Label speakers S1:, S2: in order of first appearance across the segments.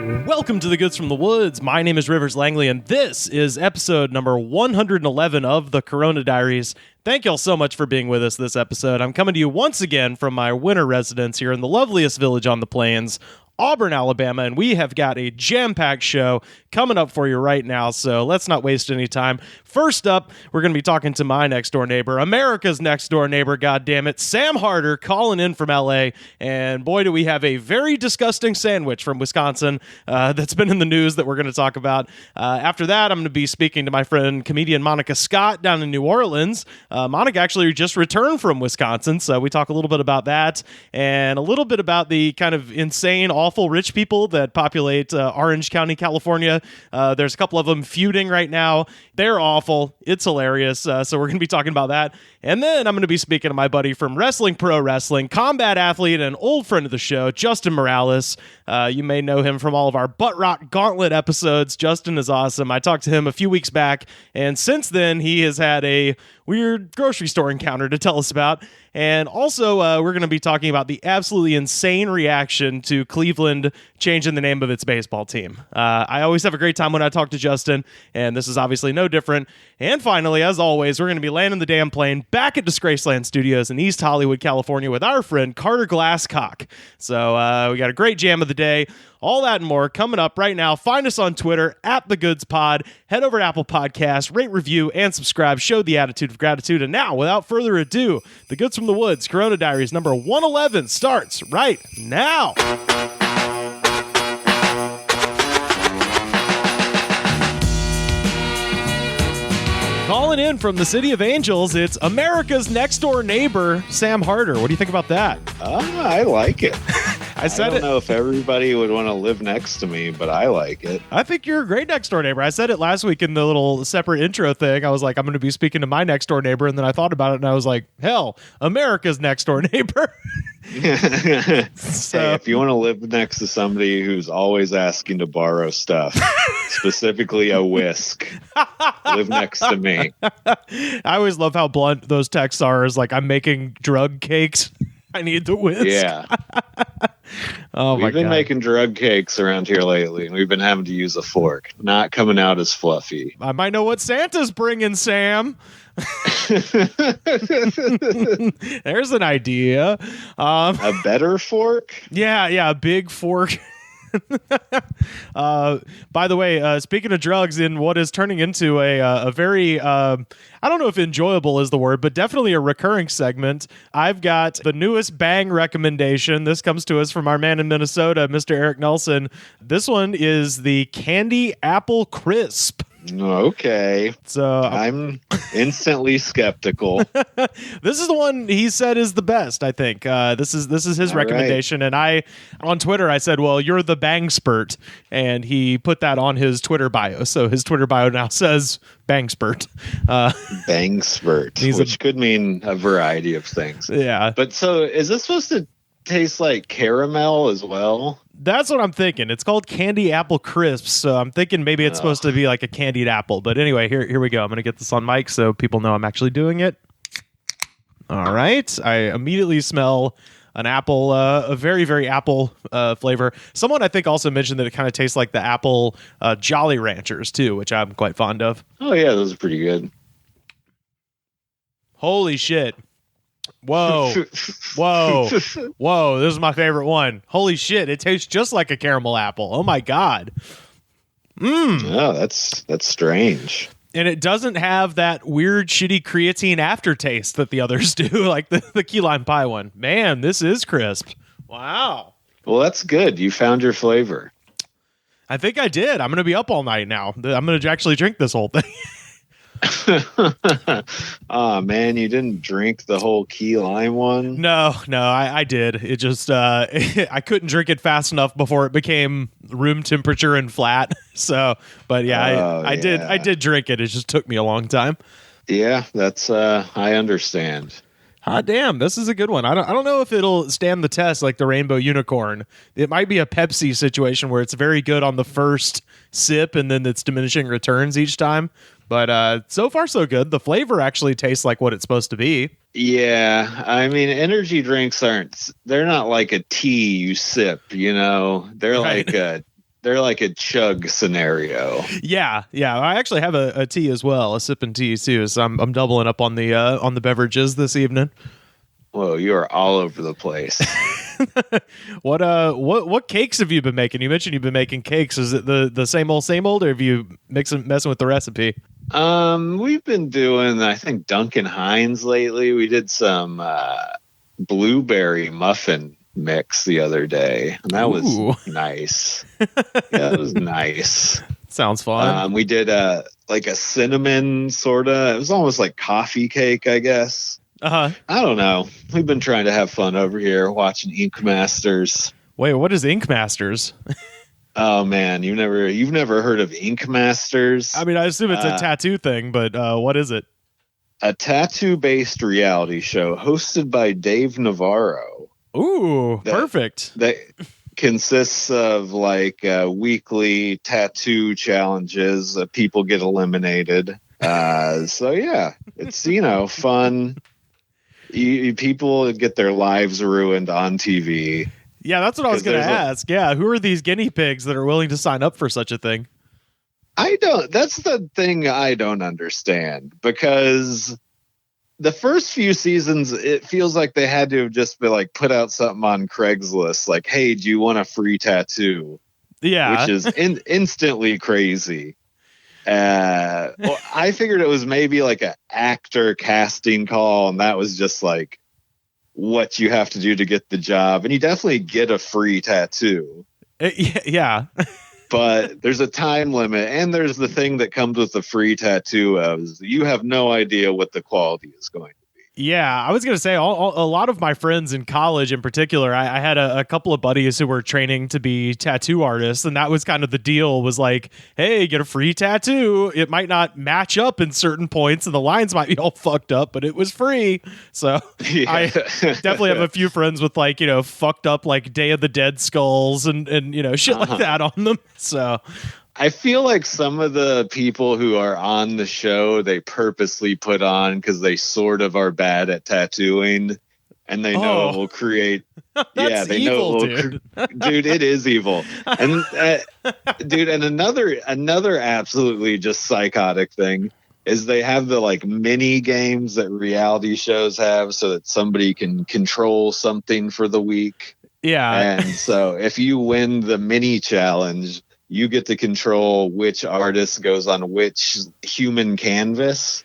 S1: Welcome to the Goods from the Woods. My name is Rivers Langley, and this is episode number 111 of the Corona Diaries. Thank y'all so much for being with us this episode. I'm coming to you once again from my winter residence here in the loveliest village on the plains, Auburn, Alabama, and we have got a jam-packed show coming up for you right now, so let's not waste any time. First up, we're going to be talking to my next-door neighbor, America's next-door neighbor, goddammit, Sam Harder, calling in from L.A., and boy, do we have a very disgusting sandwich from Wisconsin that's been in the news that we're going to talk about. After that, I'm going to be speaking to my friend, comedian Monika Scott down in New Orleans. Monika actually just returned from Wisconsin, so we talk a little bit about that, and a little bit about the kind of insane, awful rich people that populate Orange County, California. There's a couple of them feuding right now. They're awful. It's hilarious. So we're going to be talking about that. And then I'm going to be speaking to my buddy from Wrestling Pro Wrestling, combat athlete, and old friend of the show, Justin Morales. You may know him from all of our Butt Rock Gauntlet episodes. Justin is awesome. I talked to him a few weeks back, and since then, he has had a weird grocery store encounter to tell us about. And also, we're going to be talking about the absolutely insane reaction to Cleveland changing the name of its baseball team. I always have a great time when I talk to Justin, and this is obviously no different. And finally, as always, we're going to be landing the damn plane back at Disgraceland Studios in East Hollywood, California with our friend Carter Glascock. So we got a great jam of the day. All that and more coming up right now. Find us on Twitter @TheGoodsPod. Head over to Apple Podcasts, rate, review, and subscribe. Show the attitude of gratitude. And now, without further ado, The Goods from the Woods, Corona Diaries number 111 starts right now. Calling in from the City of Angels, it's America's next door neighbor, Sam Harder. What do you think about that?
S2: I like it.
S1: I don't
S2: know if everybody would want to live next to me, but I like it.
S1: I think you're a great next door neighbor. I said it last week in the little separate intro thing. I was like, I'm going to be speaking to my next door neighbor, and then I thought about it, and I was like, hell, America's next door neighbor.
S2: So, hey, if you want to live next to somebody who's always asking to borrow stuff, specifically a whisk, live next to me.
S1: I always love how blunt those texts are. Is like, I'm making drug cakes. I need the whisk.
S2: Yeah. We've been making drug cakes around here lately, and we've been having to use a fork. Not coming out as fluffy.
S1: I might know what Santa's bringing, Sam. There's an idea.
S2: A better fork?
S1: Yeah, a big fork. By the way, speaking of drugs, in what is turning into a very, I don't know if enjoyable is the word, but definitely a recurring segment, I've got the newest bang recommendation. This comes to us from our man in Minnesota, Mr. Eric Nelson. This one is the Candy Apple Crisp.
S2: Okay.
S1: So
S2: I'm instantly skeptical.
S1: This is the one he said is the best, I think. This is his recommendation. Right. And I, on Twitter, I said, well, you're the bang spurt. And he put that on his Twitter bio. So his Twitter bio now says bang spurt.
S2: Bang spurt, which could mean a variety of things.
S1: Yeah.
S2: But so is this supposed to taste like caramel as well?
S1: That's what I'm thinking. It's called Candy Apple Crisps, so I'm thinking maybe it's supposed to be like a candied apple. But anyway, here we go. I'm going to get this on mic so people know I'm actually doing it. All right. I immediately smell an apple, a very, very apple flavor. Someone I think also mentioned that it kind of tastes like the apple Jolly Ranchers too, which I'm quite fond of.
S2: Oh, yeah, those are pretty good.
S1: Holy shit. Whoa. This is my favorite one. Holy shit, it tastes just like a caramel apple. Oh my god.
S2: Oh, that's strange.
S1: And it doesn't have that weird shitty creatine aftertaste that the others do, like the key lime pie one. Man, this is crisp. Wow.
S2: Well, that's good. You found your flavor.
S1: I think I did. I'm going to be up all night now. I'm going to actually drink this whole thing.
S2: Oh man, you didn't drink the whole key lime one?
S1: No, I did. It just I couldn't drink it fast enough before it became room temperature and flat. So, but yeah, I did drink it. It just took me a long time.
S2: Yeah, that's I understand.
S1: Ah, damn, this is a good one. I don't know if it'll stand the test like the Rainbow Unicorn. It might be a Pepsi situation where it's very good on the first sip and then it's diminishing returns each time. But so far, so good. The flavor actually tastes like what it's supposed to be.
S2: Yeah, I mean, energy drinks they're not like a tea you sip, you know. They're right. They're they're like a chug scenario.
S1: Yeah. I actually have a tea as well, a sipping tea too. So I'm doubling up on the beverages this evening.
S2: Whoa, you are all over the place.
S1: What cakes have you been making? You mentioned you've been making cakes. Is it the same old, or have you messing with the recipe?
S2: We've been doing, I think, Duncan Hines lately. We did some blueberry muffin mix the other day, and that was nice. Yeah, it was nice.
S1: Sounds fun.
S2: We did like a cinnamon sorta. It was almost like coffee cake, I guess. I don't know. We've been trying to have fun over here watching Ink Masters.
S1: Wait, what is Ink Masters?
S2: Oh man, you've never heard of Ink Masters?
S1: I mean, I assume it's a tattoo thing, but what is it?
S2: A tattoo-based reality show hosted by Dave Navarro.
S1: Ooh, perfect.
S2: That consists of like weekly tattoo challenges that people get eliminated. So yeah, it's fun. People get their lives ruined on TV.
S1: Yeah, that's what I was going to ask. Yeah, who are these guinea pigs that are willing to sign up for such a thing?
S2: That's the thing I don't understand, because the first few seasons, it feels like they had to have just been like put out something on Craigslist, like, hey, do you want a free tattoo?
S1: Yeah.
S2: Which is instantly crazy. Well, I figured it was maybe like an actor casting call, and that was just like what you have to do to get the job. And you definitely get a free tattoo.
S1: Yeah.
S2: But there's a time limit, and there's the thing that comes with the free tattoo of you have no idea what the quality is going to be.
S1: Yeah, I was going to say a lot of my friends in college in particular, I had a couple of buddies who were training to be tattoo artists, and that was kind of the deal, was like, hey, get a free tattoo. It might not match up in certain points, and the lines might be all fucked up, but it was free. So yeah. I definitely have a few friends with like, fucked up like Day of the Dead skulls and shit like that on them. So
S2: I feel like some of the people who are on the show, they purposely put on because they sort of are bad at tattooing, and they know it will create.
S1: That's
S2: they
S1: evil,
S2: know it will. Dude, it is evil. And and another absolutely just psychotic thing is they have the like mini games that reality shows have, so that somebody can control something for the week.
S1: Yeah,
S2: and so if you win the mini challenge, you get to control which artist goes on which human canvas,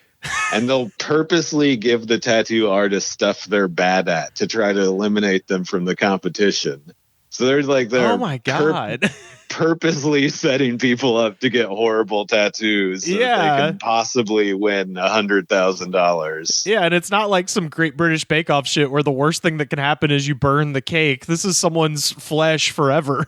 S2: and they'll purposely give the tattoo artist stuff they're bad at to try to eliminate them from the competition. So they're
S1: oh my God,
S2: purposely setting people up to get horrible tattoos so that they can possibly win $100,000.
S1: Yeah, and it's not like some Great British Bake Off shit where the worst thing that can happen is you burn the cake. This is someone's flesh forever.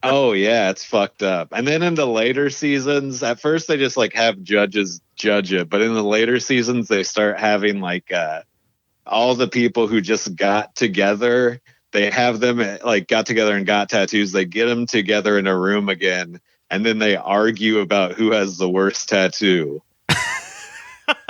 S2: Oh yeah, it's fucked up. And then in the later seasons, at first they just like have judges judge it, but in the later seasons they start having like all the people who just got together, they have them like got together and got tattoos, they get them together in a room again, and then they argue about who has the worst tattoo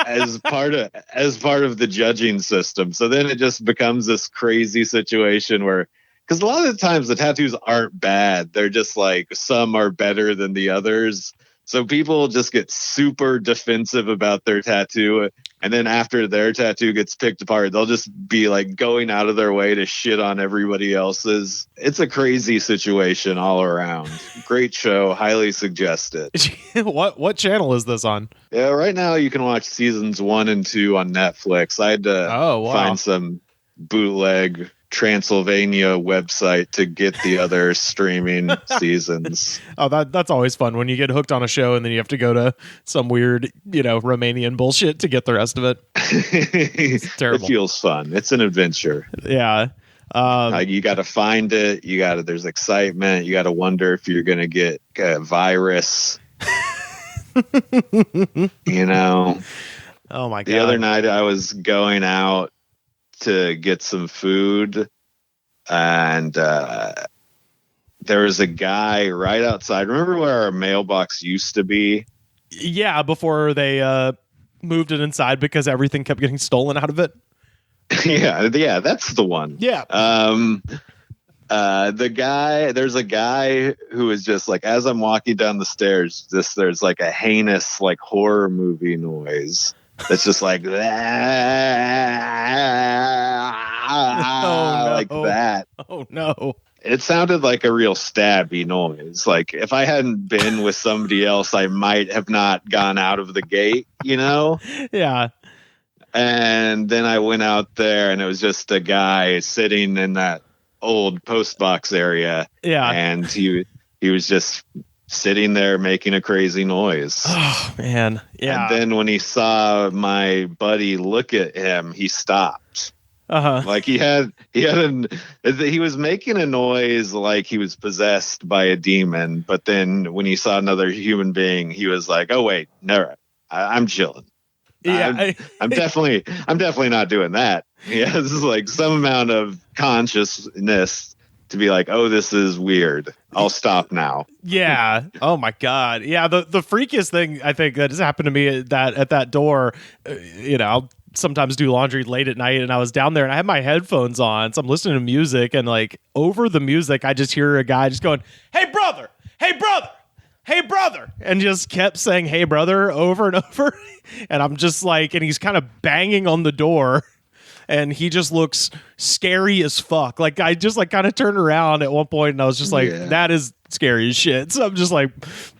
S2: as part of the judging system. So then it just becomes this crazy situation where, because a lot of the times the tattoos aren't bad. They're just like some are better than the others. So people just get super defensive about their tattoo. And then after their tattoo gets picked apart, they'll just be like going out of their way to shit on everybody else's. It's a crazy situation all around. Great show. Highly suggest it.
S1: What channel is this on?
S2: Yeah, right now you can watch seasons 1 and 2 on Netflix. I had to find some bootleg Transylvania website to get the other streaming seasons.
S1: Oh, that's always fun when you get hooked on a show and then you have to go to some weird, Romanian bullshit to get the rest of it. It's terrible.
S2: It feels fun. It's an adventure.
S1: Yeah.
S2: You got to find it. There's excitement. You got to wonder if you're going to get a virus.
S1: Oh my God.
S2: The other night I was going out to get some food, and there was a guy right outside. Remember where our mailbox used to be?
S1: Yeah, before they moved it inside because everything kept getting stolen out of it.
S2: Yeah, that's the one.
S1: Yeah.
S2: There's a guy who is just like, as I'm walking down the stairs, there's like a heinous like horror movie noise that's just like like that.
S1: Oh no.
S2: It sounded like a real stabby noise. Like if I hadn't been with somebody else, I might have not gone out of the gate, you know?
S1: Yeah.
S2: And then I went out there and it was just a guy sitting in that old post box area.
S1: Yeah.
S2: And he was just sitting there making a crazy noise.
S1: Oh man. Yeah.
S2: And then when he saw my buddy look at him, he stopped. Like he was making a noise like he was possessed by a demon, but then when he saw another human being, he was like, "Oh wait, never. I'm chilling.
S1: Yeah,
S2: I'm definitely not doing that." Yeah, this is like some amount of consciousness to be like, "Oh, this is weird. I'll stop now."
S1: Yeah. Oh my God. Yeah. The freakiest thing I think that has happened to me at that door, I'll sometimes do laundry late at night, and I was down there and I had my headphones on, so I'm listening to music, and like over the music I just hear a guy just going, "Hey brother, hey brother, hey brother," and just kept saying "hey brother" over and over. And I'm just like, and he's kind of banging on the door, and he just looks scary as fuck. Like I just like kind of turned around at one point and I was just like, that is scary as shit. So I'm just like,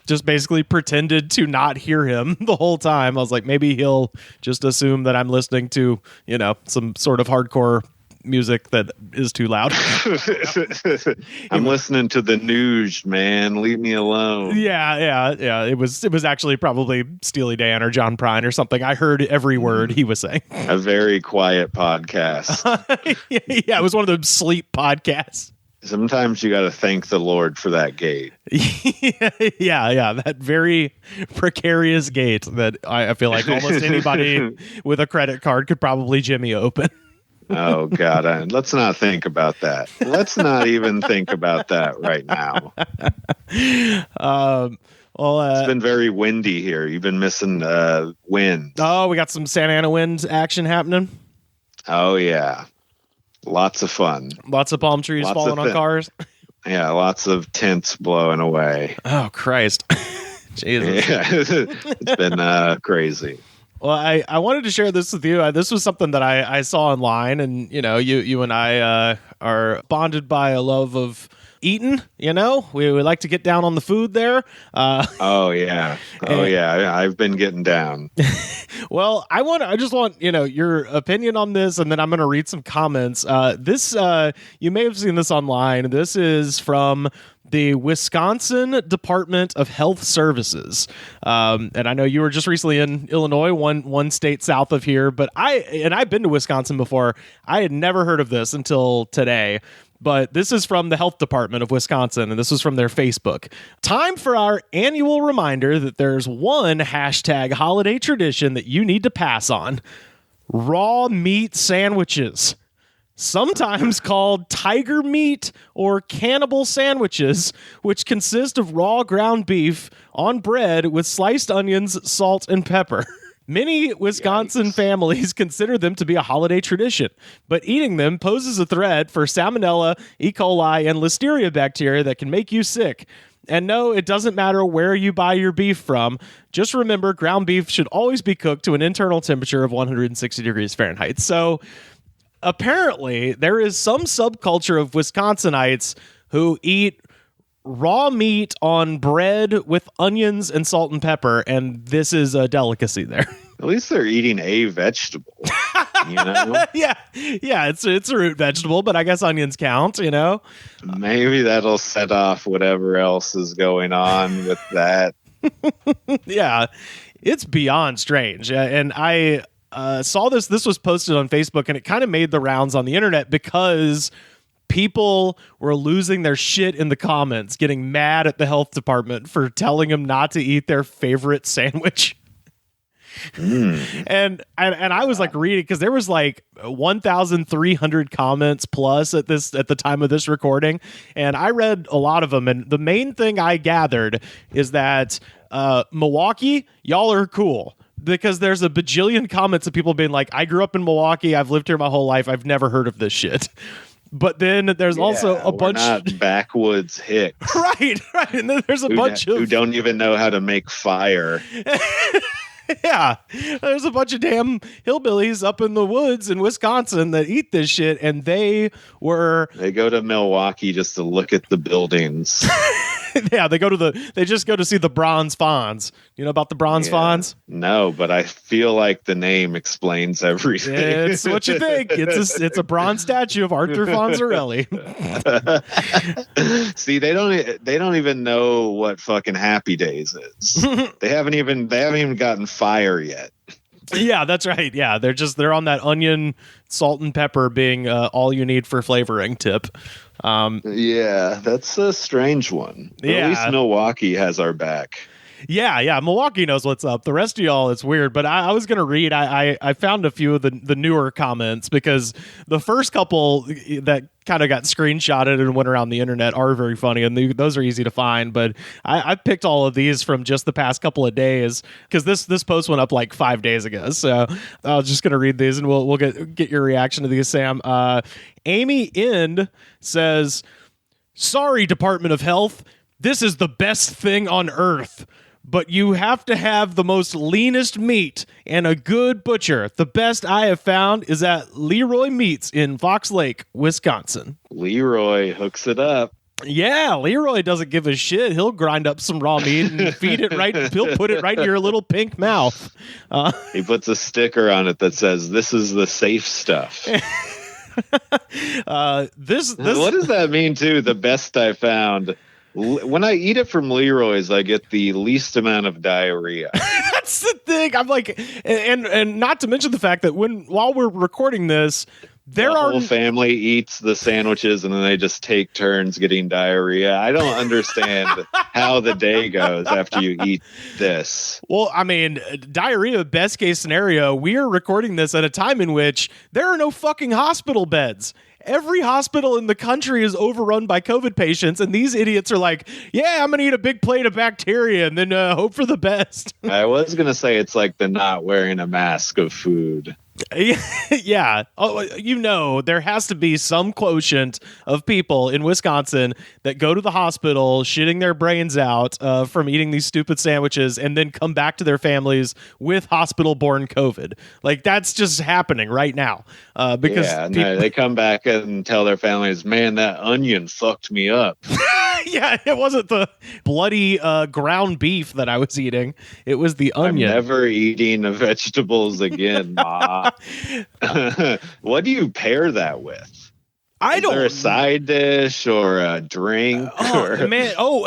S1: just basically pretended to not hear him the whole time. I was like, maybe he'll just assume that I'm listening to, some sort of hardcore music that is too loud.
S2: I'm listening to the news, man. Leave me alone.
S1: Yeah. It was actually probably Steely Dan or John Prine or something. I heard every word he was saying.
S2: A very quiet podcast.
S1: Yeah, it was one of those sleep podcasts.
S2: Sometimes you got to thank the Lord for that gate.
S1: Yeah, that very precarious gate that I feel like almost anybody with a credit card could probably jimmy open.
S2: Oh, God. Let's not think about that. Let's not even think about that right now. It's been very windy here. You've been missing wind.
S1: Oh, we got some Santa Ana wind action happening.
S2: Oh, yeah. Lots of fun.
S1: Lots of palm trees falling on cars.
S2: Yeah, lots of tents blowing away.
S1: Oh, Christ. Jesus.
S2: Yeah, it's been crazy.
S1: Well, I wanted to share this with you. This was something that I saw online, and you and I are bonded by a love of eating. We like to get down on the food there.
S2: Oh yeah, I've been getting down.
S1: Well, I just want your opinion on this, and then I'm going to read some comments. This you may have seen this online. This is from the Wisconsin Department of Health Services. And I know you were just recently in Illinois, one state south of here, but I've been to Wisconsin before. I had never heard of this until today. But this is from the Health Department of Wisconsin, and this was from their Facebook. Time for our annual reminder that there's one hashtag holiday tradition that you need to pass on. Raw meat sandwiches. Sometimes called tiger meat or cannibal sandwiches, which consist of raw ground beef on bread with sliced onions, salt, and pepper. Many Wisconsin families consider them to be a holiday tradition, but eating them poses a threat for salmonella, E. coli, and listeria bacteria that can make you sick. And no, it doesn't matter where you buy your beef from. Just remember, ground beef should always be cooked to an internal temperature of 160 degrees Fahrenheit. So apparently, there is some subculture of Wisconsinites who eat raw meat on bread with onions and salt and pepper, and this is a delicacy there.
S2: At least they're eating a vegetable.
S1: Yeah, it's a root vegetable, but I guess onions count.
S2: Maybe that'll set off whatever else is going on with that.
S1: Yeah, it's beyond strange, and I saw this. This was posted on Facebook, and it kind of made the rounds on the internet because people were losing their shit in the comments, getting mad at the health department for telling them not to eat their favorite sandwich. And I was like reading, because there was like 1,300 comments plus at the time of this recording, and I read a lot of them. And the main thing I gathered is that Milwaukee, y'all are cool. Because there's a bajillion comments of people being like, I grew up in Milwaukee, I've lived here my whole life, I've never heard of this shit. But then there's also a
S2: we're
S1: bunch
S2: not backwoods hicks.
S1: right. And then there's a bunch
S2: who don't even know how to make fire.
S1: Yeah, there's a bunch of damn hillbillies up in the woods in Wisconsin that eat this shit, and they
S2: go to Milwaukee just to look at the buildings.
S1: Yeah, they just go to see the bronze fawns. You know about the bronze fawns?
S2: No, but I feel like the name explains everything.
S1: It's what you think. It's a bronze statue of Arthur Fonzarelli.
S2: See, they don't even know what fucking Happy Days is. They haven't even gotten fire yet.
S1: Yeah, that's right. Yeah, they're on that onion, salt, and pepper being all you need for flavoring tip.
S2: Yeah, that's a strange one. But at least Milwaukee has our back.
S1: Yeah, Milwaukee knows what's up. The rest of y'all, it's weird. But I was going to read, I found a few of the newer comments because the first couple that kind of got screenshotted and went around the internet are very funny, and those are easy to find. But I picked all of these from just the past couple of days because this post went up like 5 days ago. So I was just going to read these, and we'll get your reaction to these, Sam. Amy End says, "Sorry, Department of Health. This is the best thing on earth. But you have to have the most leanest meat and a good butcher. The best I have found is at Leroy Meats in Fox Lake, Wisconsin."
S2: Leroy hooks it up.
S1: Yeah, Leroy doesn't give a shit. He'll grind up some raw meat and feed it right. He'll put it right in your little pink mouth.
S2: He puts a sticker on it that says, "This is the safe stuff."
S1: This
S2: What does that mean too? The best I found. When I eat it from Leroy's, I get the least amount of diarrhea.
S1: That's the thing. I'm like, and not to mention the fact that while we're recording this, the whole
S2: family eats the sandwiches and then they just take turns getting diarrhea. I don't understand how the day goes after you eat this.
S1: Well, I mean, diarrhea, best case scenario, we are recording this at a time in which there are no fucking hospital beds. Every hospital in the country is overrun by COVID patients, and these idiots are like, yeah, I'm going to eat a big plate of bacteria and then hope for the best.
S2: I was going to say it's like the not wearing a mask of food.
S1: Yeah. Oh, there has to be some quotient of people in Wisconsin that go to the hospital shitting their brains out from eating these stupid sandwiches and then come back to their families with hospital-borne COVID. Like, that's just happening right now. Because
S2: they come back and tell their families, man, that onion fucked me up.
S1: Yeah, it wasn't the bloody ground beef that I was eating. It was the onion.
S2: I'm never eating vegetables again, Ma. What do you pair that with? Is there a side dish or a drink?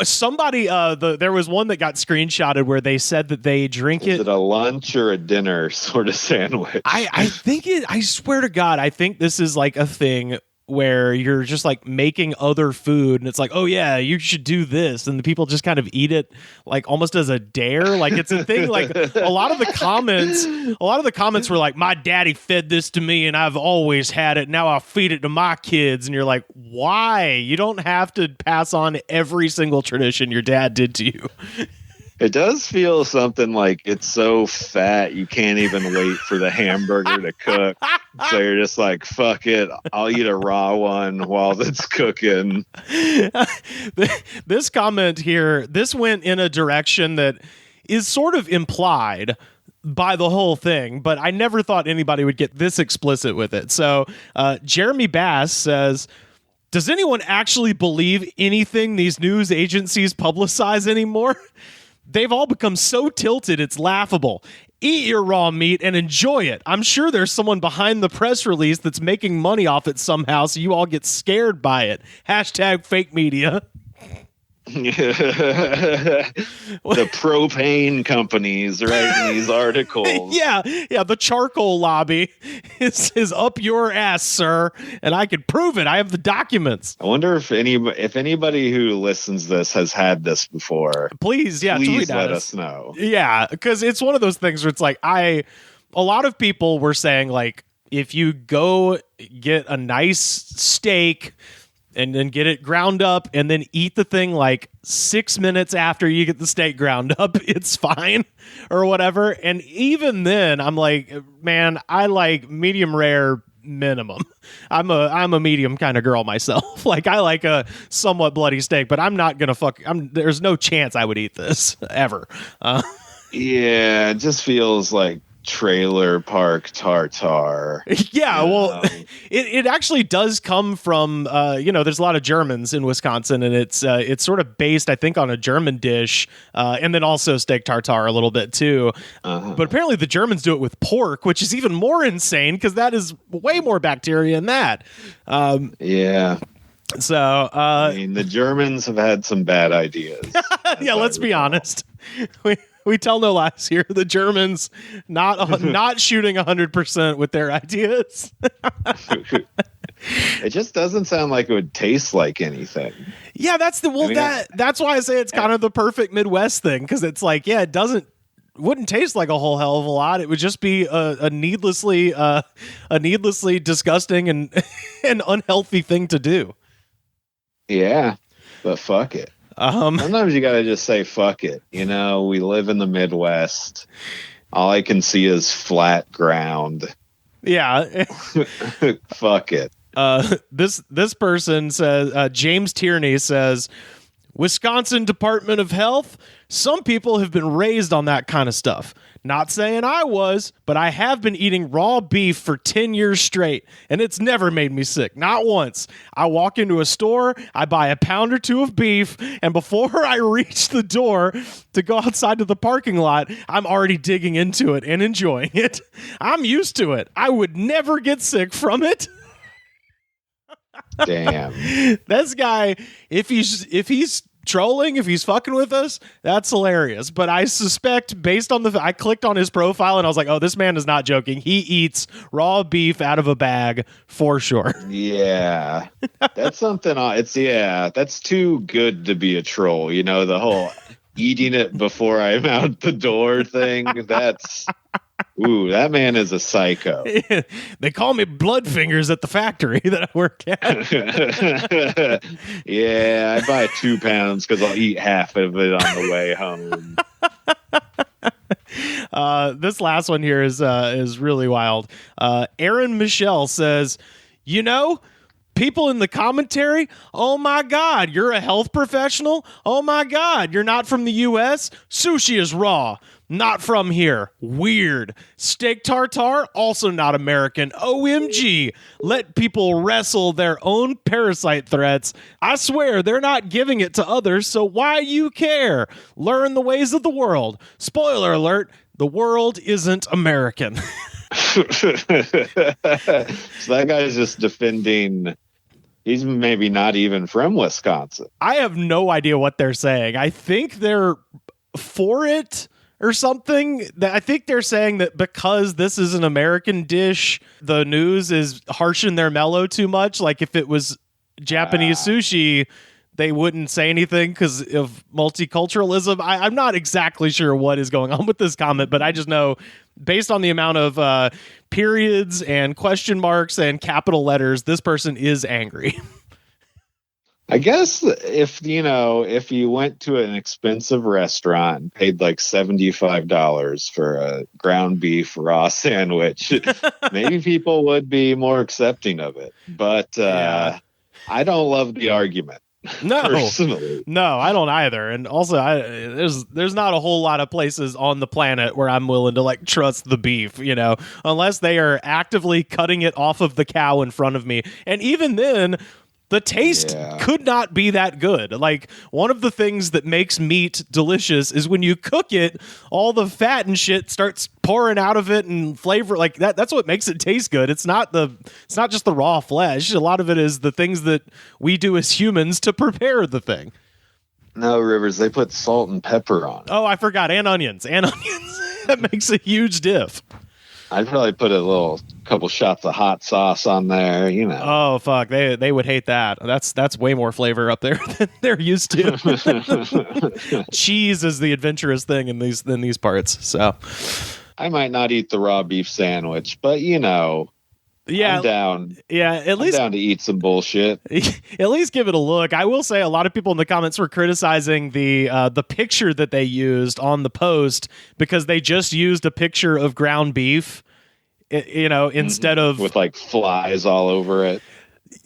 S1: Somebody, there was one that got screenshotted where they said that they drink it.
S2: Is it a lunch or a dinner sort of sandwich?
S1: I swear to God, I think this is like a thing where you're just like making other food and it's like, oh yeah, you should do this, and the people just kind of eat it like almost as a dare. Like, it's a thing. Like, a lot of the comments were like, my daddy fed this to me and I've always had it, now I'll feed it to my kids. And you're like, why? You don't have to pass on every single tradition your dad did to you.
S2: It does feel something like it's so fat you can't even wait for the hamburger to cook. So you're just like, fuck it, I'll eat a raw one while it's cooking.
S1: This comment here, this went in a direction that is sort of implied by the whole thing, but I never thought anybody would get this explicit with it. So Jeremy Bass says, does anyone actually believe anything these news agencies publicize anymore? They've all become so tilted, it's laughable. Eat your raw meat and enjoy it. I'm sure there's someone behind the press release that's making money off it somehow, so you all get scared by it. # fake media.
S2: The propane companies writing these articles.
S1: Yeah, the charcoal lobby is up your ass, sir, and I can prove it. I have the documents.
S2: I wonder if anybody who listens to this has had this before.
S1: Please
S2: let us know.
S1: Yeah, because it's one of those things where it's like, a lot of people were saying, like, if you go get a nice steak and then get it ground up and then eat the thing like 6 minutes after you get the steak ground up, it's fine or whatever. And even then I'm like, man, I like medium rare minimum. I'm a medium kind of girl myself. Like, I like a somewhat bloody steak, but I'm not gonna there's no chance I would eat this ever.
S2: Yeah, it just feels like trailer park tartar.
S1: Yeah, well, it actually does come from there's a lot of Germans in Wisconsin, and it's sort of based, I think, on a German dish, and then also steak tartare a little bit too. But apparently the Germans do it with pork, which is even more insane because that is way more bacteria in that.
S2: Yeah.
S1: So
S2: I mean, the Germans have had some bad ideas.
S1: Yeah, let's be honest. We tell no lies here. The Germans not shooting 100% with their ideas.
S2: It just doesn't sound like it would taste like anything.
S1: Yeah, that's why I say it's kind of the perfect Midwest thing, because it's like, yeah, wouldn't taste like a whole hell of a lot. It would just be a needlessly disgusting and an unhealthy thing to do.
S2: Yeah, but fuck it. Sometimes you gotta just say fuck it. You know, we live in the Midwest. All I can see is flat ground.
S1: Yeah.
S2: Fuck it.
S1: This person says, James Tierney says, Wisconsin Department of Health, some people have been raised on that kind of stuff. Not saying I was, but I have been eating raw beef for 10 years straight, and it's never made me sick. Not once. I walk into a store, I buy a pound or two of beef, and before I reach the door to go outside to the parking lot, I'm already digging into it and enjoying it. I'm used to it. I would never get sick from it.
S2: Damn.
S1: This guy, if he's trolling, if he's fucking with us, that's hilarious. But I suspect, based on I clicked on his profile and I was like, oh, this man is not joking. He eats raw beef out of a bag for sure.
S2: Yeah. That's something. That's too good to be a troll. You know, the whole eating it before I'm out the door thing. Ooh, that man is a psycho.
S1: They call me Bloodfingers at the factory that I work at.
S2: Yeah, I buy 2 pounds because I'll eat half of it on the way home.
S1: This last one here is really wild. Aaron Michelle says, people in the commentary, oh my God, you're a health professional? Oh my God, you're not from the U.S.? Sushi is raw. Not from here. Weird. Steak tartare, also not American. OMG. Let people wrestle their own parasite threats. I swear they're not giving it to others, so why you care? Learn the ways of the world. Spoiler alert, the world isn't American.
S2: So that guy's just defending. He's maybe not even from Wisconsin.
S1: I have no idea what they're saying. I think they're for it or something. I think they're saying that because this is an American dish, the news is harshing their mellow too much. Like if it was Japanese sushi, they wouldn't say anything because of multiculturalism. I'm not exactly sure what is going on with this comment, but I just know based on the amount of periods and question marks and capital letters, this person is angry.
S2: I guess if you went to an expensive restaurant and paid like $75 for a ground beef raw sandwich, maybe people would be more accepting of it. But I don't love the argument.
S1: No,
S2: personally.
S1: No, I don't either. And also, there's not a whole lot of places on the planet where I'm willing to like trust the beef, unless they are actively cutting it off of the cow in front of me. And even then, the taste could not be that good. Like, one of the things that makes meat delicious is when you cook it, all the fat and shit starts pouring out of it and flavor like that. That's what makes it taste good. It's not just the raw flesh. A lot of it is the things that we do as humans to prepare the thing.
S2: No, Rivers, they put salt and pepper on it.
S1: Oh, I forgot. And onions. That makes a huge diff.
S2: I'd probably put a couple shots of hot sauce on there,
S1: Oh fuck, they would hate that. That's way more flavor up there than they're used to. Cheese is the adventurous thing in these parts. So
S2: I might not eat the raw beef sandwich, but I'm down.
S1: Yeah, at least
S2: I'm down to eat some bullshit.
S1: At least give it a look. I will say a lot of people in the comments were criticizing the picture that they used on the post because they just used a picture of ground beef instead of
S2: with like flies all over it.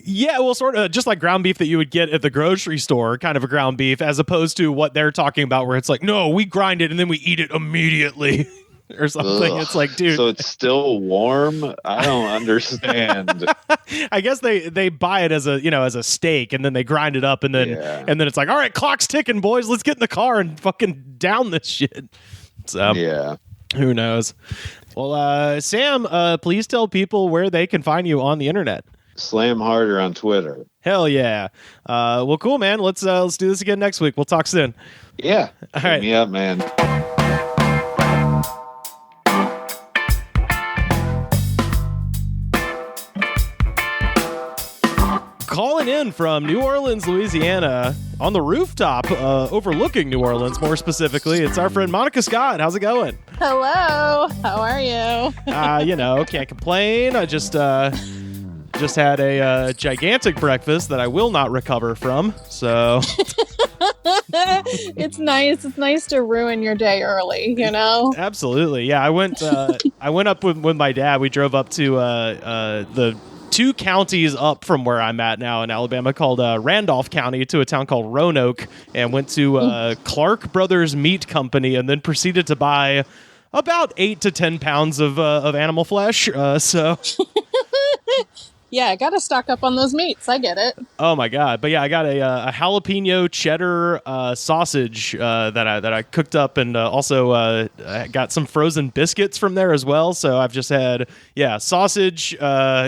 S1: Yeah, well, sort of just like ground beef that you would get at the grocery store, kind of a ground beef, as opposed to what they're talking about, where it's like, no, we grind it and then we eat it immediately or something. Ugh. It's like, dude.
S2: So it's still warm? I don't understand.
S1: I guess they buy it as a steak, and then they grind it up, and then it's like, all right, clock's ticking, boys. Let's get in the car and fucking down this shit. So
S2: yeah,
S1: who knows? Well, Sam, please tell people where they can find you on the internet.
S2: Slam Harder on Twitter.
S1: Hell yeah. Well, cool, man. Let's do this again next week. We'll talk soon.
S2: Yeah.
S1: All right.
S2: Hit me up, man.
S1: Calling in from New Orleans, Louisiana, on the rooftop overlooking New Orleans, more specifically, it's our friend Monika Scott. How's it going?
S3: Hello. How are you?
S1: Can't complain. I just had a gigantic breakfast that I will not recover from. So
S3: it's nice. It's nice to ruin your day early,
S1: Absolutely. Yeah, I went up with my dad. We drove up to the 2 counties up from where I'm at now in Alabama, called Randolph County, to a town called Roanoke, and went to Clark Brothers Meat Company, and then proceeded to buy about 8 to 10 pounds of animal flesh. So.
S3: Yeah, got to stock up on those meats. I get it.
S1: Oh my god! But yeah, I got a jalapeno cheddar sausage that I cooked up, and also I got some frozen biscuits from there as well. So I've just had sausage,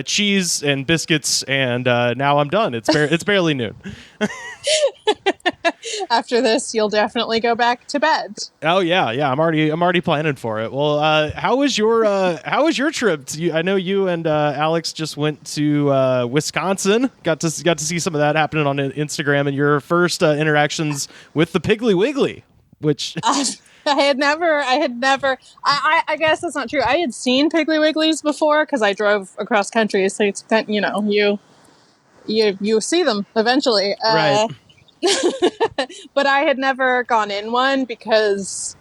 S1: cheese, and biscuits, and now I'm done. It's barely noon.
S3: After this, you'll definitely go back to bed.
S1: Oh yeah. I'm already planning for it. Well, how was your trip? I know you and Alex just went to Wisconsin. Got to see some of that happening on Instagram, and your first interactions with the Piggly Wiggly, which
S3: I had never. I guess that's not true. I had seen Piggly Wigglies before because I drove across country, so it's you see them eventually.
S1: Right.
S3: But I had never gone in one because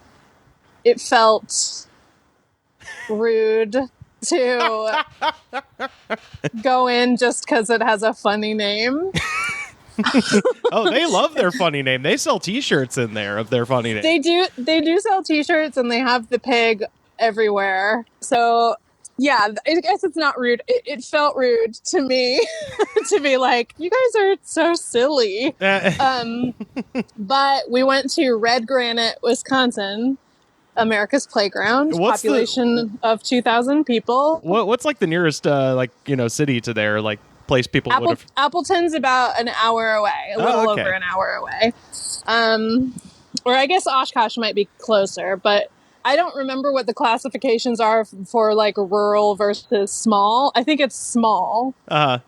S3: it felt rude to go in just because it has a funny name.
S1: Oh, they love their funny name. They sell T-shirts in there of their funny name.
S3: They do sell T-shirts, and they have the pig everywhere. So yeah, I guess it's not rude. It felt rude to me to be like, you guys are so silly. But we went to Red Granite, Wisconsin, America's playground. Population of 2,000 people.
S1: What's like the nearest city to there? Like place people would have.
S3: Appleton's about an hour away, a little over an hour away. Or I guess Oshkosh might be closer, but I don't remember what the classifications are for like rural versus small. I think it's small.
S1: Uh-huh.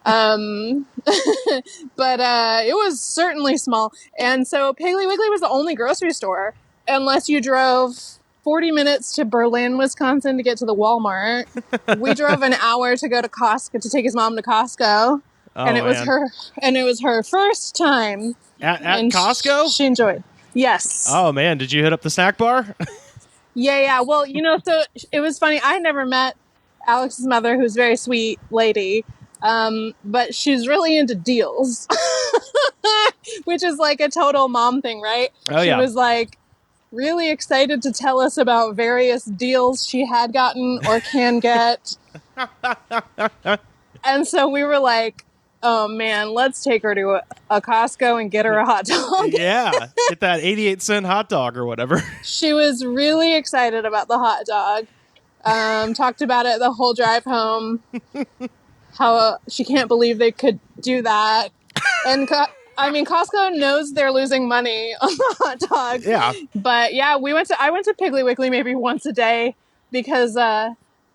S3: But it was certainly small. And so Piggly Wiggly was the only grocery store, unless you drove 40 minutes to Berlin, Wisconsin to get to the Walmart. We drove an hour to go to Costco, to take his mom to Costco. And it was her first time.
S1: At Costco?
S3: She enjoyed. Yes.
S1: Oh man, did you hit up the snack bar?
S3: Yeah. Well, so it was funny. I had never met Alex's mother, who's a very sweet lady, but she's really into deals, which is like a total mom thing, right?
S1: Oh,
S3: she was like really excited to tell us about various deals she had gotten or can get. And so we were like, oh man, let's take her to a Costco and get her a hot dog.
S1: Yeah, get that 88-cent hot dog or whatever.
S3: She was really excited about the hot dog. Talked about it the whole drive home. How she can't believe they could do that. And Costco knows they're losing money on the hot dog.
S1: Yeah.
S3: But yeah, I went to Piggly Wiggly maybe once a day because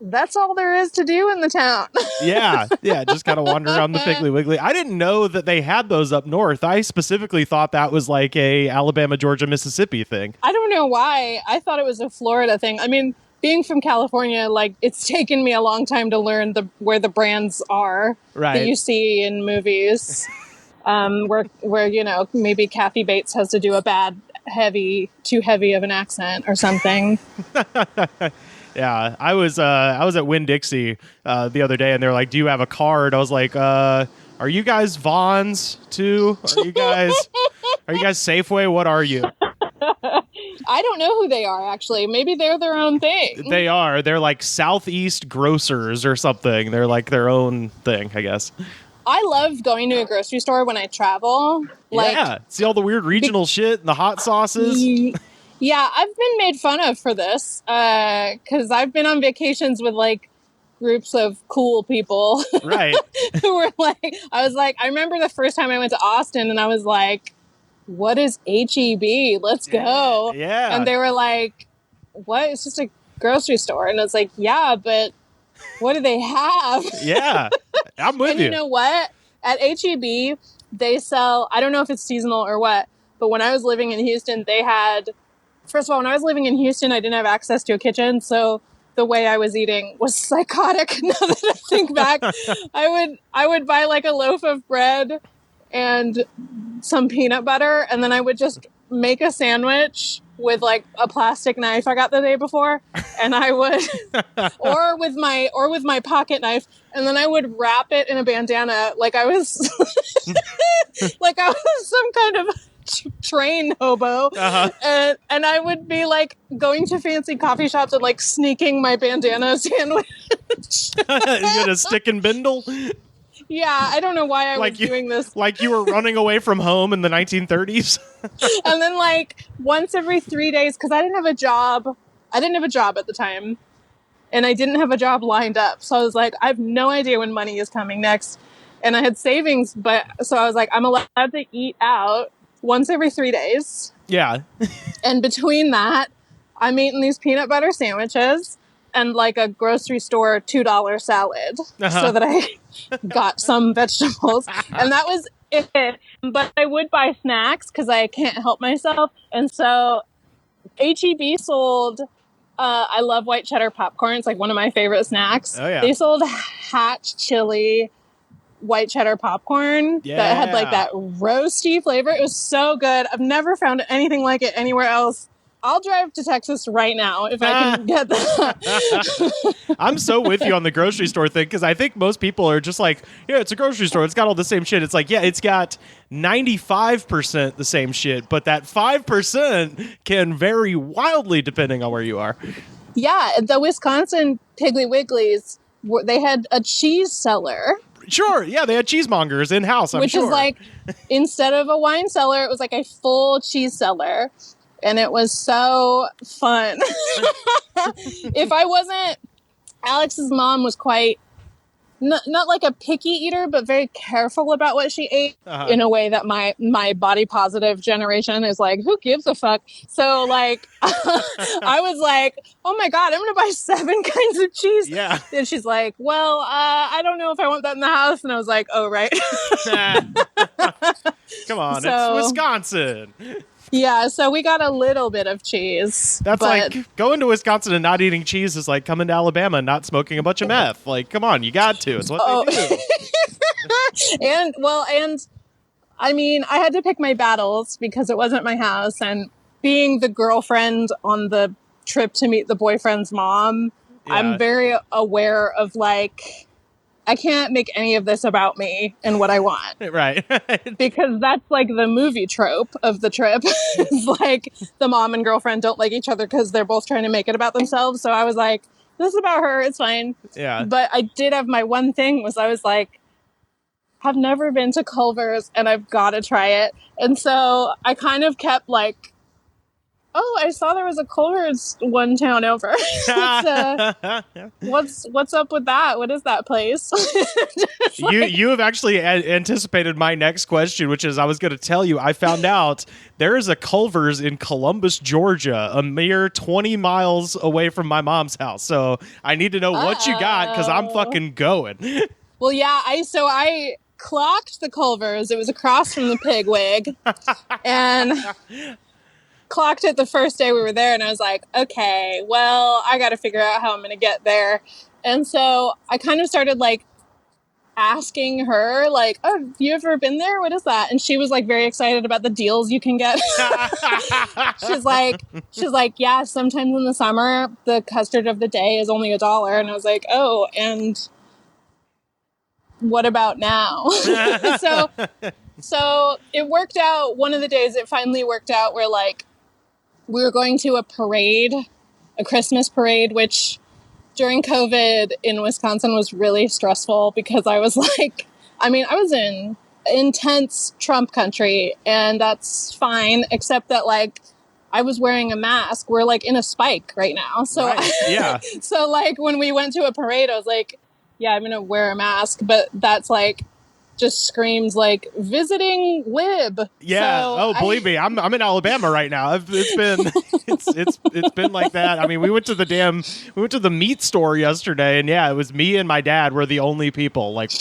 S3: that's all there is to do in the town. Yeah,
S1: just kind of wander around the Piggly Wiggly. I didn't know that they had those up north. I specifically thought that was like a Alabama, Georgia, Mississippi thing.
S3: I don't know why. I thought it was a Florida thing. I mean, being from California, like, it's taken me a long time to learn where the brands are that you see in movies. Where maybe Kathy Bates has to do a too heavy of an accent or something.
S1: Yeah, I was at Winn-Dixie the other day, and they're like, "Do you have a card?" I was like, "Are you guys Vons too? Are you guys Safeway? What are you?"
S3: I don't know who they are, actually. Maybe they're their own thing.
S1: They are. They're like Southeast Grocers or something. They're like their own thing, I guess.
S3: I love going to a grocery store when I travel. Like,
S1: yeah, see all the weird regional shit and the hot sauces.
S3: Yeah, I've been made fun of for this because I've been on vacations with like groups of cool people.
S1: Right.
S3: Who were like, I was like, I remember the first time I went to Austin and I was like, what is HEB? Let's go.
S1: Yeah.
S3: And they were like, what? It's just a grocery store. And I was like, yeah, but what do they have?
S1: Yeah. I'm with
S3: and
S1: you.
S3: You know what? At HEB, they sell, I don't know if it's seasonal or what, but when I was living in Houston, they had, first of all, when I was living in Houston, I didn't have access to a kitchen. So the way I was eating was psychotic. Now that I think back, I would buy like a loaf of bread and some peanut butter, and then I would just make a sandwich with like a plastic knife I got the day before, and I would or with my pocket knife, and then I would wrap it in a bandana like I was like I was some kind of train hobo. Uh-huh. And I would be like going to fancy coffee shops and like sneaking my bandana sandwich.
S1: You had a stick and bindle?
S3: Yeah, I don't know why I was doing this.
S1: Like you were running away from home in the 1930s?
S3: And then like once every 3 days, because I didn't have a job. I didn't have a job at the time. And I didn't have a job lined up. So I was like, I have no idea when money is coming next. And I had savings, so I was like, I'm allowed to eat out once every 3 days.
S1: Yeah.
S3: And between that, I'm eating these peanut butter sandwiches and like a grocery store $2 salad so that I got some vegetables. And that was it. But I would buy snacks because I can't help myself. And so HEB sold, I love white cheddar popcorn. It's like one of my favorite snacks.
S1: Oh, yeah.
S3: They sold Hatch chili white cheddar popcorn that had like that roasty flavor. It was so good. I've never found anything like it anywhere else. I'll drive to Texas right now if I can get that.
S1: I'm so with you on the grocery store thing because I think most people are just like, yeah, it's a grocery store. It's got all the same shit. It's like, yeah, it's got 95% the same shit, but that 5% can vary wildly depending on where you are.
S3: Yeah, the Wisconsin Piggly Wigglies, they had a cheese cellar.
S1: Sure, yeah, they had cheesemongers in-house, I'm sure.
S3: Which is like, instead of a wine cellar, it was like a full cheese cellar. And it was so fun. If I wasn't, Alex's mom was quite, not like a picky eater, but very careful about what she ate in a way that my body positive generation is like, who gives a fuck? So like, I was like, oh my God, I'm going to buy 7 kinds of cheese.
S1: Yeah.
S3: And she's like, well, I don't know if I want that in the house. And I was like, oh, right.
S1: Come on, it's Wisconsin.
S3: Yeah, so we got a little bit of cheese.
S1: That's like going to Wisconsin and not eating cheese is like coming to Alabama and not smoking a bunch of meth. Like, come on, you got to. It's what they do.
S3: and I mean, I had to pick my battles because it wasn't my house. And being the girlfriend on the trip to meet the boyfriend's mom, I'm very aware of like, I can't make any of this about me and what I want.
S1: Right.
S3: Because that's like the movie trope of the trip. It's like the mom and girlfriend don't like each other because they're both trying to make it about themselves. So I was like, this is about her. It's fine.
S1: Yeah.
S3: But I did have my one thing was I was like, I've never been to Culver's and I've got to try it. And so I kind of kept like, oh, I saw there was a Culver's one town over. What's up with that? What is that place?
S1: You have actually anticipated my next question, which is I was going to tell you, I found out there is a Culver's in Columbus, Georgia, a mere 20 miles away from my mom's house. So I need to know what you got because I'm fucking going.
S3: Well, yeah, I clocked the Culver's. It was across from the Pigwig. And clocked it the first day we were there, and I was like, okay, well, I got to figure out how I'm going to get there. And so I kind of started like asking her, like, oh, have you ever been there? What is that? And she was like very excited about the deals you can get. She's like, yeah, sometimes in the summer, the custard of the day is only $1. And I was like, oh, and what about now? So it worked out. One of the days it finally worked out where like we were going to a parade, a Christmas parade, which during COVID in Wisconsin was really stressful because I was like, I was in intense Trump country, and that's fine, except that like I was wearing a mask. We're like in a spike right now. So
S1: right. Yeah.
S3: So like when we went to a parade, I was like, yeah, I'm going to wear a mask, but that's like just screams like visiting lib.
S1: Yeah.
S3: So
S1: Believe me, I'm in Alabama right now. It's been like that. I mean, we went to the meat store yesterday, and yeah, it was me and my dad were the only people. Like,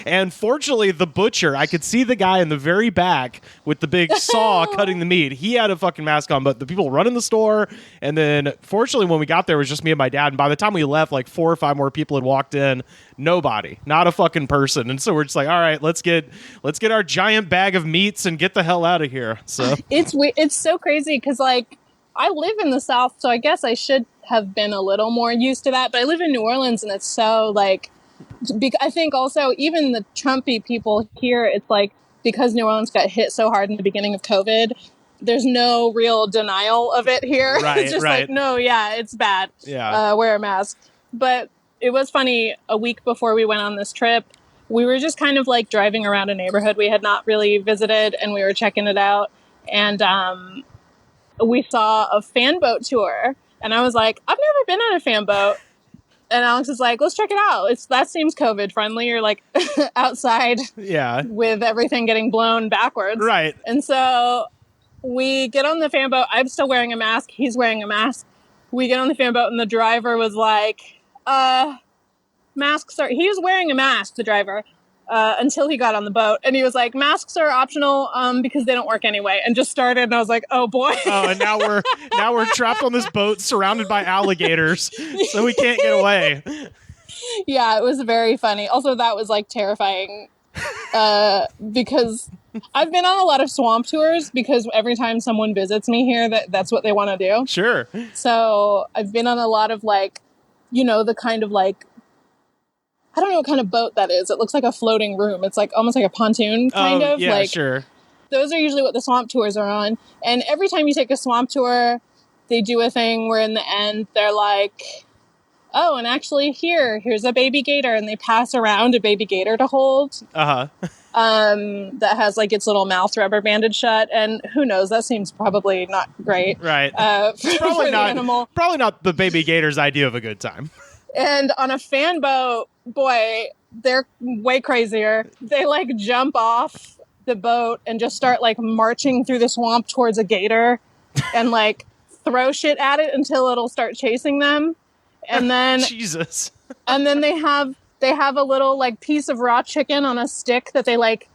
S1: and fortunately, the butcher, I could see the guy in the very back with the big saw cutting the meat. He had a fucking mask on, but the people running the store, and then fortunately, when we got there, it was just me and my dad. And by the time we left, like 4 or 5 more people had walked in. Nobody, not a fucking person. And so we're just like, all right, let's get our giant bag of meats and get the hell out of here. So
S3: it's so crazy because like I live in the South, so I guess I should have been a little more used to that. But I live in New Orleans, and it's so like, I think also even the Trumpy people here, it's like because New Orleans got hit so hard in the beginning of COVID, there's no real denial of it here.
S1: Right,
S3: it's just like, no, yeah, it's bad.
S1: Yeah,
S3: wear a mask. But it was funny, a week before we went on this trip, we were just kind of like driving around a neighborhood we had not really visited, and we were checking it out. And we saw a fan boat tour, and I was like, I've never been on a fan boat. And Alex is like, let's check it out. That seems COVID friendly. You're like outside with everything getting blown backwards.
S1: Right.
S3: And so we get on the fan boat. I'm still wearing a mask. He's wearing a mask. We get on the fan boat, and the driver was like, masks are, he was wearing a mask, the driver, until he got on the boat, and he was like, masks are optional, because they don't work anyway, and just started, and I was like, oh boy.
S1: Oh, and now we're trapped on this boat surrounded by alligators, so we can't get away.
S3: Yeah, it was very funny. Also, that was like terrifying, because I've been on a lot of swamp tours because every time someone visits me here, that's what they want to do.
S1: Sure.
S3: So I've been on a lot of like, the kind of like, I don't know what kind of boat that is. It looks like a floating room. It's like almost like a pontoon kind of.
S1: Yeah,
S3: like,
S1: sure.
S3: Those are usually what the swamp tours are on. And every time you take a swamp tour, they do a thing where in the end they're like, oh, and actually here's a baby gator. And they pass around a baby gator to hold.
S1: Uh-huh.
S3: That has like its little mouth rubber banded shut. And who knows, that seems probably not great.
S1: Right.
S3: For the animal.
S1: Probably not the baby gator's idea of a good time.
S3: And on a fan boat, boy, they're way crazier. They like jump off the boat and just start like marching through the swamp towards a gator and like throw shit at it until it'll start chasing them. And then
S1: Jesus.
S3: And then they have a little like piece of raw chicken on a stick that they like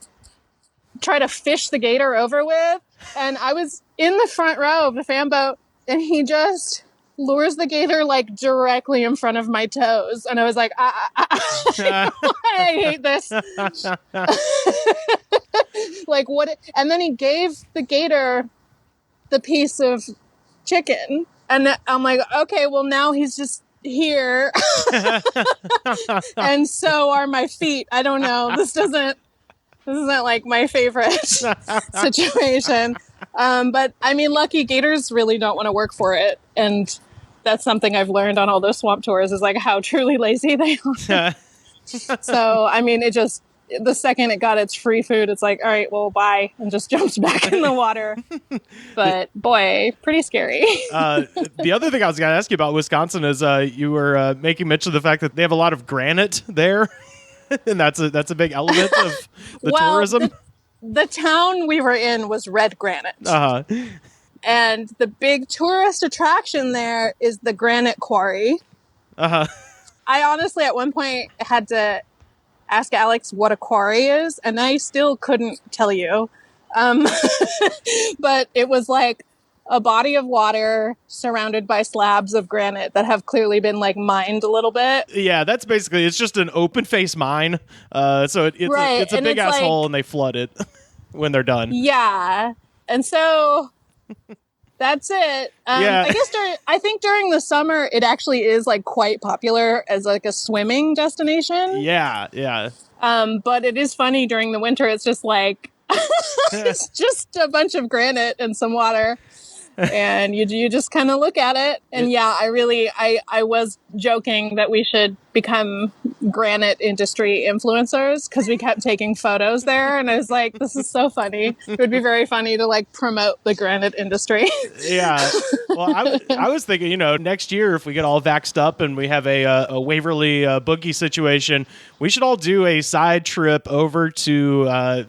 S3: try to fish the gator over with. And I was in the front row of the fan boat, and he just lures the gator like directly in front of my toes, and I was like, I hate this. Like what? And then he gave the gator the piece of chicken, and I'm like, okay, well now he's just here, and so are my feet. I don't know. This isn't like my favorite situation. But I mean, lucky gators really don't want to work for it, and that's something I've learned on all those swamp tours is like how truly lazy they are. So, I mean, the second it got its free food, it's like, all right, well, bye, and just jumps back in the water. But boy, pretty scary.
S1: The other thing I was going to ask you about Wisconsin is you were making mention of the fact that they have a lot of granite there, and that's a big element of the tourism.
S3: The town we were in was red granite.
S1: Uh-huh.
S3: And the big tourist attraction there is the granite quarry.
S1: Uh-huh.
S3: I honestly, at one point, had to ask Alex what a quarry is, and I still couldn't tell you. But it was like a body of water surrounded by slabs of granite that have clearly been like mined a little bit.
S1: Yeah, that's basically, it's just an open face mine. So it's a big ass hole, and they flood it when they're done.
S3: Yeah. And so that's it.
S1: Yeah.
S3: I think during the summer, it actually is like quite popular as like a swimming destination.
S1: Yeah, yeah.
S3: But it is funny during the winter. It's just like, it's just a bunch of granite and some water. And you just kind of look at it. And yeah, I was joking that we should become granite industry influencers because we kept taking photos there. And I was like, this is so funny. It would be very funny to like promote the granite industry.
S1: Yeah. Well, I was thinking, next year, if we get all vaxxed up and we have a Waverly boogie situation, we should all do a side trip over to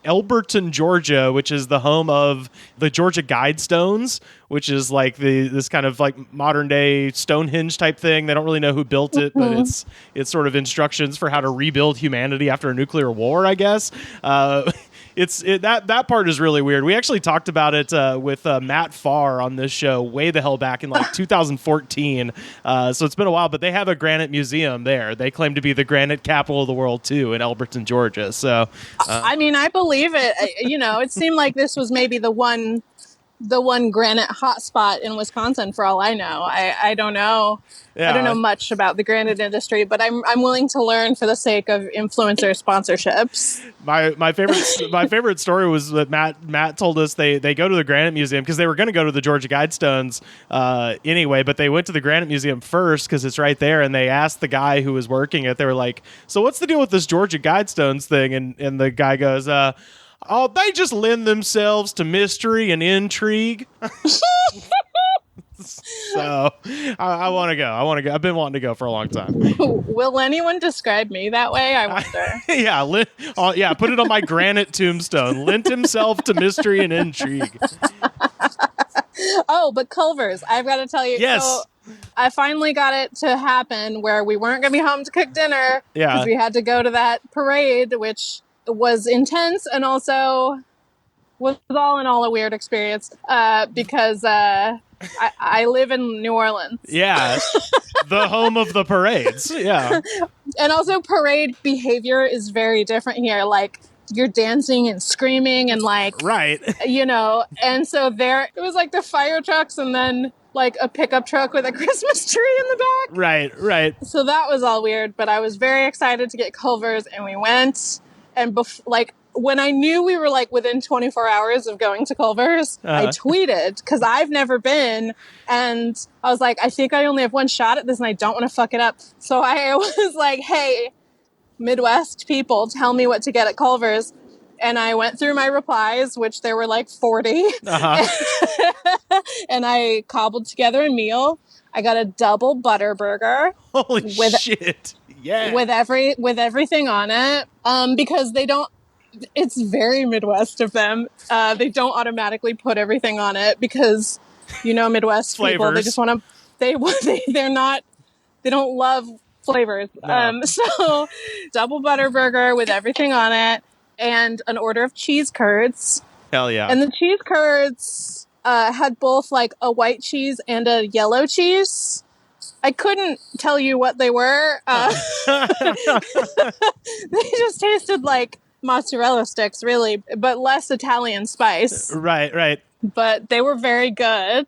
S1: Elberton, Georgia, which is the home of the Georgia Guidestones, which is like this kind of like modern day Stonehenge type thing. They don't really know who built it, but it's sort of instructions for how to rebuild humanity after a nuclear war, I guess. That part is really weird. We actually talked about it with Matt Farr on this show way the hell back in like 2014. So it's been a while, but they have a granite museum there. They claim to be the granite capital of the world too in Elberton, Georgia. So,
S3: I mean, I believe it. It seemed like this was maybe the one granite hotspot in Wisconsin for all I know. I don't know. Yeah. I don't know much about the granite industry, but I'm willing to learn for the sake of influencer sponsorships.
S1: My favorite story was that Matt told us they go to the Granite Museum because they were going to go to the Georgia Guidestones anyway, but they went to the Granite Museum first because it's right there, and they asked the guy who was working it. They were like, "So what's the deal with this Georgia Guidestones thing?" And the guy goes, they just lend themselves to mystery and intrigue." So I want to go. I've been wanting to go for a long time.
S3: Will anyone describe me that way? I wonder.
S1: Yeah, put it on my granite tombstone. Lent himself to mystery and intrigue.
S3: Oh, but Culver's, I've got to tell you.
S1: Yes.
S3: So I finally got it to happen where we weren't going to be home to cook dinner.
S1: Yeah.
S3: Because we had to go to that parade, which was intense and also was all in all a weird experience because I live in New Orleans.
S1: Yeah, the home of the parades. Yeah.
S3: And also parade behavior is very different here. Like, you're dancing and screaming and like...
S1: Right.
S3: And so there, it was like the fire trucks and then like a pickup truck with a Christmas tree in the back.
S1: Right.
S3: So that was all weird, but I was very excited to get Culver's and we went. And when I knew we were like within 24 hours of going to Culver's, I tweeted because I've never been, and I was like, I think I only have one shot at this and I don't want to fuck it up. So I was like, hey, Midwest people, tell me what to get at Culver's. And I went through my replies, which there were like 40. And I cobbled together a meal. I got a double butter burger.
S1: Holy shit. Yeah.
S3: With everything on it. Because they don't, it's very Midwest of them. They don't automatically put everything on it because, Midwest people, they just want to, they don't love flavors.
S1: No.
S3: So double butter burger with everything on it and an order of cheese curds.
S1: Hell yeah.
S3: And the cheese curds had both like a white cheese and a yellow cheese. I couldn't tell you what they were. They just tasted like mozzarella sticks, really, but less Italian spice.
S1: Right.
S3: But they were very good.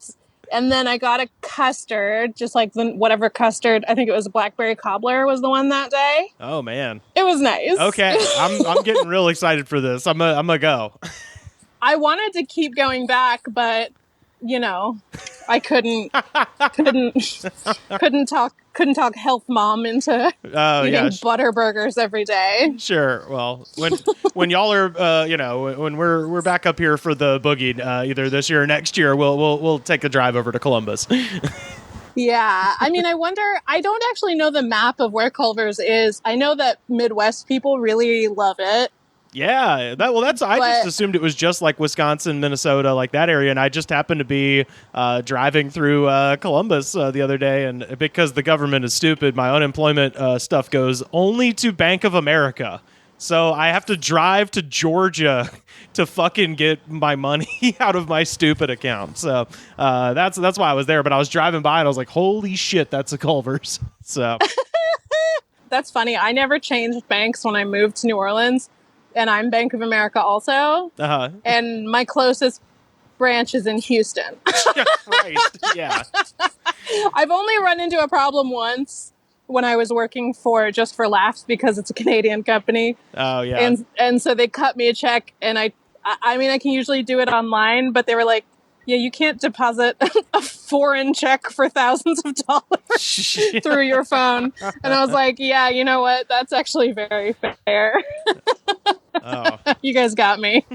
S3: And then I got a custard, just like whatever custard. I think it was a blackberry cobbler was the one that day.
S1: Oh, man.
S3: It was nice.
S1: Okay. I'm getting real excited for this. I'm gonna go.
S3: I wanted to keep going back, but I couldn't talk health mom into eating butter burgers every day.
S1: Sure. Well, when y'all are when we're back up here for the boogie either this year or next year, we'll take a drive over to Columbus.
S3: Yeah. I mean, I wonder, I don't actually know the map of where Culver's is. I know that Midwest people really love it.
S1: Yeah, I just assumed it was just like Wisconsin, Minnesota, like that area, and I just happened to be driving through Columbus the other day, and because the government is stupid, my unemployment stuff goes only to Bank of America. So I have to drive to Georgia to fucking get my money out of my stupid account. So that's why I was there. But I was driving by and I was like, holy shit, that's a Culver's. So
S3: That's funny. I never changed banks when I moved to New Orleans, and I'm Bank of America also.
S1: uh-huh.
S3: And my closest branch is in Houston.
S1: Christ, yeah.
S3: I've only run into a problem once when I was working for Just for Laughs because it's a Canadian company.
S1: Oh yeah.
S3: And so they cut me a check, and I mean, I can usually do it online, but they were like, yeah, you can't deposit a foreign check for thousands of dollars through your phone. And I was like, yeah, you know what? That's actually very fair.
S1: Oh.
S3: You guys got me.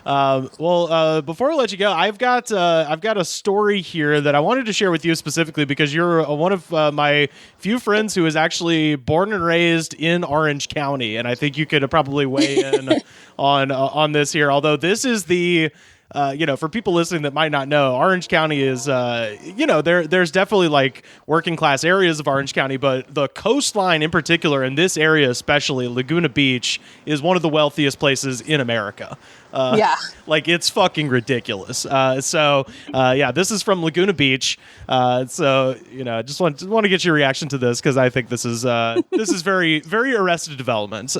S1: Before I let you go, I've got a story here that I wanted to share with you specifically because you're one of my few friends who is actually born and raised in Orange County, and I think you could probably weigh in on this here. Although this is the for people listening that might not know, Orange County is, there's definitely like working class areas of Orange County, but the coastline in particular, in this area especially, Laguna Beach, is one of the wealthiest places in America. Like, it's fucking ridiculous. This is from Laguna Beach. Just want to get your reaction to this because I think this is very, very Arrested Development.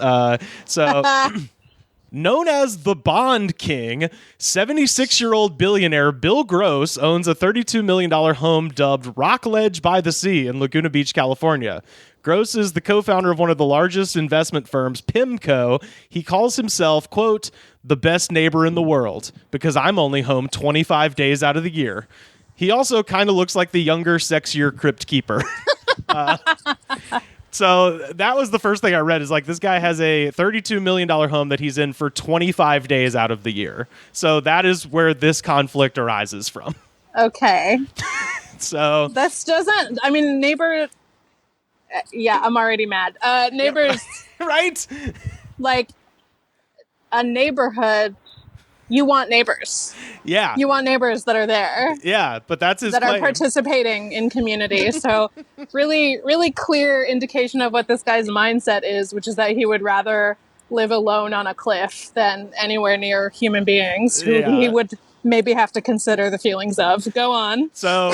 S1: Known as the Bond King, 76-year-old billionaire Bill Gross owns a $32 million home dubbed Rockledge by the Sea in Laguna Beach, California. Gross is the co-founder of one of the largest investment firms, PIMCO. He calls himself, quote, the best neighbor in the world, because I'm only home 25 days out of the year. He also kind of looks like the younger, sexier Crypt Keeper. So that was the first thing I read is like this guy has a $32 million home that he's in for 25 days out of the year. So that is where this conflict arises from.
S3: Okay.
S1: So
S3: this doesn't, I mean, neighbor. Yeah, I'm already mad. Neighbors.
S1: Right?
S3: Like a neighborhood. You want neighbors.
S1: Yeah.
S3: You want neighbors that are there.
S1: Yeah, but that's his
S3: that
S1: claim.
S3: Are participating in community. So really, really clear indication of what this guy's mindset is, which is that he would rather live alone on a cliff than anywhere near human beings who he would maybe have to consider the feelings of. Go on.
S1: So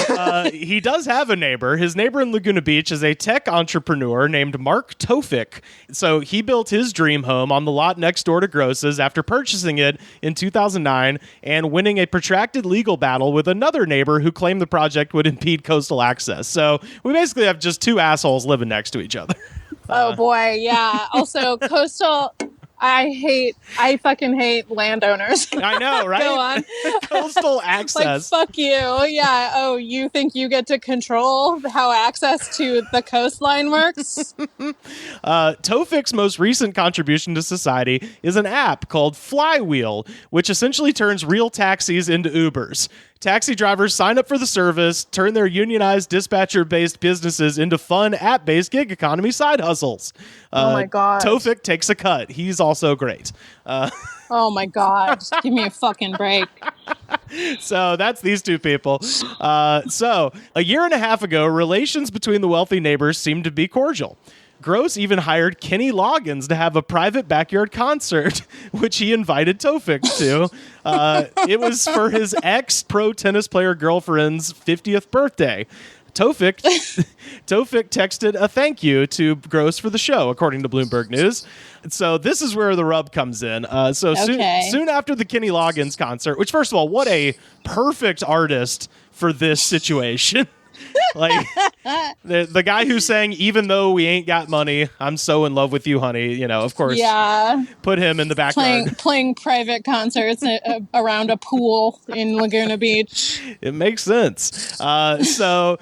S1: he does have a neighbor. His neighbor in Laguna Beach is a tech entrepreneur named Mark Tofik. So he built his dream home on the lot next door to Gross's after purchasing it in 2009 and winning a protracted legal battle with another neighbor who claimed the project would impede coastal access. So we basically have just two assholes living next to each other.
S3: Oh boy, yeah. Also, coastal... I fucking hate landowners.
S1: I know, right?
S3: Go on.
S1: Coastal access.
S3: Like, fuck you. Yeah. Oh, you think you get to control how access to the coastline works?
S1: Tofik's most recent contribution to society is an app called Flywheel, which essentially turns real taxis into Ubers. Taxi drivers sign up for the service, turn their unionized dispatcher-based businesses into fun app-based gig economy side hustles.
S3: Oh my God.
S1: Tofik takes a cut. He's also great.
S3: Oh my God. Give me a fucking break.
S1: So that's these two people. So a year and a half ago, relations between the wealthy neighbors seemed to be cordial. Gross even hired Kenny Loggins to have a private backyard concert, which he invited Tofik to. It was for his ex-pro tennis player girlfriend's 50th birthday. Tofik texted a thank you to Gross for the show, according to Bloomberg News. So this is where the rub comes in. Soon after the Kenny Loggins concert, which, first of all, what a perfect artist for this situation. Like the guy who's saying, even though we ain't got money, I'm so in love with you, honey. Of course, put him in the backyard.
S3: Playing private concerts around a pool in Laguna Beach.
S1: It makes sense. So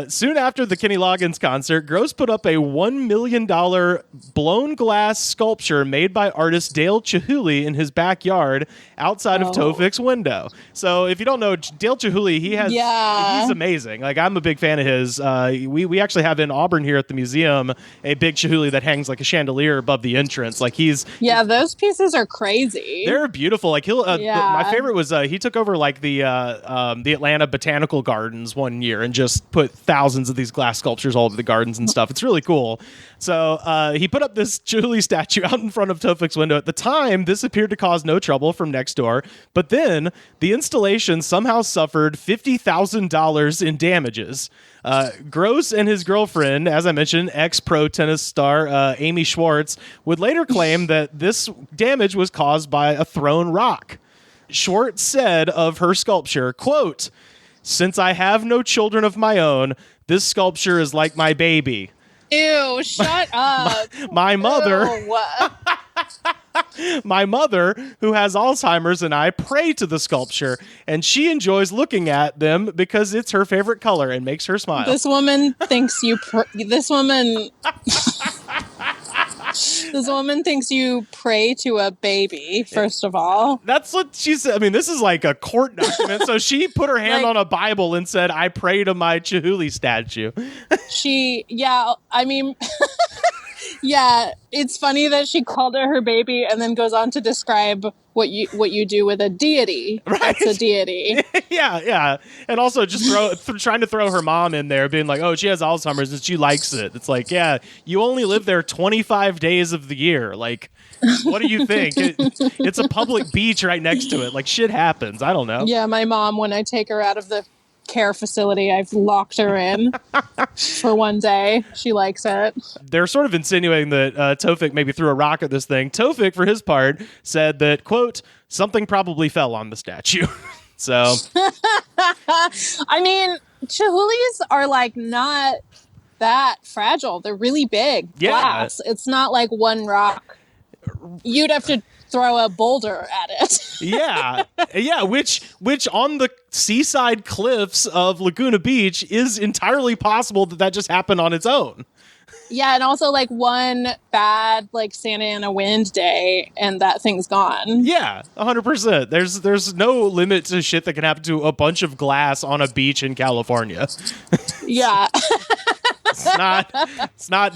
S1: soon after the Kenny Loggins concert, Gross put up a $1 million blown glass sculpture made by artist Dale Chihuly in his backyard outside of Tofik's window. So if you don't know Dale Chihuly, he's amazing. Like, I'm a big fan of his. we actually have in Auburn here at the museum a big Chihuly that hangs like a chandelier above the entrance. Like
S3: those pieces are crazy.
S1: They're beautiful. Like my favorite was he took over like the Atlanta Botanical Gardens one year and just put thousands of these glass sculptures all over the gardens and stuff. It's really cool. So he put up this Chihuly statue out in front of Tawfik's window. At the time, this appeared to cause no trouble from next door, but then the installation somehow suffered $50,000 in damages. Gross and his girlfriend, as I mentioned, ex-pro tennis star Amy Schwartz, would later claim that this damage was caused by a thrown rock. Schwartz said of her sculpture, quote, "Since I have no children of my own, this sculpture is like my baby.
S3: Ew, shut up.
S1: My mother,
S3: Ew.
S1: my mother, who has Alzheimer's, and I pray to the sculpture, and she enjoys looking at them because it's her favorite color and makes her smile."
S3: This woman thinks this woman thinks you pray to a baby, first of all.
S1: That's what she said. I mean, this is like a court document. So she put her hand on a Bible and said, "I pray to my Chihuly statue." Yeah, it's funny that she called it her baby and then goes on to describe what you do with a deity. Right.
S3: That's a deity.
S1: Yeah. And also just trying to throw her mom in there, being like, "Oh, she has Alzheimer's and she likes it." It's like, yeah, you only live there 25 days of the year. Like, what do you think? It's a public beach right next to it. Like, shit happens. I don't know.
S3: Yeah, my mom, when I take her out of the care facility, I've locked her in for one day. She likes it.
S1: They're sort of insinuating that Tawfik maybe threw a rock at this thing. Tawfik, for his part, said that, quote, "Something probably fell on the statue." So,
S3: I mean, Chihulies are like not that fragile. They're really big. Glass. It's not like one rock. You'd have to throw a boulder at it.
S1: yeah, which on the seaside cliffs of Laguna Beach is entirely possible that just happened on its own.
S3: Yeah, and also like one bad like Santa Ana wind day and that thing's gone.
S1: Yeah, 100%. There's no limit to shit that can happen to a bunch of glass on a beach in California.
S3: Yeah.
S1: It's not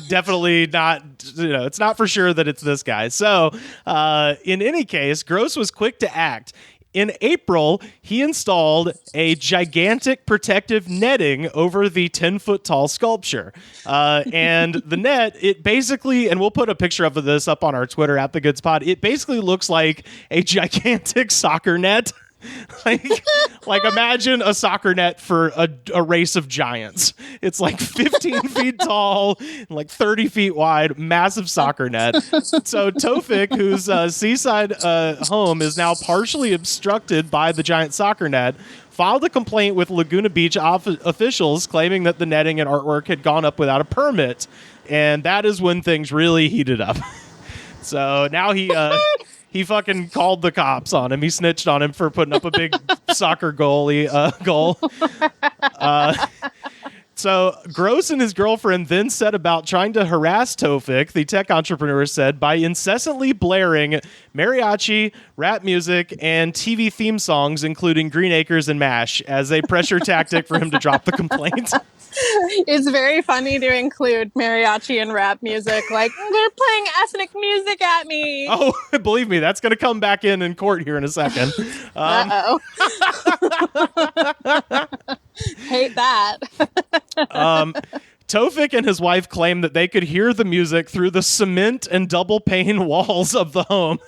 S1: for sure that it's this guy. So, in any case, Gross was quick to act. In April, he installed a gigantic protective netting over the 10-foot tall sculpture. And the net, it basically, and we'll put a picture of this up on our Twitter at The Good Spot, it basically looks like a gigantic soccer net. like imagine a soccer net for a race of giants. It's like 15 feet tall, like 30 feet wide, massive soccer net. So Tawfik, whose seaside home is now partially obstructed by the giant soccer net, filed a complaint with Laguna Beach officials claiming that the netting and artwork had gone up without a permit. And that is when things really heated up. So now he fucking called the cops on him. He snitched on him for putting up a big soccer goal. So Gross and his girlfriend then set about trying to harass Tawfik, the tech entrepreneur said, by incessantly blaring mariachi, rap music, and TV theme songs, including Green Acres and MASH, as a pressure tactic for him to drop the complaint.
S3: It's very funny to include mariachi and rap music. Like, they're playing ethnic music at me.
S1: Oh, believe me, that's going to come back in court here in a second.
S3: Uh-oh. Hate that.
S1: Tawfik and his wife claimed that they could hear the music through the cement and double pane walls of the home.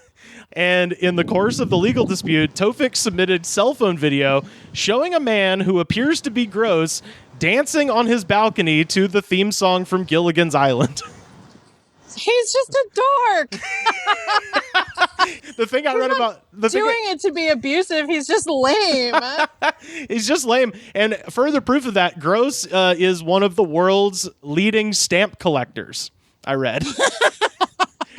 S1: And in the course of the legal dispute, Tawfik submitted cell phone video showing a man who appears to be Gross dancing on his balcony to the theme song from Gilligan's Island.
S3: He's just a dork.
S1: The thing I read about
S3: it to be abusive. He's just lame.
S1: He's just lame. And further proof of that, Gross is one of the world's leading stamp collectors, I read.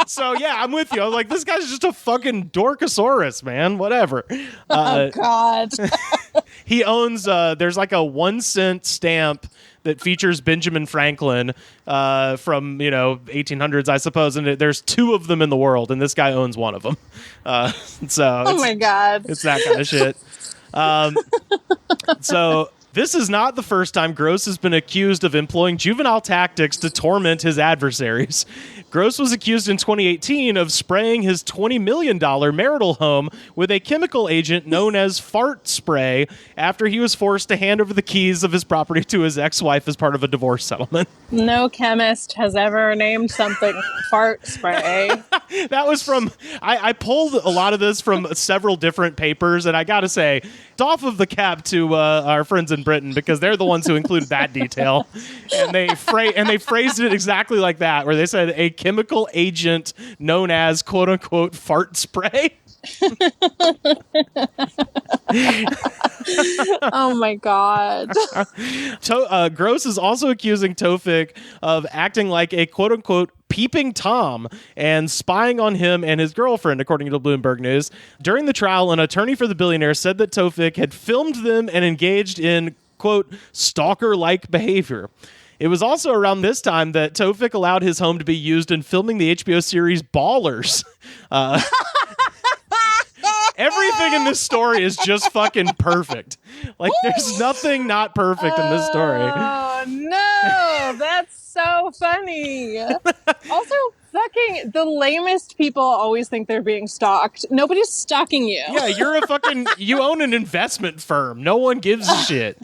S1: So, yeah, I'm with you. I was like, this guy's just a fucking dorkosaurus, man. Whatever.
S3: Oh, God.
S1: He owns, there's like a 1 cent stamp that features Benjamin Franklin from, 1800s, I suppose. And there's 2 of them in the world, and this guy owns one of them.
S3: Oh, my God.
S1: It's that kind of shit. So This is not the first time Gross has been accused of employing juvenile tactics to torment his adversaries. Gross was accused in 2018 of spraying his $20 million marital home with a chemical agent known as fart spray after he was forced to hand over the keys of his property to his ex-wife as part of a divorce settlement.
S3: No chemist has ever named something fart spray.
S1: That was from, I pulled a lot of this from several different papers, and I gotta say, doff of the cap to our friends in Britain, because they're the ones who included that detail. And they phrased it exactly like that, where they said a chemical agent known as quote unquote fart spray.
S3: Oh my God.
S1: Gross is also accusing Tofik of acting like a quote unquote peeping Tom and spying on him and his girlfriend, according to Bloomberg News. During the trial, an attorney for the billionaire said that Tofik had filmed them and engaged in quote stalker-like behavior. It was also around this time that Tofik allowed his home to be used in filming the HBO series Ballers. Everything in this story is just fucking perfect. Like, there's nothing not perfect in this story.
S3: Oh, no. That's so funny. Also, fucking the lamest people always think they're being stalked. Nobody's stalking you.
S1: Yeah, you own an investment firm. No one gives a shit.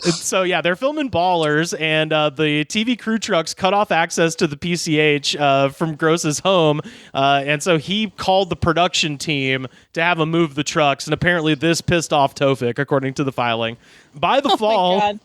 S1: So yeah, they're filming Ballers, and the TV crew trucks cut off access to the PCH from Gross's home, and so he called the production team to have him move the trucks, and apparently this pissed off Tofik, according to the filing. By the fall,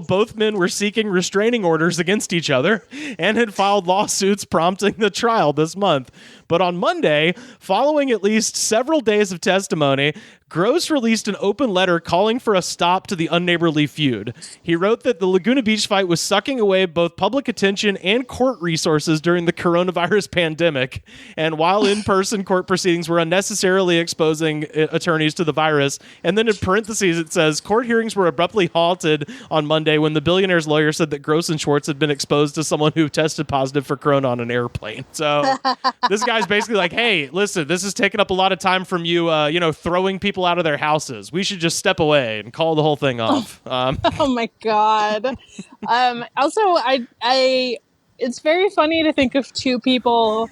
S1: both men were seeking restraining orders against each other and had filed lawsuits prompting the trial this month. But on Monday, following at least several days of testimony, Gross released an open letter calling for a stop to the unneighborly feud. He wrote that the Laguna Beach fight was sucking away both public attention and court resources during the coronavirus pandemic. And while in-person court proceedings were unnecessarily exposing attorneys to the virus, and then in parentheses it says, court hearings were abruptly halted on Monday when the billionaire's lawyer said that Gross and Schwartz had been exposed to someone who tested positive for corona on an airplane. So this guy's basically like, hey, listen, this is taking up a lot of time from you, throwing people out of their houses. We should just step away and call the whole thing off.
S3: Oh my God. Also, it's very funny to think of two people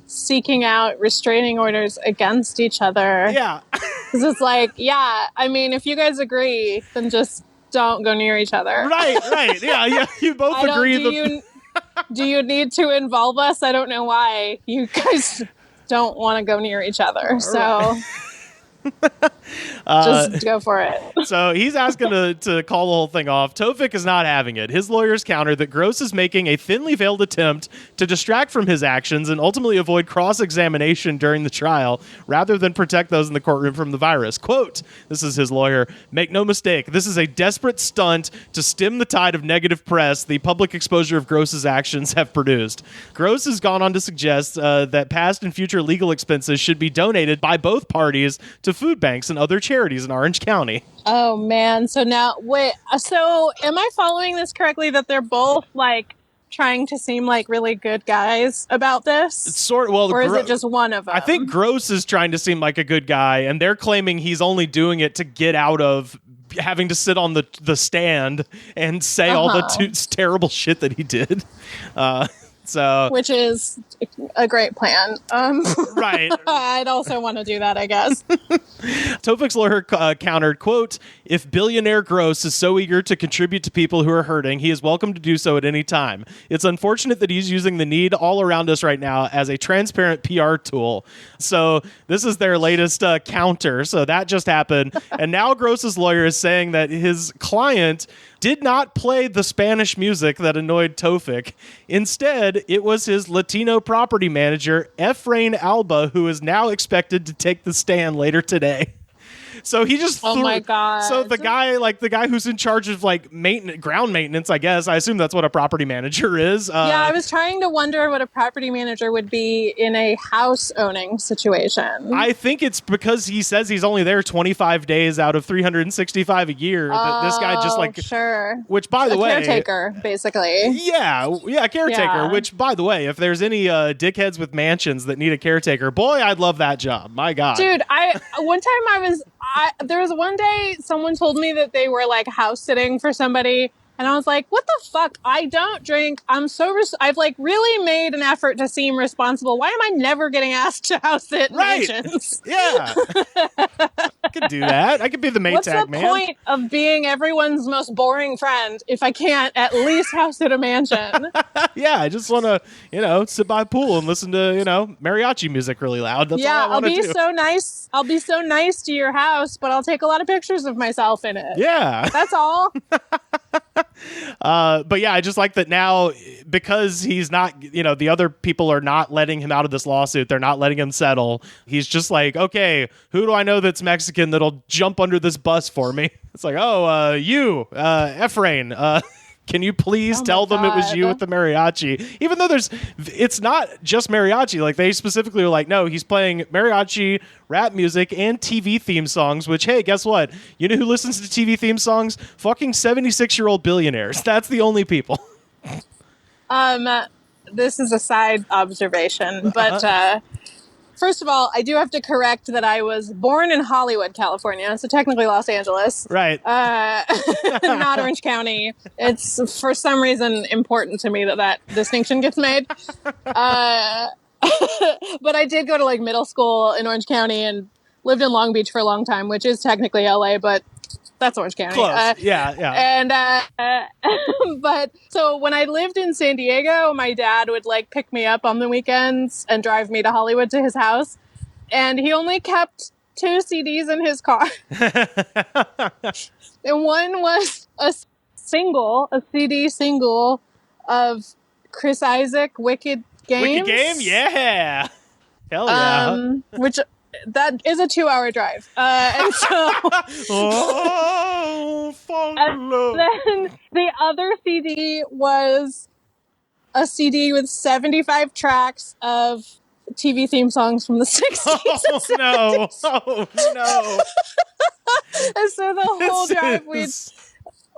S3: seeking out restraining orders against each other.
S1: Yeah.
S3: Because it's like, yeah, I mean, if you guys agree, then just don't go near each other.
S1: Right. Yeah. You both agree.
S3: Do you need to involve us? I don't know why you guys don't want to go near each other. So just go for it.
S1: So he's asking to call the whole thing off. Tofik is not having it. His lawyers counter that Gross is making a thinly veiled attempt to distract from his actions and ultimately avoid cross-examination during the trial rather than protect those in the courtroom from the virus. Quote, this is his lawyer, make no mistake, this is a desperate stunt to stem the tide of negative press the public exposure of Gross's actions have produced. Gross has gone on to suggest that past and future legal expenses should be donated by both parties to food banks and other charities in Orange County.
S3: Oh, man. So now, wait, so am I following this correctly that they're both like trying to seem like really good guys about this? Or is it just one of them?
S1: I think Gross is trying to seem like a good guy, and they're claiming he's only doing it to get out of having to sit on the stand and say all the terrible shit that he did. Which is a great plan. Right.
S3: I'd also want to do that, I guess.
S1: Tofik's lawyer countered, quote, if billionaire Gross is so eager to contribute to people who are hurting, he is welcome to do so at any time. It's unfortunate that he's using the need all around us right now as a transparent PR tool. So this is their latest counter. So that just happened. And now Gross's lawyer is saying that his client did not play the Spanish music that annoyed Tofik. Instead, it was his Latino property manager, Efrain Alba, who is now expected to take the stand later today. So he just
S3: oh my God.
S1: So the guy who's in charge of like ground maintenance, I guess. I assume that's what a property manager is.
S3: Yeah, I was trying to wonder what a property manager would be in a house owning situation.
S1: I think it's because he says he's only there 25 days out of 365 a year. That this guy just like
S3: sure.
S1: Which by the way,
S3: caretaker basically.
S1: Yeah, caretaker. Yeah. Which by the way, if there's any dickheads with mansions that need a caretaker, boy, I'd love that job. My God,
S3: dude. One time There was one day someone told me that they were like house sitting for somebody. And I was like, what the fuck? I don't drink. I've like really made an effort to seem responsible. Why am I never getting asked to house sit mansions?
S1: Yeah. I could do that. I could be the Maytag man.
S3: What's the point of being everyone's most boring friend if I can't at least house sit a mansion?
S1: Yeah, I just want to, sit by a pool and listen to, mariachi music really loud. That's all I want to do.
S3: I'll be so nice. I'll be so nice to your house, but I'll take a lot of pictures of myself in it.
S1: Yeah.
S3: That's all.
S1: But yeah, I just like that now because he's not, the other people are not letting him out of this lawsuit. They're not letting him settle. He's just like, okay, who do I know that's Mexican that'll jump under this bus for me? It's like, you, Efrain, can you please tell them it was you with the mariachi? Even though it's not just mariachi. Like they specifically were like, no, he's playing mariachi, rap music, and TV theme songs, which, hey, guess what? You know who listens to TV theme songs? Fucking 76-year-old billionaires. That's the only people.
S3: This is a side observation, but first of all, I do have to correct that I was born in Hollywood, California, so technically Los Angeles.
S1: Right.
S3: Not Orange County. It's, for some reason, important to me that distinction gets made. But I did go to, like, middle school in Orange County and lived in Long Beach for a long time, which is technically LA, but that's Orange County.
S1: Close. Yeah.
S3: And, but, so when I lived in San Diego, my dad would, like, pick me up on the weekends and drive me to Hollywood to his house. And he only kept 2 CDs in his car. And one was a CD single of Chris Isaak, Wicked Games.
S1: Wicked Game? Yeah. Hell yeah.
S3: Which... that is a 2-hour drive. And so... and then the other CD was a CD with 75 tracks of TV theme songs from the 60s and 70s.
S1: Oh, no.
S3: And so the whole drive,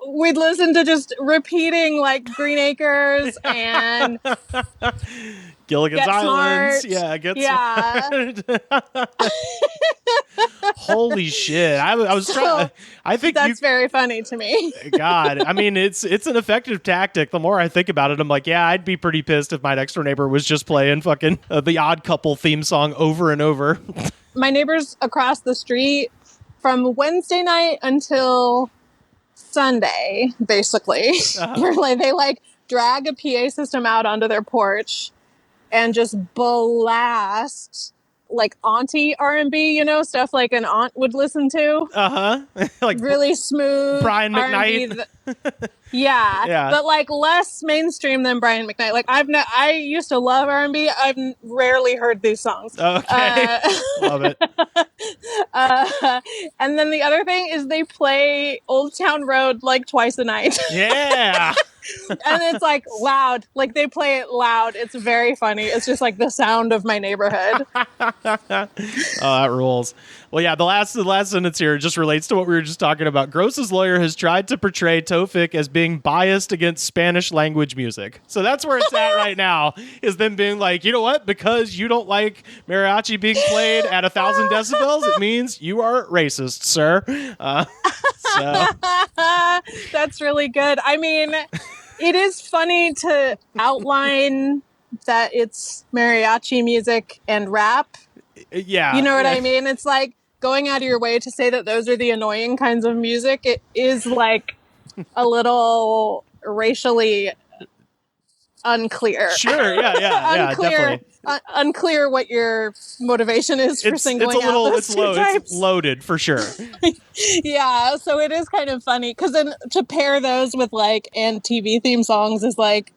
S3: we'd listen to just repeating, like, Green Acres and...
S1: Gilligan's Islands.
S3: Smart.
S1: Smart. Holy shit. I was trying. I think
S3: that's very funny to me.
S1: God, I mean, it's an effective tactic. The more I think about it, I'm like, yeah, I'd be pretty pissed if my next door neighbor was just playing fucking the Odd Couple theme song over and over.
S3: My neighbors across the street from Wednesday night until Sunday, basically, where like they like drag a PA system out onto their porch and just blast like auntie R&B, stuff like an aunt would listen to.
S1: Like
S3: really smooth
S1: Brian
S3: R&B
S1: McKnight.
S3: Yeah, but like less mainstream than Brian McKnight. Like I used to love R&B. I've rarely heard these songs.
S1: Okay, love it.
S3: And then the other thing is they play Old Town Road like twice a night.
S1: Yeah.
S3: And it's like loud. Like they play it loud. It's very funny. It's just like the sound of my neighborhood.
S1: Oh, that rules. Well, yeah, the last sentence here just relates to what we were just talking about. Gross's lawyer has tried to portray Tofik as being biased against Spanish language music. So that's where it's at right now, is them being like, you know what? Because you don't like mariachi being played at 1,000 decibels, it means you are racist, sir. So.
S3: That's really good. I mean, it is funny to outline that it's mariachi music and rap.
S1: Yeah.
S3: You know what I mean? It's like going out of your way to say that those are the annoying kinds of music. It is like a little racially unclear.
S1: Sure. Yeah.
S3: Unclear,
S1: definitely.
S3: Unclear what your motivation is for singling out those two types.
S1: It's loaded for sure.
S3: Yeah, so it is kind of funny because then to pair those with like and TV theme songs is like,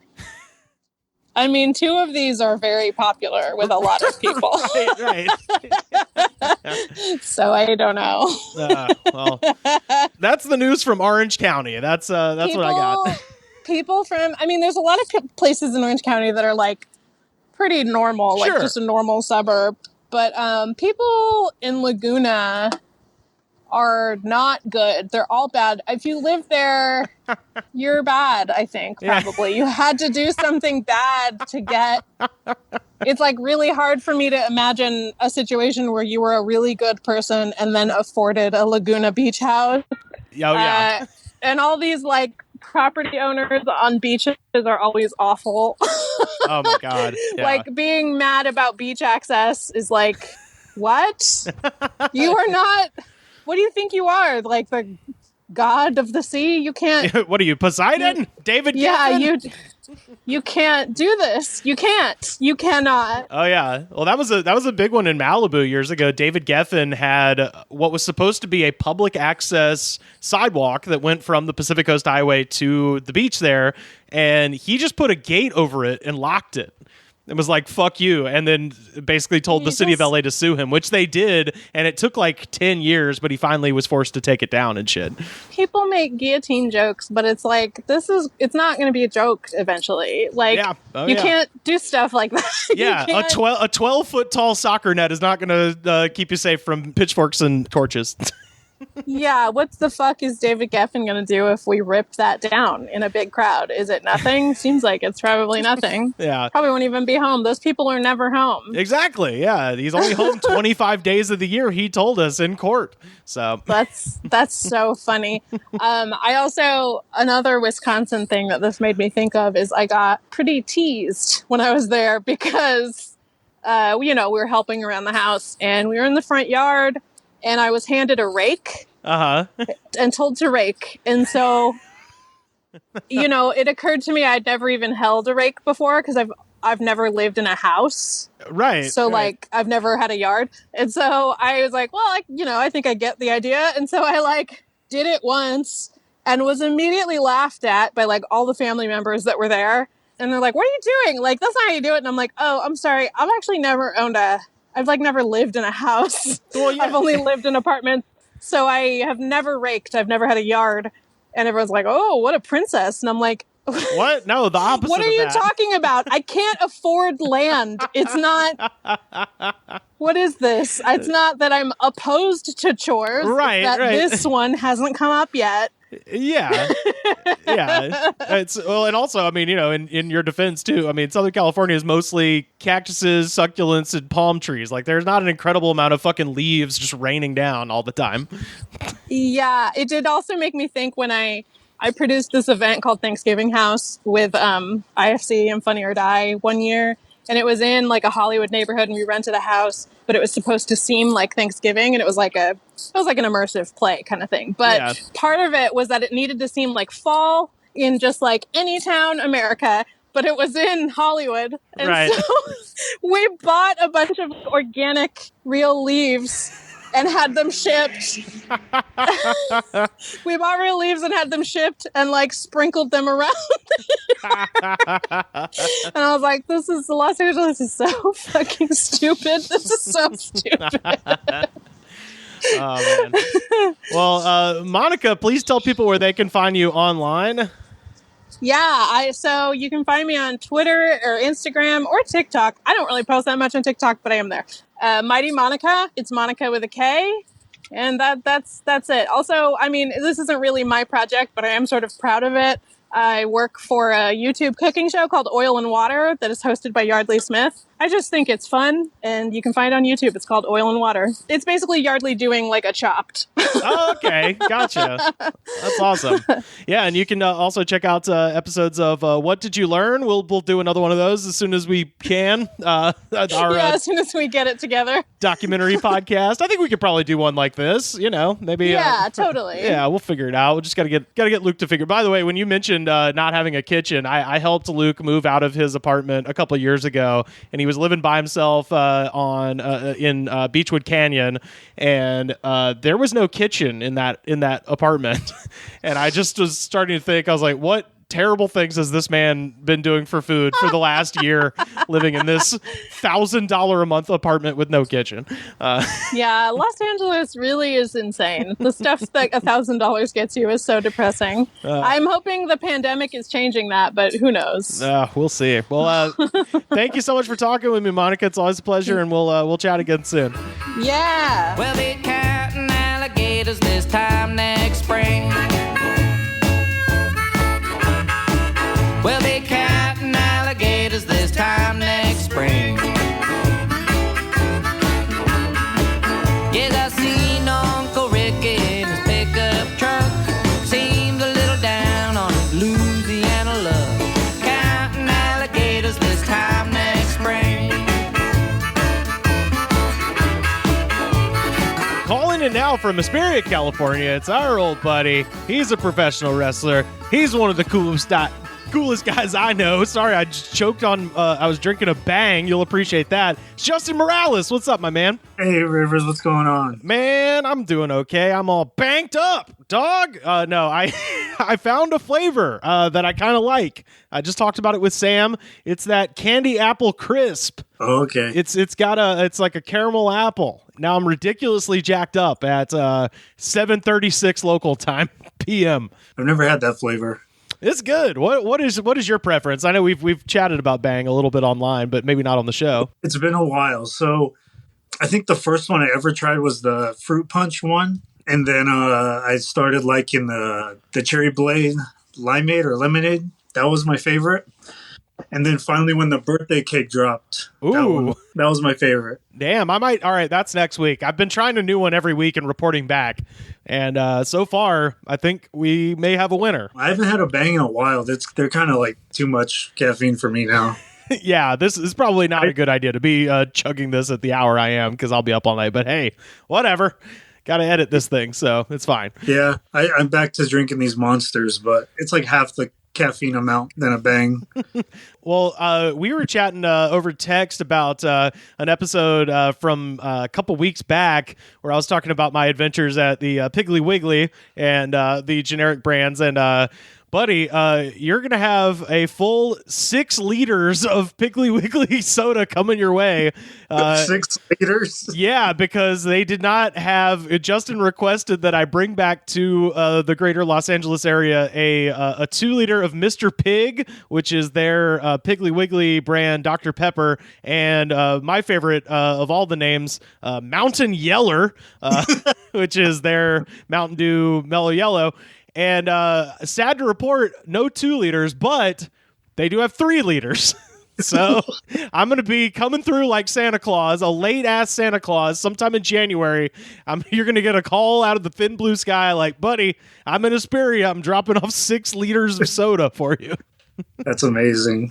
S3: I mean, 2 of these are very popular with a lot of people.
S1: Right.
S3: So I don't know.
S1: Well, that's the news from Orange County. That's what I got.
S3: People from, I mean, there's a lot of places in Orange County that are like pretty normal, like just a normal suburb. But people in Laguna are not good. They're all bad. If you live there, you're bad, I think, probably. Yeah. You had to do something bad to get... It's like really hard for me to imagine a situation where you were a really good person and then afforded a Laguna Beach house.
S1: Oh, yeah.
S3: And all these like property owners on beaches are always awful.
S1: Oh my God. Yeah.
S3: Like being mad about beach access is like, what? You are not, what do you think you are? Like the god of the sea? You can't.
S1: What are you, Poseidon? David
S3: Yeah,
S1: Geffen?
S3: You can't do this. You can't. You cannot.
S1: Oh yeah. Well, that was a big one in Malibu years ago. David Geffen had what was supposed to be a public access sidewalk that went from the Pacific Coast Highway to the beach there, and he just put a gate over it and locked it. It was like, fuck you, and then basically told the city of LA to sue him, which they did, and it took like 10 years, but he finally was forced to take it down and shit.
S3: People make guillotine jokes, but it's like, it's not going to be a joke eventually. Like, you can't do stuff like that.
S1: Yeah, a 12-foot tall soccer net is not going to keep you safe from pitchforks and torches.
S3: Yeah, what the fuck is David Geffen going to do if we rip that down in a big crowd? Is it nothing? Seems like it's probably nothing.
S1: Yeah.
S3: Probably won't even be home. Those people are never home.
S1: Exactly, yeah. He's only home 25 days of the year, he told us in court. So
S3: That's so funny. I also, another Wisconsin thing that this made me think of is I got pretty teased when I was there because, we were helping around the house and we were in the front yard. And I was handed a rake and told to rake. And so, it occurred to me I'd never even held a rake before because I've never lived in a house.
S1: Right.
S3: So, like, I've never had a yard. And so I was like, well, I think I get the idea. And so I, did it once and was immediately laughed at by, all the family members that were there. And they're like, what are you doing? Like, that's not how you do it. And I'm like, oh, I'm sorry. I've actually never owned I've never lived in a house. Well, yeah. I've only lived in apartments. So I have never raked. I've never had a yard. And everyone's like, oh, what a princess. And I'm like,
S1: what? No, the opposite.
S3: What are you talking about? I can't afford land. It's not. What is this? It's not that I'm opposed to chores.
S1: Right.
S3: That this one hasn't come up yet.
S1: Yeah. Yeah. And also, I mean, in your defense too, I mean, Southern California is mostly cactuses, succulents, and palm trees. Like, there's not an incredible amount of fucking leaves just raining down all the time.
S3: Yeah. It did also make me think when I produced this event called Thanksgiving House with IFC and Funny or Die one year. And it was in a Hollywood neighborhood, and we rented a house, but it was supposed to seem like Thanksgiving, and it was like an immersive play kind of thing. But part of it was that it needed to seem like fall in just any town, America, but it was in Hollywood. And so we bought a bunch of organic real leaves and had them shipped. We bought real leaves and had them shipped and sprinkled them around. And I was like, Los Angeles is so fucking stupid. This is so stupid.
S1: Oh, man. Well, Monika, please tell people where they can find you online.
S3: Yeah, so you can find me on Twitter or Instagram or TikTok. I don't really post that much on TikTok, but I am there. Mighty Monika. It's Monika with a K. And that's it. Also, I mean, this isn't really my project, but I am sort of proud of it. I work for a YouTube cooking show called Oil and Water that is hosted by Yardley Smith. I just think it's fun, and you can find it on YouTube. It's called Oil and Water. It's basically Yardley doing a Chopped.
S1: Oh, okay. Gotcha. That's awesome. Yeah, and you can also check out episodes of What Did You Learn? We'll do another one of those as soon as we can.
S3: As soon as we get it together.
S1: Documentary podcast. I think we could probably do one like this, maybe.
S3: Yeah, totally.
S1: Yeah, we'll figure it out. We just gotta get Luke to figure. By the way, when you mentioned not having a kitchen, I helped Luke move out of his apartment a couple of years ago, and he was living by himself in Beechwood Canyon, and there was no kitchen in that apartment. And I just was starting to think, I was like, what terrible things has this man been doing for food for the last year, living in this $1,000 a month apartment with no kitchen?
S3: Yeah, Los Angeles really is insane. The stuff that $1,000 gets you is so depressing. I'm hoping the pandemic is changing that, but who knows?
S1: We'll see. Well, thank you so much for talking with me, Monika. It's always a pleasure, and we'll chat again soon.
S3: Yeah.
S4: Well, they cat and alligators.
S1: in now from Hesperia, California, it's our old buddy. He's a professional wrestler. He's one of the coolest guys I know. Sorry, I just choked on, I was drinking a Bang. You'll appreciate that. It's Justin Morales. What's up, my man?
S4: Hey, Rivers, what's going on?
S1: Man, I'm doing okay. I'm all banked up, dog. No, I found a flavor that I kind of like. I just talked about it with Sam. It's that candy apple crisp.
S4: Oh, okay.
S1: It's like a caramel apple. Now I'm ridiculously jacked up at 7:36 local time PM.
S4: I've never had that flavor.
S1: It's good. What is your preference? I know we've chatted about Bang a little bit online, but maybe not on the show.
S4: It's been a while. So I think the first one I ever tried was the fruit punch one. And then I started liking the cherry blade limeade or lemonade. That was my favorite. And then finally when the birthday cake dropped,
S1: Ooh.
S4: that was my favorite.
S1: Damn, all right, that's next week. I've been trying a new one every week and reporting back. And so far, I think we may have a winner.
S4: I haven't had a Bang in a while. They're kind of like too much caffeine for me now.
S1: Yeah, this is probably not a good idea to be chugging this at the hour I am because I'll be up all night. But hey, whatever. Got to edit this thing, so it's fine.
S4: Yeah, I'm back to drinking these monsters, but it's like half the caffeine amount than a Bang.
S1: Well, we were chatting over text about an episode from a couple weeks back where I was talking about my adventures at the Piggly Wiggly and the generic brands. And buddy, you're going to have a full 6 liters of Piggly Wiggly soda coming your way.
S4: 6 liters?
S1: Yeah, because they did not have. Justin requested that I bring back to the greater Los Angeles area a 2 liter of Mr. Pig, which is their Piggly Wiggly brand Dr. Pepper, and my favorite of all the names, Mountain Yeller, which is their Mountain Dew Mellow Yellow. And sad to report, no 2 liters, but they do have 3 liters. So I'm going to be coming through like Santa Claus, a late-ass Santa Claus, sometime in January. You're going to get a call out of the thin blue sky like, buddy, I'm in Hesperia. I'm dropping off 6 liters of soda for you.
S4: That's amazing.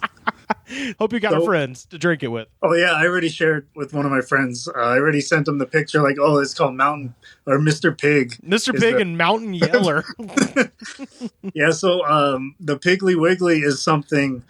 S1: Hope you got a friend to drink it with.
S4: Oh, yeah. I already shared with one of my friends. I already sent him the picture like, oh, it's called Mountain or Mr. Pig.
S1: Mr. Pig and Mountain Yeller.
S4: Yeah. So the Piggly Wiggly is something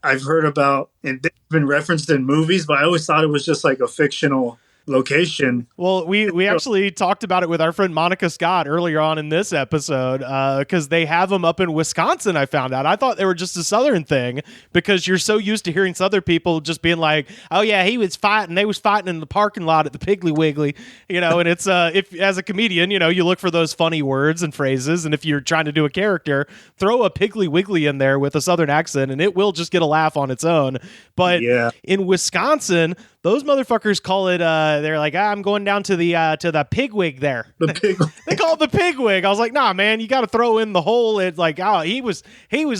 S4: I've heard about and it's been referenced in movies, but I always thought it was just like a fictional location.
S1: Well, we actually talked about it with our friend Monika Scott earlier on in this episode because they have them up in Wisconsin, I found out. I thought they were just a Southern thing because you're so used to hearing Southern people just being like, oh, yeah, they was fighting in the parking lot at the Piggly Wiggly, and it's if as a comedian, you look for those funny words and phrases, and if you're trying to do a character, throw a Piggly Wiggly in there with a Southern accent, and it will just get a laugh on its own. But in Wisconsin, those motherfuckers call it, they're like, I'm going down to the pigwig there.
S4: The pig.
S1: They call it the pigwig. I was like, nah, man, you got to throw in the whole, it's like, oh, he was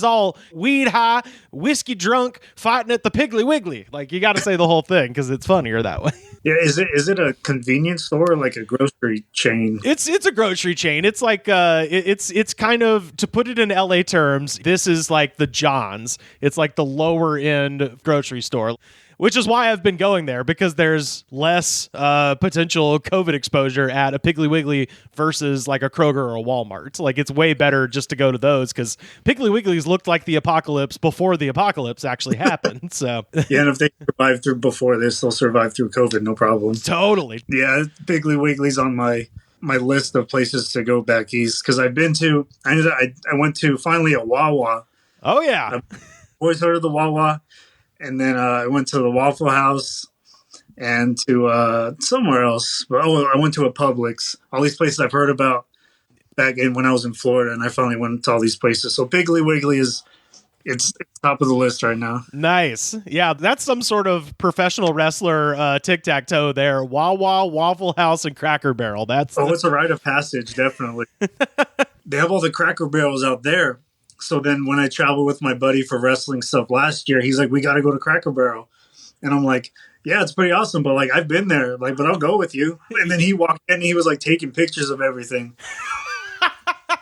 S1: all weed high, whiskey drunk, fighting at the Piggly Wiggly. Like, you got to say the whole thing because it's funnier that way.
S4: Yeah, is it a convenience store or like a grocery chain?
S1: It's a grocery chain. It's like it's kind of, to put it in LA terms, this is like the John's. It's like the lower end grocery store. Which is why I've been going there, because there's less potential COVID exposure at a Piggly Wiggly versus like a Kroger or a Walmart. Like, it's way better just to go to those because Piggly Wigglies looked like the apocalypse before the apocalypse actually happened. So
S4: yeah, and if they survived through before this, they'll survive through COVID, no problem.
S1: Totally.
S4: Yeah, Piggly Wiggly's on my list of places to go back east because I went to finally a Wawa.
S1: Oh yeah,
S4: I've always heard of the Wawa. And then I went to the Waffle House and to somewhere else. But I went to a Publix. All these places I've heard about back when I was in Florida, and I finally went to all these places. So Piggly Wiggly it's top of the list right now.
S1: Nice. Yeah, that's some sort of professional wrestler tic-tac-toe there. Wawa, Waffle House, and Cracker Barrel.
S4: It's a rite of passage, definitely. They have all the Cracker Barrels out there. So then when I traveled with my buddy for wrestling stuff last year, he's like, we got to go to Cracker Barrel. And I'm like, yeah, it's pretty awesome. But like, I've been there, but I'll go with you. And then he walked in and he was like taking pictures of everything.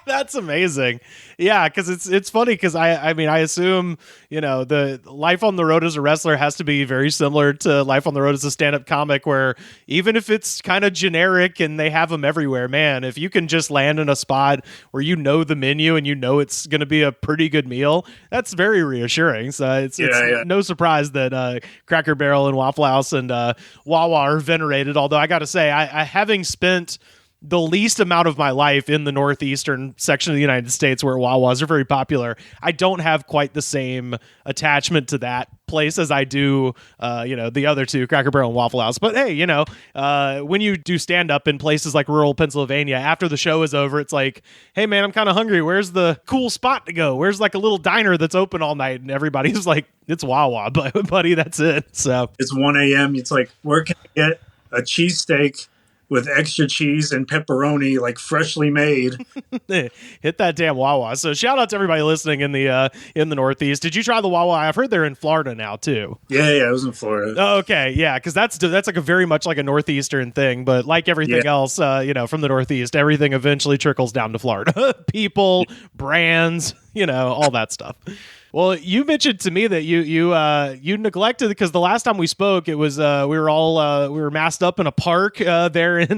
S1: That's amazing. Yeah, because it's funny because I mean I assume the life on the road as a wrestler has to be very similar to life on the road as a stand-up comic, where even if it's kind of generic and they have them everywhere, man, if you can just land in a spot where the menu and it's going to be a pretty good meal, that's very reassuring. So it's no surprise that Cracker Barrel and Waffle House and Wawa are venerated. Although I got to say, I having spent the least amount of my life in the northeastern section of the United States where Wawas are very popular, I don't have quite the same attachment to that place as I do, the other two, Cracker Barrel and Waffle House. But hey, when you do stand up in places like rural Pennsylvania, after the show is over, it's like, hey man, I'm kind of hungry. Where's the cool spot to go? Where's like a little diner that's open all night? And everybody's like, it's Wawa, buddy, that's it. So
S4: it's 1 a.m. It's like, where can I get a cheesesteak with extra cheese and pepperoni, like freshly made?
S1: Hit that damn Wawa. So shout out to everybody listening in the Northeast. Did you try the Wawa? I've heard they're in Florida now too.
S4: Yeah, I was in Florida.
S1: Oh, okay, yeah, because that's like a very much like a Northeastern thing, but like everything else, from the Northeast, everything eventually trickles down to Florida. People, brands, all that stuff. Well, you mentioned to me that you neglected, because the last time we spoke, it was we were masked up in a park there in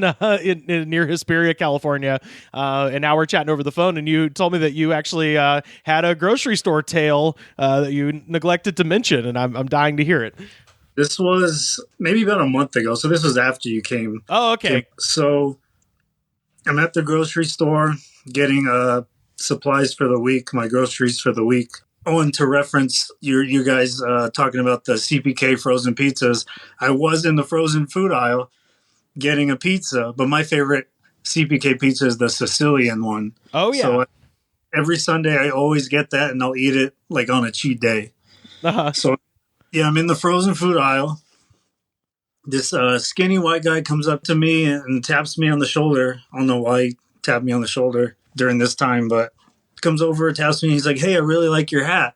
S1: near Hesperia, California, and now we're chatting over the phone. And you told me that you actually had a grocery store tale that you neglected to mention, and I'm dying to hear it.
S4: This was maybe about a month ago, so this was after you came.
S1: Oh, okay.
S4: So I'm at the grocery store getting supplies for the week, my groceries for the week. Oh, and to reference you guys talking about the CPK frozen pizzas, I was in the frozen food aisle getting a pizza, but my favorite CPK pizza is the Sicilian one.
S1: Oh, yeah. So
S4: every Sunday I always get that, and I'll eat it like on a cheat day.
S1: Uh-huh.
S4: So, yeah, I'm in the frozen food aisle. This skinny white guy comes up to me and taps me on the shoulder. I don't know why he tapped me on the shoulder during this time, but comes over, taps me, and he's like, hey, I really like your hat.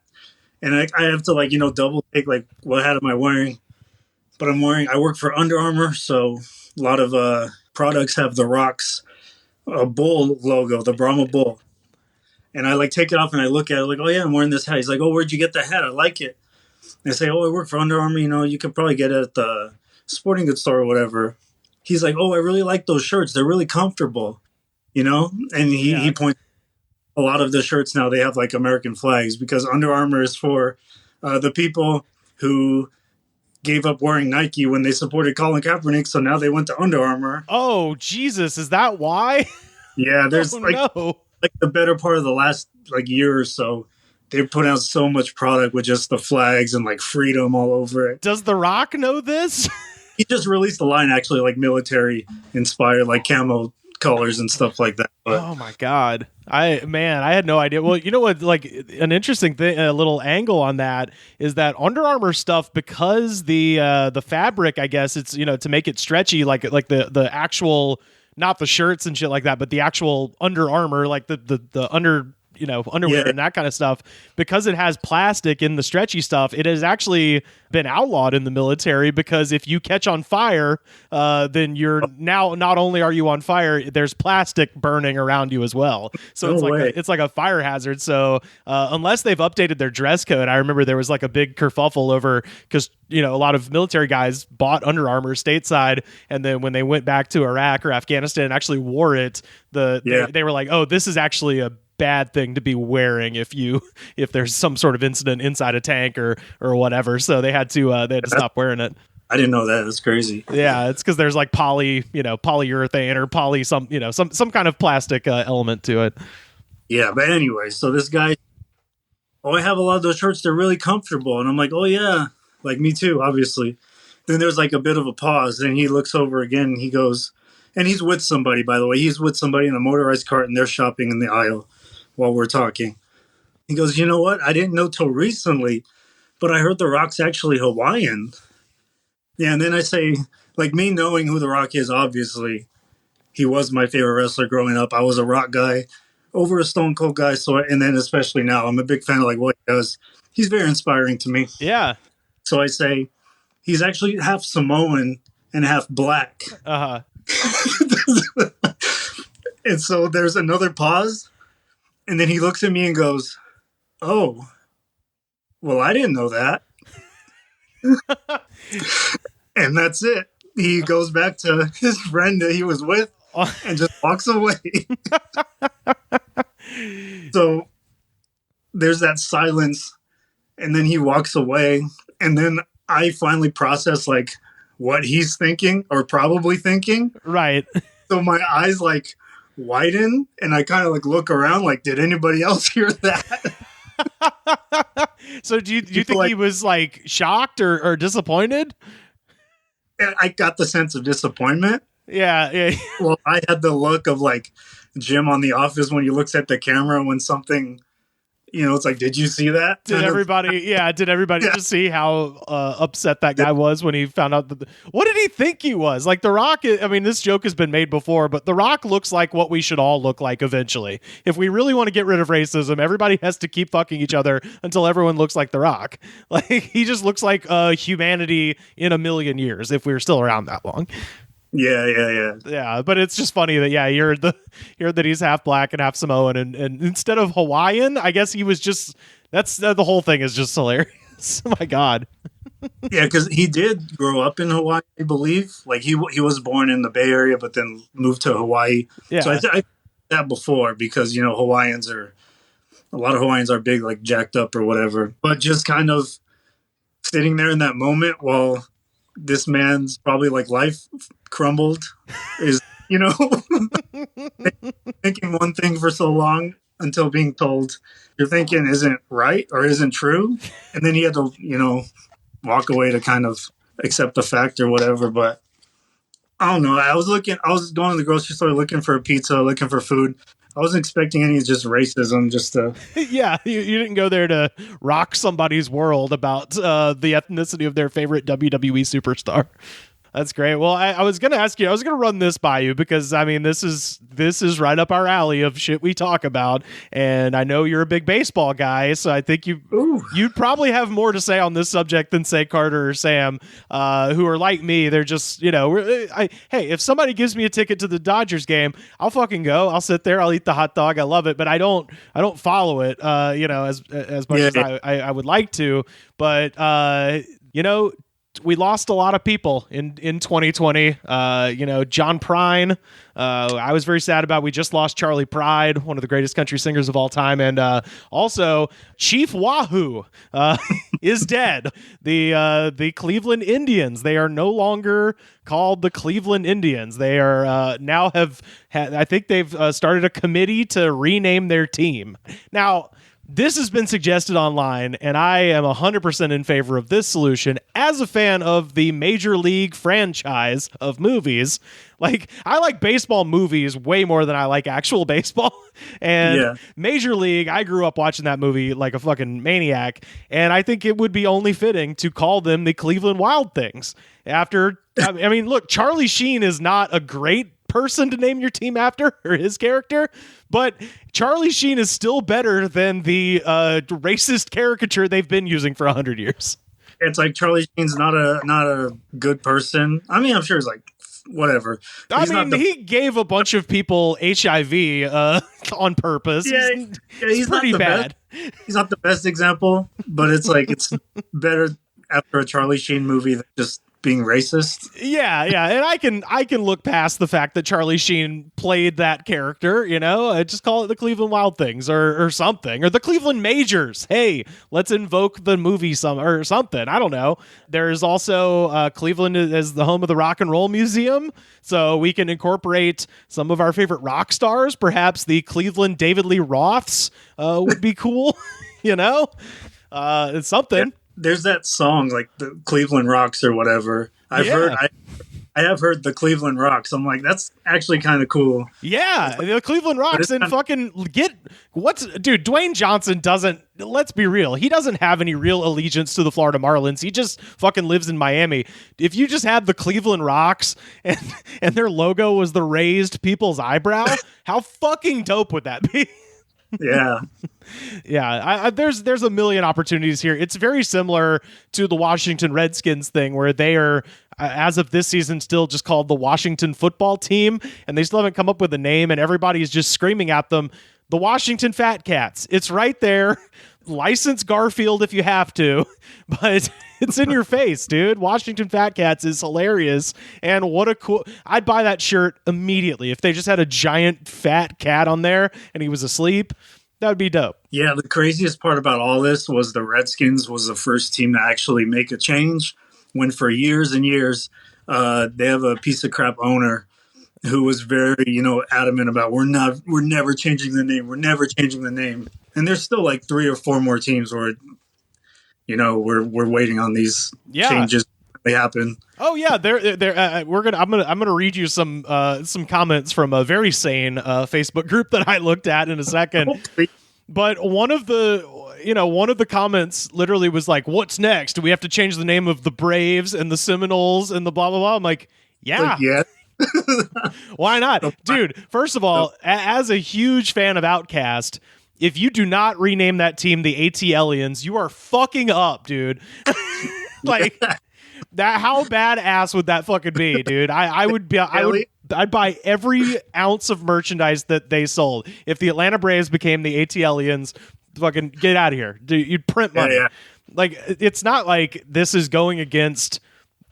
S4: And I have to double take what hat am I wearing? But I work for Under Armour, so a lot of products have the Rock's bull logo, the Brahma bull. And I take it off and I look at it like, oh yeah, I'm wearing this hat. He's like, oh, where'd you get the hat? I like it. And I say, oh, I work for Under Armour, you could probably get it at the sporting goods store or whatever. He's like, oh, I really like those shirts. They're really comfortable, And he points. A lot of the shirts now, they have American flags, because Under Armour is for the people who gave up wearing Nike when they supported Colin Kaepernick. So now they went to Under Armour.
S1: Oh, Jesus. Is that why?
S4: Yeah, there's the better part of the last year or so, they've put out so much product with just the flags and freedom all over it.
S1: Does The Rock know this?
S4: He just released a line actually military inspired, camo colors and stuff like that. But,
S1: oh my God. I had no idea. Well, you know what, an interesting thing, a little angle on that is that Under Armour stuff, because the fabric, I guess it's, to make it stretchy, like the actual, not the shirts and shit like that, but the actual Under Armour, the underwear and that kind of stuff, because it has plastic in the stretchy stuff, it has actually been outlawed in the military, because if you catch on fire, then you're now, not only are you on fire, there's plastic burning around you as well. So it's like a fire hazard. So unless they've updated their dress code, I remember there was a big kerfuffle over, because a lot of military guys bought Under Armour stateside, and then when they went back to Iraq or Afghanistan and actually wore it, they were like, oh, this is actually a bad thing to be wearing if there's some sort of incident inside a tank or whatever. So they had to stop wearing it.
S4: I didn't know that. That's crazy.
S1: Yeah, it's because there's polyurethane or some kind of plastic element to it.
S4: Yeah, but anyway, so this guy, I have a lot of those shirts. They're really comfortable, and I'm like, oh yeah, me too, obviously. Then there's a bit of a pause. Then he looks over again, and he goes, and he's with somebody, by the way. He's with somebody in a motorized cart, and they're shopping in the aisle while we're talking. He goes, you know what? I didn't know till recently, but I heard The Rock's actually Hawaiian. Yeah, and then I say, me knowing who The Rock is, obviously, he was my favorite wrestler growing up. I was a Rock guy over a Stone Cold guy. So, and then especially now, I'm a big fan of what he does. He's very inspiring to me.
S1: Yeah.
S4: So I say, he's actually half Samoan and half black.
S1: Uh-huh.
S4: And so there's another pause. And then he looks at me and goes, "Oh, well, I didn't know that." And that's it. He goes back to his friend that he was with and just walks away. So there's that silence, and then he walks away. And then I finally process like what he's thinking or probably thinking.
S1: Right.
S4: So my eyes like widen, and I kind of like look around like, did anybody else hear that?
S1: So do you think he was like shocked or disappointed?
S4: And I got the sense of disappointment.
S1: Yeah.
S4: Well, I had the look of like Jim on The Office when he looks at the camera when something, it's like, did you see that?
S1: Did everybody just see how upset that guy was when he found out what did he think he was? Like The Rock, this joke has been made before, but The Rock looks like what we should all look like eventually. If we really want to get rid of racism, everybody has to keep fucking each other until everyone looks like The Rock. Like he just looks like humanity in a million years if we're still around that long.
S4: Yeah.
S1: But it's just funny that you heard that he's half black and half Samoan, and instead of Hawaiian, I guess he was just. That's the whole thing is just hilarious. Oh my god.
S4: Yeah, because he did grow up in Hawaii, I believe. Like he was born in the Bay Area, but then moved to Hawaii.
S1: Yeah.
S4: So I that before because a lot of Hawaiians are big, like jacked up or whatever. But just kind of sitting there in that moment while this man's probably like life crumbled is thinking one thing for so long until being told your thinking isn't right or isn't true, and then he had to walk away to kind of accept the fact or whatever. But I don't know, I was going to the grocery store looking for a pizza, looking for food. I wasn't expecting any just racism, just to...
S1: Yeah, you didn't go there to rock somebody's world about the ethnicity of their favorite WWE superstar. That's great. Well, I was going to ask you, I was going to run this by you because, this is right up our alley of shit we talk about. And I know you're a big baseball guy, so I think you'd probably have more to say on this subject than, say, Carter or Sam, who are like me. They're just, hey, if somebody gives me a ticket to the Dodgers game, I'll fucking go. I'll sit there. I'll eat the hot dog. I love it, but I don't follow it, as much as I would like to. But, we lost a lot of people in 2020. John Prine, I was very sad about. We just lost Charlie Pride, one of the greatest country singers of all time. And also Chief Wahoo is dead. The Cleveland Indians, they are no longer called the Cleveland Indians. They are now I think they've started a committee to rename their team. Now, this has been suggested online, and I am 100% in favor of this solution as a fan of the Major League franchise of movies. Like, I like baseball movies way more than I like actual baseball. And Major League, I grew up watching that movie like a fucking maniac, and I think it would be only fitting to call them the Cleveland Wild Things. Look, Charlie Sheen is not a great person to name your team after, or his character, but Charlie Sheen is still better than the racist caricature they've been using for 100 years.
S4: It's like Charlie Sheen's not a good person. I'm sure he's like whatever.
S1: He gave a bunch of people HIV on purpose.
S4: Yeah, he's
S1: pretty
S4: not
S1: bad.
S4: He's not the best example, but it's like it's better after a Charlie Sheen movie than just being racist.
S1: Yeah, and I can look past the fact that Charlie Sheen played that character, just call it the Cleveland Wild Things or something, or the Cleveland Majors. Hey, let's invoke the movie or something. I don't know. There's also Cleveland as the home of the Rock and Roll Museum, so we can incorporate some of our favorite rock stars. Perhaps the Cleveland David Lee Roths would be cool. It's something.
S4: Yeah. There's that song like the Cleveland Rocks or whatever. I have heard the Cleveland Rocks. I'm like, that's actually kind of cool.
S1: Yeah, the Cleveland Rocks and fucking Dwayne Johnson doesn't, let's be real, he doesn't have any real allegiance to the Florida Marlins. He just fucking lives in Miami. If you just had the Cleveland Rocks and their logo was the raised people's eyebrow, how fucking dope would that be?
S4: Yeah.
S1: Yeah, there's a million opportunities here. It's very similar to the Washington Redskins thing where they are, as of this season, still just called the Washington Football Team, and they still haven't come up with a name, and everybody is just screaming at them. the Washington Fat Cats. It's right there. License Garfield if you have to, but it's in your face, dude. Washington Fat Cats is hilarious, and what a cool... I'd buy that shirt immediately if they just had a giant fat cat on there and he was asleep. That would be dope.
S4: Yeah, the craziest part about all this was the Redskins was the first team to actually make a change, when for years and years they have a piece of crap owner who was very, adamant about we're never changing the name. We're never changing the name. And there's still like 3 or 4 more teams where, we're waiting on these changes to happen.
S1: Oh yeah, I'm gonna read you some comments from a very sane Facebook group that I looked at in a second. But one of the comments literally was like, "What's next? Do we have to change the name of the Braves and the Seminoles and the blah blah blah?" I'm like, yeah. Why not? Dude, first of all, as a huge fan of Outkast, if you do not rename that team the ATLians, you are fucking up, dude. Like that, how badass would that fucking be, dude? I'd buy every ounce of merchandise that they sold. If the Atlanta Braves became the ATLians, fucking get out of here. Dude, you'd print money. Yeah. Like, it's not like this is going against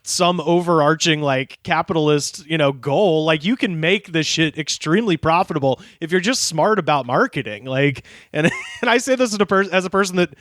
S1: some overarching like capitalist, goal. Like, you can make this shit extremely profitable if you're just smart about marketing. Like, and I say this as a person that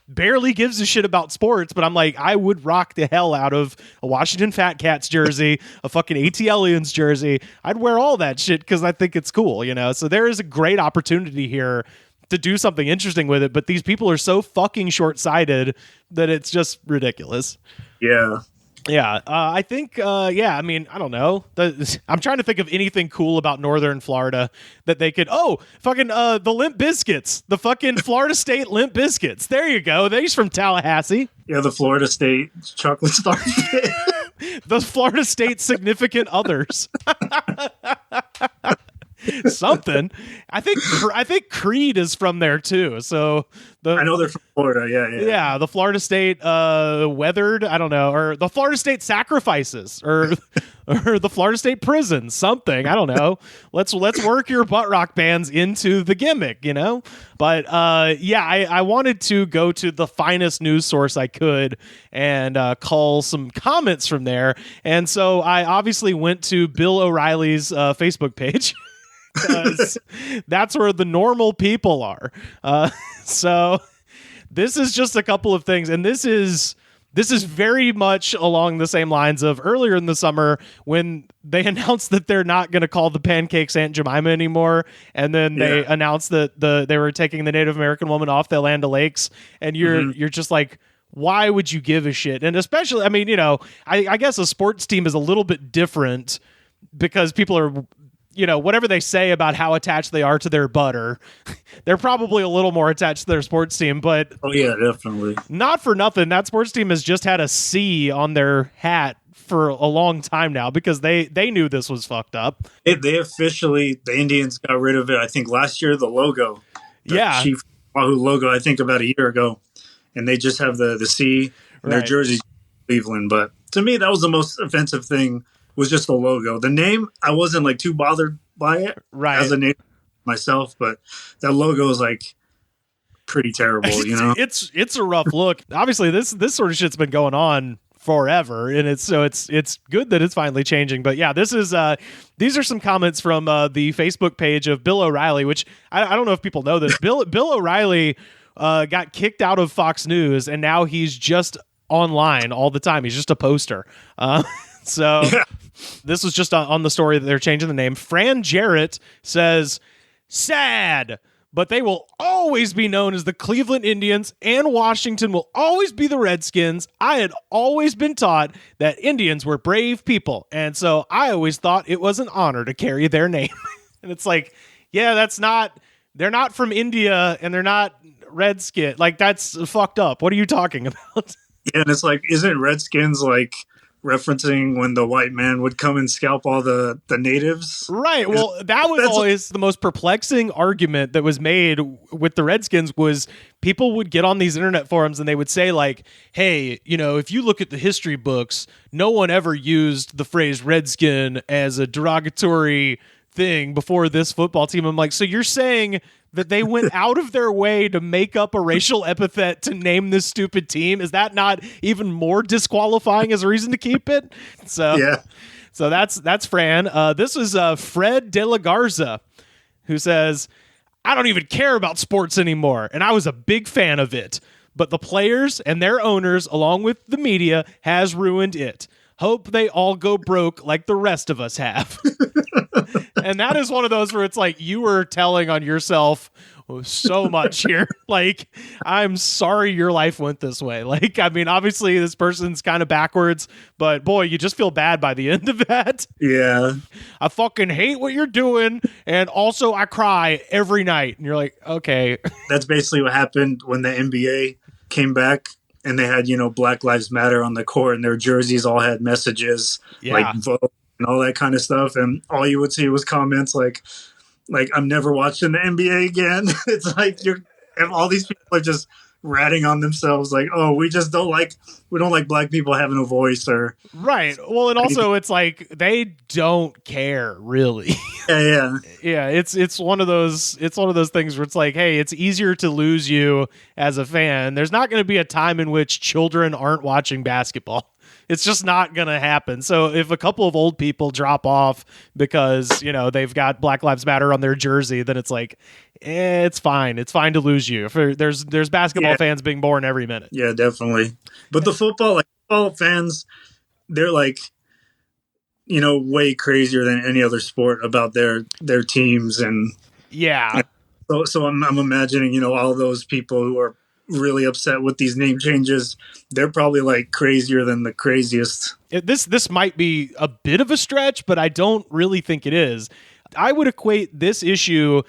S1: barely gives a shit about sports, but I'm like, I would rock the hell out of a Washington Fat Cats jersey, a fucking ATLians jersey. I'd wear all that shit because I think it's cool, So there is a great opportunity here to do something interesting with it, but these people are so fucking short-sighted that it's just ridiculous.
S4: Yeah.
S1: Yeah, I think, I mean, I don't know. I'm trying to think of anything cool about Northern Florida that they could... Oh, fucking the Limp Bizkits. The fucking Florida State Limp Bizkits. There you go. They're from Tallahassee.
S4: Yeah, the Florida State Chocolate Starfish.
S1: The Florida State Significant Others. Something. I think Creed is from there too. So
S4: I know they're from Florida. Yeah.
S1: The Florida State Weathered. I don't know, or the Florida State Sacrifices, or the Florida State Prison. Something. I don't know. Let's work your butt rock bands into the gimmick, But I wanted to go to the finest news source I could and call some comments from there, and so I obviously went to Bill O'Reilly's Facebook page. Because that's where the normal people are. So this is just a couple of things, and this is very much along the same lines of earlier in the summer when they announced that they're not going to call the pancakes Aunt Jemima anymore, and then they announced that they were taking the Native American woman off the Land O'Lakes, and you're just like, why would you give a shit? And especially, I mean, I guess a sports team is a little bit different because people are, whatever they say about how attached they are to their butter, they're probably a little more attached to their sports team. But
S4: oh yeah, definitely.
S1: Not for nothing, that sports team has just had a C on their hat for a long time now because they knew this was fucked up.
S4: They officially, the Indians got rid of it. I think last year, the logo, Chief Wahoo logo. I think about a year ago, and they just have the C in their jerseys, Cleveland. But to me, that was the most offensive thing. Was just the logo. The name, I wasn't like too bothered by it as a name myself, but that logo is like pretty terrible,
S1: It's a rough look. Obviously, this sort of shit's been going on forever, and it's good that it's finally changing. But yeah, these are some comments from the Facebook page of Bill O'Reilly, which I don't know if people know this. Bill O'Reilly got kicked out of Fox News, and now he's just online all the time. He's just a poster. So this was just on the story that they're changing the name. Fran Jarrett says, sad, but they will always be known as the Cleveland Indians, and Washington will always be the Redskins. I had always been taught that Indians were brave people, and so I always thought it was an honor to carry their name. And it's like, yeah, they're not from India, and they're not Redskin. Like, that's fucked up. What are you talking about?
S4: Yeah, and it's like, isn't Redskins like referencing when the white man would come and scalp all the natives?
S1: Right. Well, that was always the most perplexing argument that was made with the Redskins was people would get on these internet forums and they would say like, hey, if you look at the history books, no one ever used the phrase Redskin as a derogatory thing before this football team. I'm like, so you're saying that they went out of their way to make up a racial epithet to name this stupid team? Is that not even more disqualifying as a reason to keep it? So,
S4: Yeah.
S1: So that's Fran. This was Fred De La Garza, who says, I don't even care about sports anymore, and I was a big fan of it. But the players and their owners, along with the media, has ruined it. Hope they all go broke like the rest of us have. And that is one of those where it's like you were telling on yourself so much here. Like, I'm sorry your life went this way. Like, I mean, obviously this person's kind of backwards, but boy, you just feel bad by the end of that.
S4: Yeah.
S1: I fucking hate what you're doing, and also I cry every night. And you're like, okay.
S4: That's basically what happened when the NBA came back and they had, Black Lives Matter on the court, and their jerseys all had messages like vote and all that kind of stuff. And all you would see was comments like I'm never watching the NBA again. It's like and all these people are just ratting on themselves like, oh, we don't like black people having a voice or
S1: right. Well, and also it's like they don't care really.
S4: Yeah.
S1: Yeah, it's one of those things where it's like, hey, it's easier to lose you as a fan. There's not going to be a time in which children aren't watching basketball. It's just not going to happen. So if a couple of old people drop off because, they've got Black Lives Matter on their jersey, then it's like, it's fine. It's fine to lose you. There's basketball fans being born every minute.
S4: Yeah, definitely. But the football fans, they're like, way crazier than any other sport about their teams. And
S1: yeah.
S4: So I'm imagining, all those people who are really upset with these name changes, they're probably like crazier than the craziest.
S1: This might be a bit of a stretch, but I don't really think it is. I would equate this issue,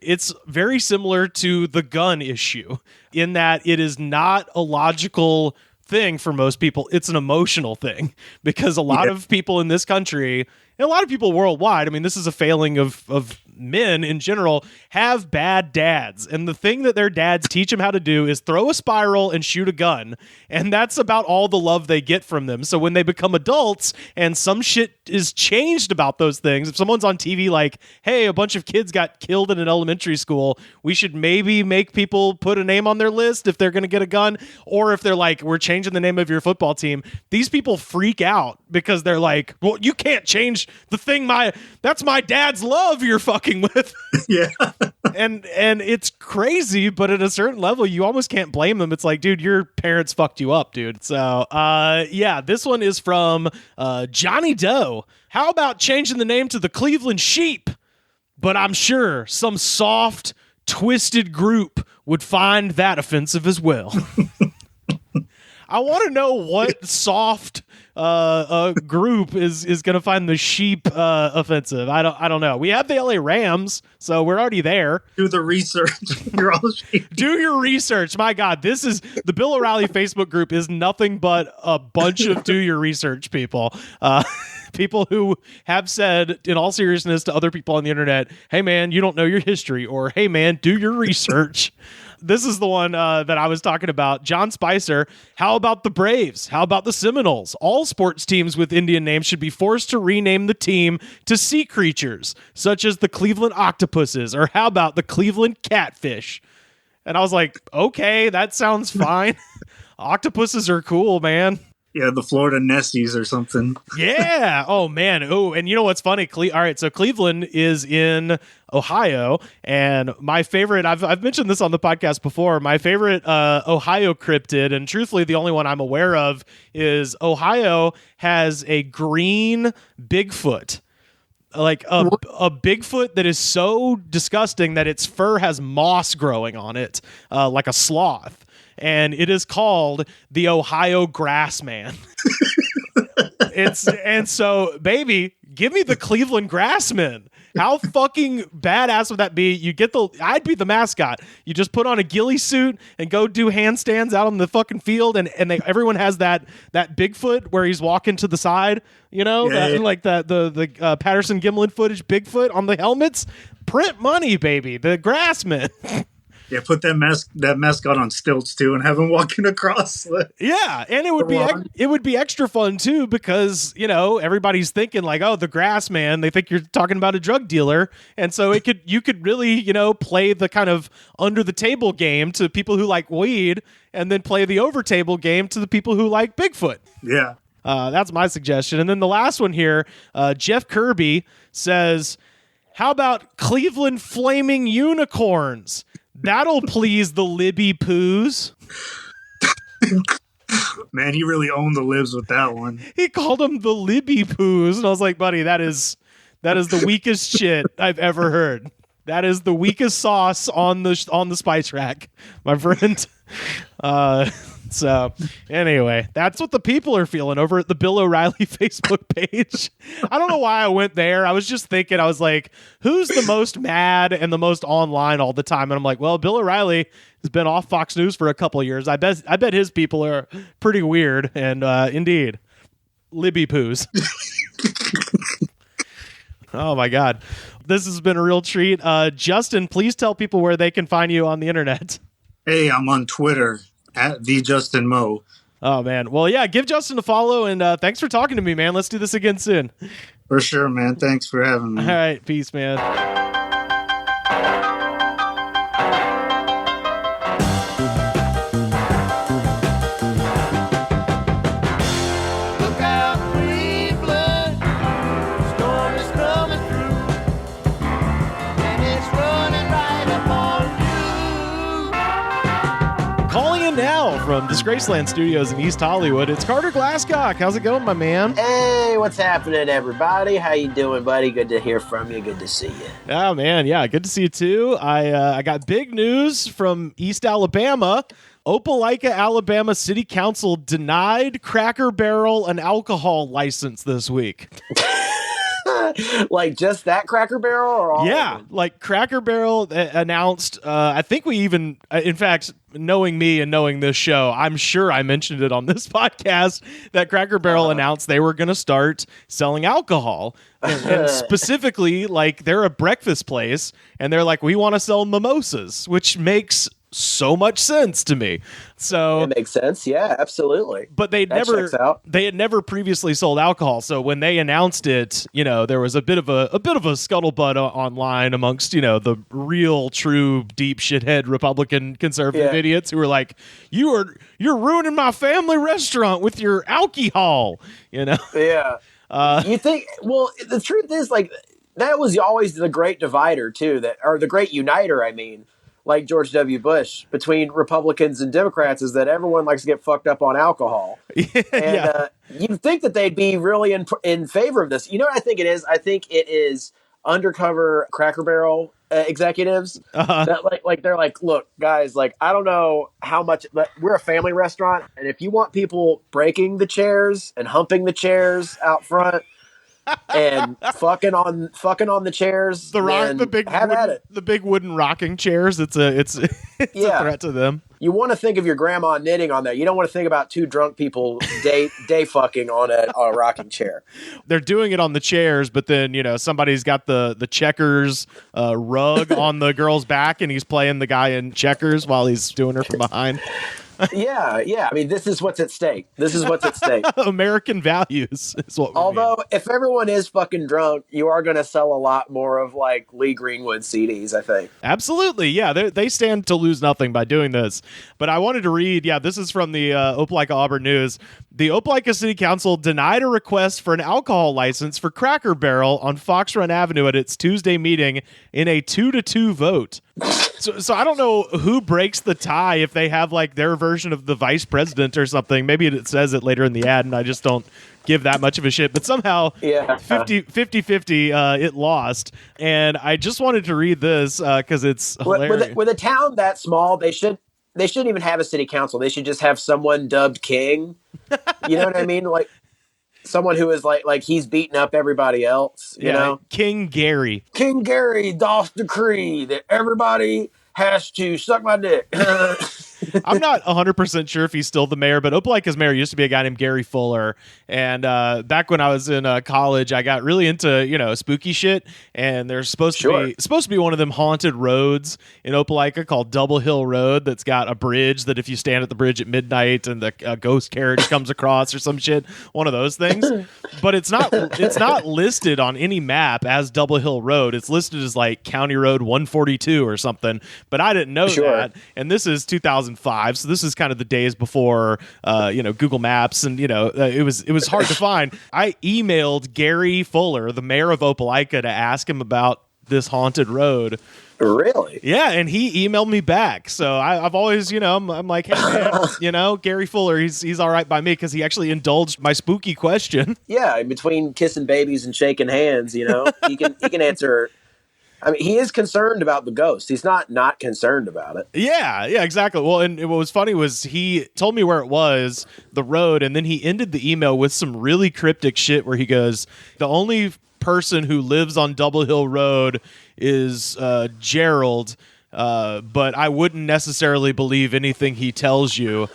S1: it's very similar to the gun issue in that it is not a logical thing for most people. It's an emotional thing because a lot of people in this country and a lot of people worldwide, I mean, this is a failing of men in general, have bad dads. And the thing that their dads teach them how to do is throw a spiral and shoot a gun. And that's about all the love they get from them. So when they become adults and some shit is changed about those things, if someone's on TV like, hey, a bunch of kids got killed in an elementary school, we should maybe make people put a name on their list if they're going to get a gun. Or if they're like, we're changing the name of your football team, these people freak out because they're like, well, you can't change the thing that's my dad's love you're fucking with.
S4: Yeah.
S1: and it's crazy, but at a certain level you almost can't blame them. It's like, dude, your parents fucked you up, dude. So this one is from Johnny Doe. How about changing the name to the Cleveland Sheep? But I'm sure some soft, twisted group would find that offensive as well. I want to know what soft group is going to find the sheep offensive. I don't know. We have the LA Rams, so we're already there.
S4: Do the research. You're all sheep.
S1: Do your research. My God, this is the Bill O'Reilly Facebook group is nothing but a bunch of do your research people. People who have said in all seriousness to other people on the internet, hey man, you don't know your history, or hey man, do your research. This is the one that I was talking about. John Spicer, how about the Braves? How about the Seminoles? All sports teams with Indian names should be forced to rename the team to sea creatures, such as the Cleveland Octopuses, or how about the Cleveland Catfish? And I was like, okay, that sounds fine. Octopuses are cool, man.
S4: Yeah, the Florida Nesties or something.
S1: Yeah. Oh, man. Oh, and you know what's funny? All right, so Cleveland is in Ohio, and my favorite, I've mentioned this on the podcast before, my favorite Ohio cryptid, and truthfully the only one I'm aware of, is Ohio has a green Bigfoot. Like a Bigfoot that is so disgusting that its fur has moss growing on it, like a sloth. And it is called the Ohio Grassman. And so, baby, give me the Cleveland Grassman. How fucking badass would that be? I'd be the mascot. You just put on a ghillie suit and go do handstands out on the fucking field, and everyone has that Bigfoot where he's walking to the side, like the Patterson Gimlin footage Bigfoot on the helmets. Print money, baby. The Grassman.
S4: Yeah, put that mascot on stilts too, and have him walking across.
S1: Yeah, and it would be extra fun too because everybody's thinking like, oh, the grass man. They think you're talking about a drug dealer, and so you could really play the kind of under the table game to people who like weed, and then play the over table game to the people who like Bigfoot.
S4: Yeah,
S1: that's my suggestion. And then the last one here, Jeff Kirby says, "How about Cleveland Flaming Unicorns? That'll please the Libby Poos."
S4: Man, he really owned the libs with that one.
S1: He called them the Libby Poos, and I was like, buddy, that is the weakest shit I've ever heard. That is the weakest sauce on the spice rack, my friend. So anyway, that's what the people are feeling over at the Bill O'Reilly Facebook page. I don't know why I went there. I was just thinking, I was like, who's the most mad and the most online all the time? And I'm like, well, Bill O'Reilly has been off Fox News for a couple of years. I bet his people are pretty weird. And indeed, Libby Poos. Oh my God. This has been a real treat. Justin, please tell people where they can find you on the internet.
S4: Hey, I'm on Twitter at @TheJustinMo.
S1: Oh man. Well, yeah, give Justin a follow, and thanks for talking to me, man. Let's do this again soon.
S4: For sure, man. Thanks for having me.
S1: All right. Peace, man. From Disgraceland Studios in East Hollywood, it's Carter Glascock. How's it going, my man?
S5: Hey, what's happening, everybody? How you doing, buddy? Good to hear from you. Good to see you.
S1: Oh, man. Yeah, good to see you, too. I got big news from East Alabama. Opelika, Alabama City Council denied Cracker Barrel an alcohol license this week.
S5: Like just that Cracker Barrel? Or all
S1: yeah, like Cracker Barrel announced, I think we even, in fact, knowing me and knowing this show, I'm sure I mentioned it on this podcast, that Cracker Barrel announced they were going to start selling alcohol. And specifically, like, they're a breakfast place, and they're like, we want to sell mimosas, which makes so much sense to me. So
S5: it makes sense. Yeah, absolutely.
S1: But they had never previously sold alcohol. So when they announced it, there was a bit of a scuttlebutt online amongst, the real true deep shithead Republican conservative idiots who were like, you're ruining my family restaurant with your alcohol,
S5: Yeah. You think, well, the truth is, like, that was always the great divider too, or the great uniter, I mean. Like George W. Bush, between Republicans and Democrats, is that everyone likes to get fucked up on alcohol. And you'd think that they'd be really in favor of this. You know what I think it is? I think it is undercover Cracker Barrel executives that like they're like, look, guys, like, I don't know how much, but we're a family restaurant, and if you want people breaking the chairs and humping the chairs out front and fucking on the chairs,
S1: the big wooden rocking chairs. It's a threat to them.
S5: You want to think of your grandma knitting on there. You don't want to think about two drunk people day fucking on a rocking chair.
S1: They're doing it on the chairs, but then somebody's got the checkers rug on the girl's back, and he's playing the guy in checkers while he's doing her from behind.
S5: Yeah. I mean, this is what's at stake.
S1: American values is what.
S5: Although, if everyone is fucking drunk, you are going to sell a lot more of like Lee Greenwood CDs, I think.
S1: Absolutely, yeah. They stand to lose nothing by doing this. But I wanted to read. Yeah, this is from the Opelika Auburn News. The Opelika City Council denied a request for an alcohol license for Cracker Barrel on Fox Run Avenue at its Tuesday meeting in a 2-2 vote. So I don't know who breaks the tie if they have like their version of the vice president or something. Maybe it says it later in the ad, and I just don't give that much of a shit. But somehow 50-50 it lost. And I just wanted to read this because it's hilarious.
S5: With a town that small, they shouldn't even have a city council. They should just have someone dubbed king. You know what I mean? Like someone who is like he's beating up everybody else. You know,
S1: King Gary.
S5: King Gary doth decree that everybody has to suck my dick.
S1: I'm not 100% sure if he's still the mayor, but Opelika's mayor used to be a guy named Gary Fuller. And back when I was in college, I got really into, spooky shit. And there's supposed to be one of them haunted roads in Opelika called Double Hill Road that's got a bridge that if you stand at the bridge at midnight and the ghost carriage comes across or some shit, one of those things. But it's not listed on any map as Double Hill Road. It's listed as like County Road 142 or something. But I didn't know that. And this is 2005, so this is kind of the days before Google Maps, and it was hard to find. I emailed Gary Fuller, the mayor of Opelika, to ask him about this haunted road.
S5: Really?
S1: Yeah, and he emailed me back. So I've always, I'm like, hey man, Gary Fuller, he's all right by me because he actually indulged my spooky question.
S5: Yeah, in between kissing babies and shaking hands, he can answer. I mean, he is concerned about the ghost. He's not concerned about it.
S1: Yeah, exactly. Well, and what was funny was he told me where it was, the road, and then he ended the email with some really cryptic shit where he goes, the only person who lives on Double Hill Road is Gerald, but I wouldn't necessarily believe anything he tells you. ...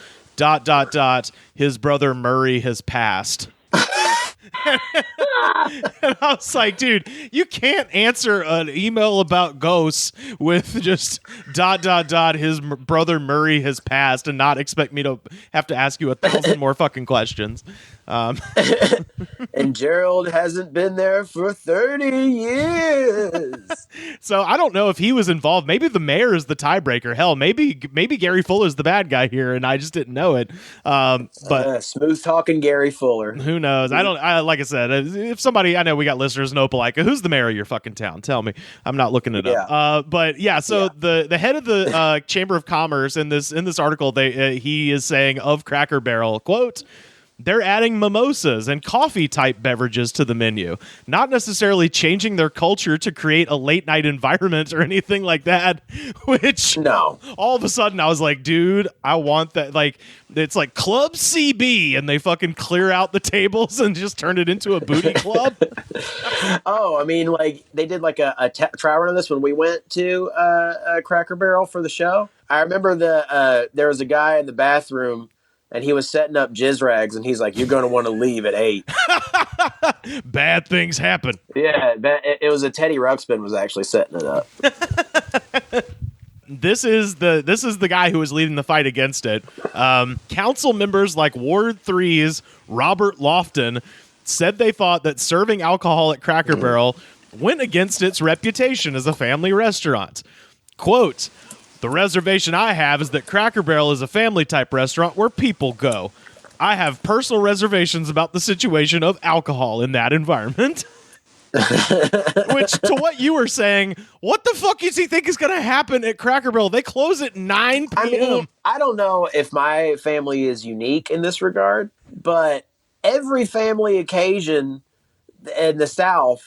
S1: His brother Murray has passed. And I was like, dude, you can't answer an email about ghosts with just ... His brother Murray has passed and not expect me to have to ask you 1,000 more fucking questions.
S5: And Gerald hasn't been there for 30 years.
S1: So I don't know if he was involved. Maybe the mayor is the tiebreaker. Hell, maybe Gary Fuller's the bad guy here, and I just didn't know it. But
S5: smooth talking Gary Fuller.
S1: Who knows? Like I said, if somebody, I know we got listeners in Opelika. Who's the mayor of your fucking town? Tell me. I'm not looking it up. But yeah, so the head of the Chamber of Commerce in this article, he is saying of Cracker Barrel, quote, they're adding mimosas and coffee type beverages to the menu, not necessarily changing their culture to create a late night environment or anything like that, which all of a sudden I was like, dude, I want that. Like, it's like Club CB and they fucking clear out the tables and just turn it into a booty club.
S5: Oh, I mean, like they did like a trial run of this when we went to Cracker Barrel for the show. I remember there was a guy in the bathroom and he was setting up jizz rags, and he's like, "You're going to want to leave at 8."
S1: Bad things happen.
S5: Yeah, it was a Teddy Ruxpin was actually setting it up.
S1: This is the guy who was leading the fight against it. Council members like Ward 3's Robert Lofton said they thought that serving alcohol at Cracker Barrel went against its reputation as a family restaurant. Quote, the reservation I have is that Cracker Barrel is a family-type restaurant where people go. I have personal reservations about the situation of alcohol in that environment. Which, to what you were saying, what the fuck does he think is going to happen at Cracker Barrel? They close at 9 p.m.
S5: I mean, I don't know if my family is unique in this regard, but every family occasion in the South,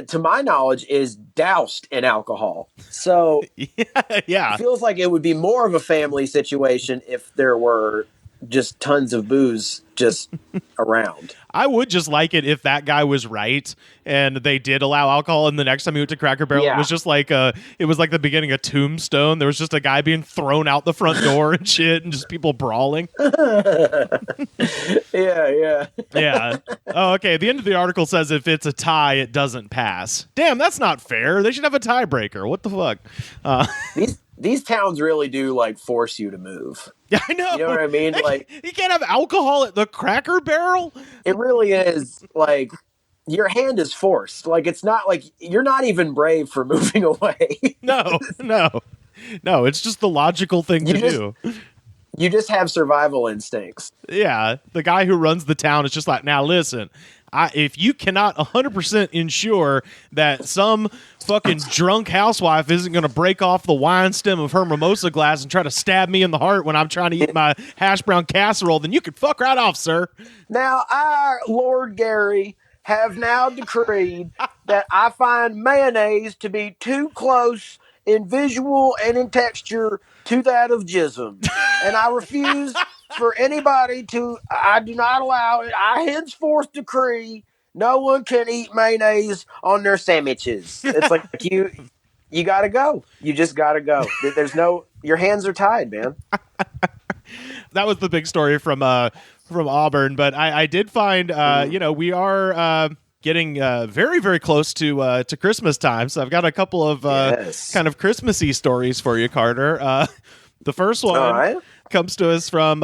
S5: to my knowledge, is doused in alcohol. So
S1: yeah.
S5: It feels like it would be more of a family situation if there were just tons of booze just around.
S1: I would just like it if that guy was right and they did allow alcohol, and the next time he went to Cracker Barrel, it was just like it was like the beginning of Tombstone. There was just a guy being thrown out the front door and shit, and just people brawling.
S5: Yeah.
S1: Oh, okay. The end of the article says if it's a tie, it doesn't pass. Damn, that's not fair. They should have a tiebreaker. What the fuck?
S5: These towns really do like force you to move.
S1: Yeah, I know.
S5: You know what I mean? Like,
S1: you can't have alcohol at the Cracker Barrel.
S5: It really is like your hand is forced. Like, it's not like you're not even brave for moving away.
S1: No. It's just the logical thing to do.
S5: You just have survival instincts.
S1: Yeah, the guy who runs the town is just like, now listen. If you cannot 100% ensure that some fucking drunk housewife isn't going to break off the wine stem of her mimosa glass and try to stab me in the heart when I'm trying to eat my hash brown casserole, then you can fuck right off, sir.
S5: Now, I, Lord Gary, have now decreed that I find mayonnaise to be too close in visual and in texture to that of jism. And I refuse for anybody to, I do not allow it. I henceforth decree no one can eat mayonnaise on their sandwiches. It's like you got to go. You just got to go. There's no, your hands are tied, man.
S1: that was the big story from Auburn. But I did find, we are getting very, very close to Christmas time. So I've got a couple of kind of Christmassy stories for you, Carter. The first one comes to us from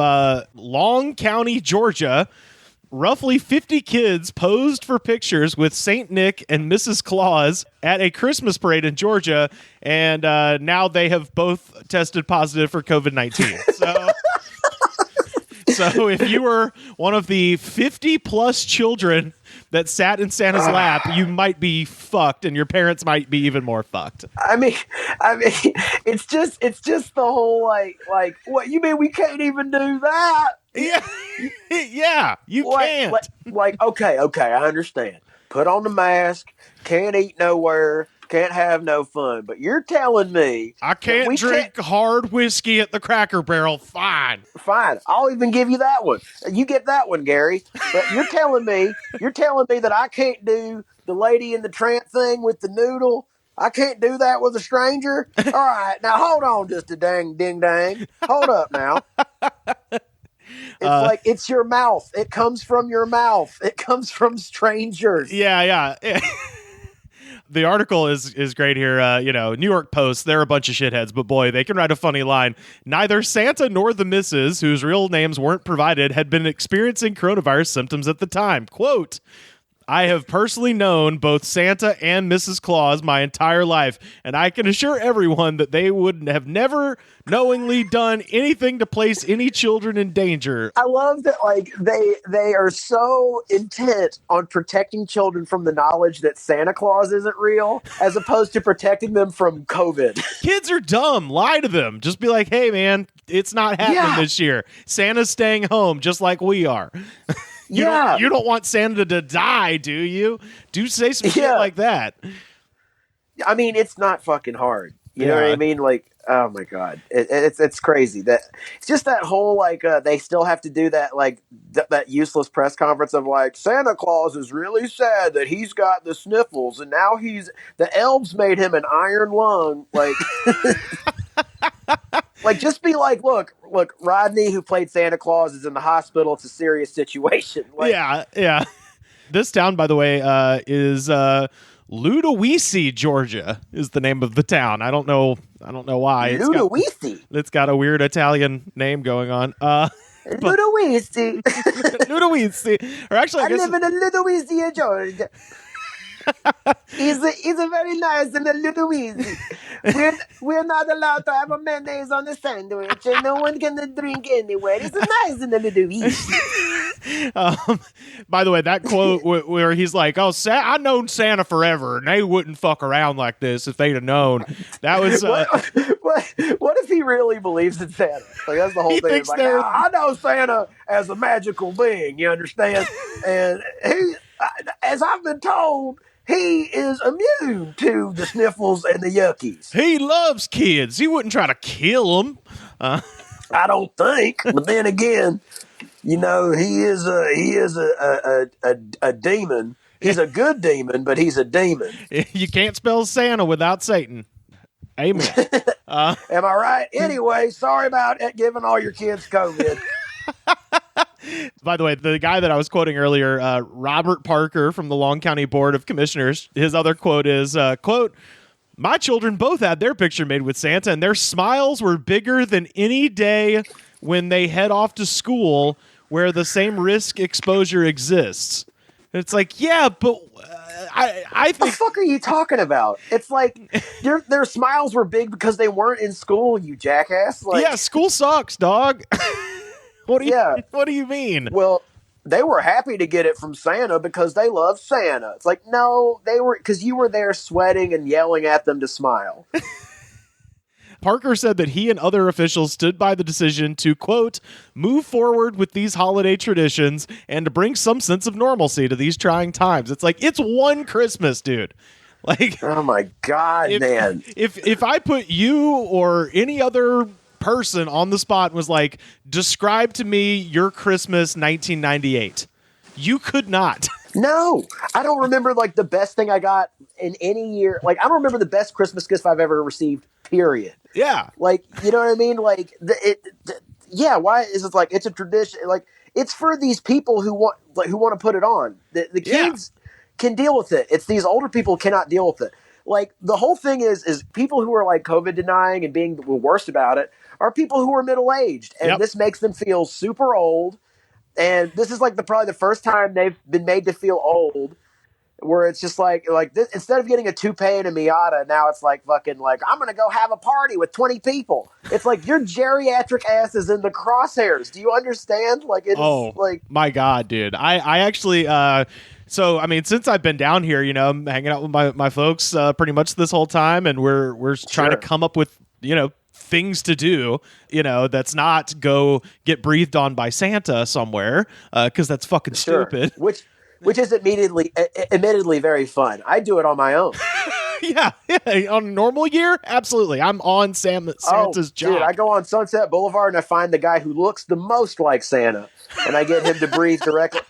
S1: Long County, Georgia. Roughly 50 kids posed for pictures with Saint Nick and Mrs. Claus at a Christmas parade in Georgia, and now they have both tested positive for COVID-19. So if you were one of the 50-plus children that sat in Santa's lap, you might be fucked, and your parents might be even more fucked.
S5: I mean, it's just the whole like, what you mean we can't even do that?
S1: Yeah, you can't.
S5: Okay, I understand. Put on the mask, can't eat nowhere, can't have no fun. But you're telling me
S1: I can't drink hard whiskey at the Cracker Barrel. Fine.
S5: I'll even give you that one. You get that one, Gary. But you're telling me that I can't do the Lady in the Tramp thing with the noodle. I can't do that with a stranger. All right, now hold on just a ding dang. Hold up now. It's like it's your mouth. It comes from your mouth. It comes from strangers.
S1: Yeah. The article is great here. New York Post, they're a bunch of shitheads, but boy, they can write a funny line. Neither Santa nor the missus, whose real names weren't provided, had been experiencing coronavirus symptoms at the time. Quote, I have personally known both Santa and Mrs. Claus my entire life, and I can assure everyone that they would have never knowingly done anything to place any children in danger.
S5: I love that, like, they are so intent on protecting children from the knowledge that Santa Claus isn't real, as opposed to protecting them from COVID.
S1: Kids are dumb. Lie to them. Just be like, hey, man, it's not happening this year. Santa's staying home just like we are. You don't want Santa to die, do you? Do say some shit like that.
S5: I mean, it's not fucking hard. You know what I mean? Like, oh my God, it's crazy that it's just that whole like they still have to do that like that useless press conference of like Santa Claus is really sad that he's got the sniffles and now the elves made him an iron lung. Like, like just be like, look, Rodney, who played Santa Claus, is in the hospital. It's a serious situation. Like,
S1: yeah. This town, by the way, is Ludowici, Georgia, is the name of the town. I don't know why.
S5: Ludowici.
S1: It's got a weird Italian name going on.
S5: Ludowici.
S1: Ludowici. Or actually, I
S5: live in Ludowici, Georgia. He's a very nice in the Ludowici. We're not allowed to have a mayonnaise on the sandwich, and no one can drink anywhere. It's nice in the Ludowici.
S1: By the way, that quote where he's like, "Oh, I've known Santa forever, and they wouldn't fuck around like this if they'd have known." That was
S5: what if he really believes in Santa? Like that's the whole thing. Like, I know Santa as a magical being. You understand? And he, as I've been told, he is immune to the sniffles and the yuckies.
S1: He loves kids. He wouldn't try to kill them.
S5: I don't think. But then again, you know, he is a demon. He's a good demon, but he's a demon.
S1: You can't spell Santa without Satan. Amen.
S5: Am I right? Anyway, sorry about giving all your kids COVID.
S1: By the way, the guy that I was quoting earlier, Robert Parker from the Long County Board of Commissioners, his other quote is, quote, my children both had their picture made with Santa, and their smiles were bigger than any day when they head off to school where the same risk exposure exists. And it's like, yeah, but I think...
S5: What the fuck are you talking about? It's like their smiles were big because they weren't in school, you jackass. Like,
S1: yeah, school sucks, dog. What do you mean?
S5: Well, they were happy to get it from Santa because they love Santa. It's like, no, they were, because you were there sweating and yelling at them to smile.
S1: Parker said that he and other officials stood by the decision to, quote, move forward with these holiday traditions and to bring some sense of normalcy to these trying times. It's like, it's one Christmas, dude. Like,
S5: oh my God, man.
S1: If I put you or any other person on the spot and was like, describe to me your Christmas 1998, you could not.
S5: No, I don't remember like the best thing I got in any year. Like, I don't remember the best Christmas gift I've ever received, period.
S1: Yeah.
S5: Like, you know what I mean? Like, why is it like it's a tradition? Like it's for these people who want to put it on. The kids can deal with it. It's these older people cannot deal with it. Like the whole thing is people who are like COVID denying and being the worst about it are people who are middle aged, and this makes them feel super old. And this is like probably the first time they've been made to feel old, where it's just like this, instead of getting a toupee and a Miata, now it's like fucking like I'm gonna go have a party with 20 people. It's like your geriatric ass is in the crosshairs. Do you understand? Like it's like
S1: my God, dude. I actually so I mean, since I've been down here, I'm hanging out with my folks pretty much this whole time, and we're trying to come up with things to do, that's not go get breathed on by Santa somewhere, because that's fucking stupid.
S5: Which is admittedly very fun. I do it on my own.
S1: yeah. On a normal year, absolutely. I'm on Santa's job.
S5: Dude, I go on Sunset Boulevard and I find the guy who looks the most like Santa, and I get him to breathe directly.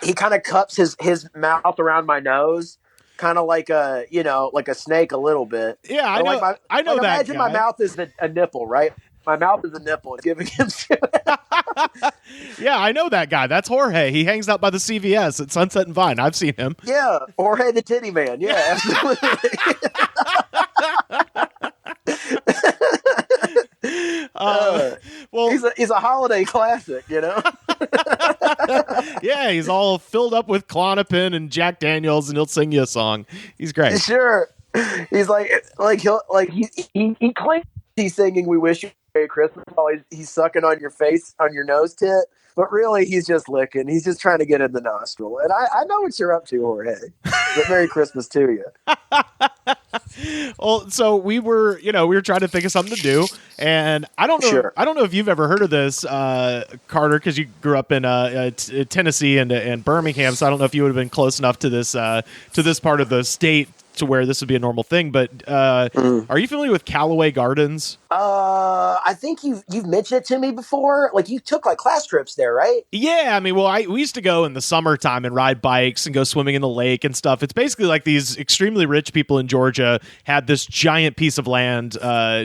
S5: He kind of cups his mouth around my nose, kind of like a snake a little bit.
S1: Yeah, I know. I know that.
S5: Imagine my mouth is a nipple, right? My mouth is a nipple and giving him shit.
S1: Yeah, I know that guy. That's Jorge. He hangs out by the CVS at Sunset and Vine. I've seen him.
S5: Yeah, Jorge the Titty Man. Yeah, absolutely. Well, he's a holiday classic,
S1: Yeah, he's all filled up with Klonopin and Jack Daniels, and he'll sing you a song. He's great.
S5: Sure, he's he claims he's singing "We Wish You a Merry Christmas" while he's sucking on your face, on your nose tit, but really he's just licking. He's just trying to get in the nostril. And I know what you're up to, Jorge. But Merry Christmas to you.
S1: Well, so we were trying to think of something to do, and I don't know.
S5: Sure.
S1: I don't know if you've ever heard of this, Carter, because you grew up in Tennessee and Birmingham. So I don't know if you would have been close enough to this part of the state to where this would be a normal thing. But are you familiar with Callaway Gardens?
S5: I think you've mentioned it to me before. Like you took like class trips there, right?
S1: Yeah, I mean, we used to go in the summertime and ride bikes and go swimming in the lake and stuff. It's basically like these extremely rich people in Georgia had this giant piece of land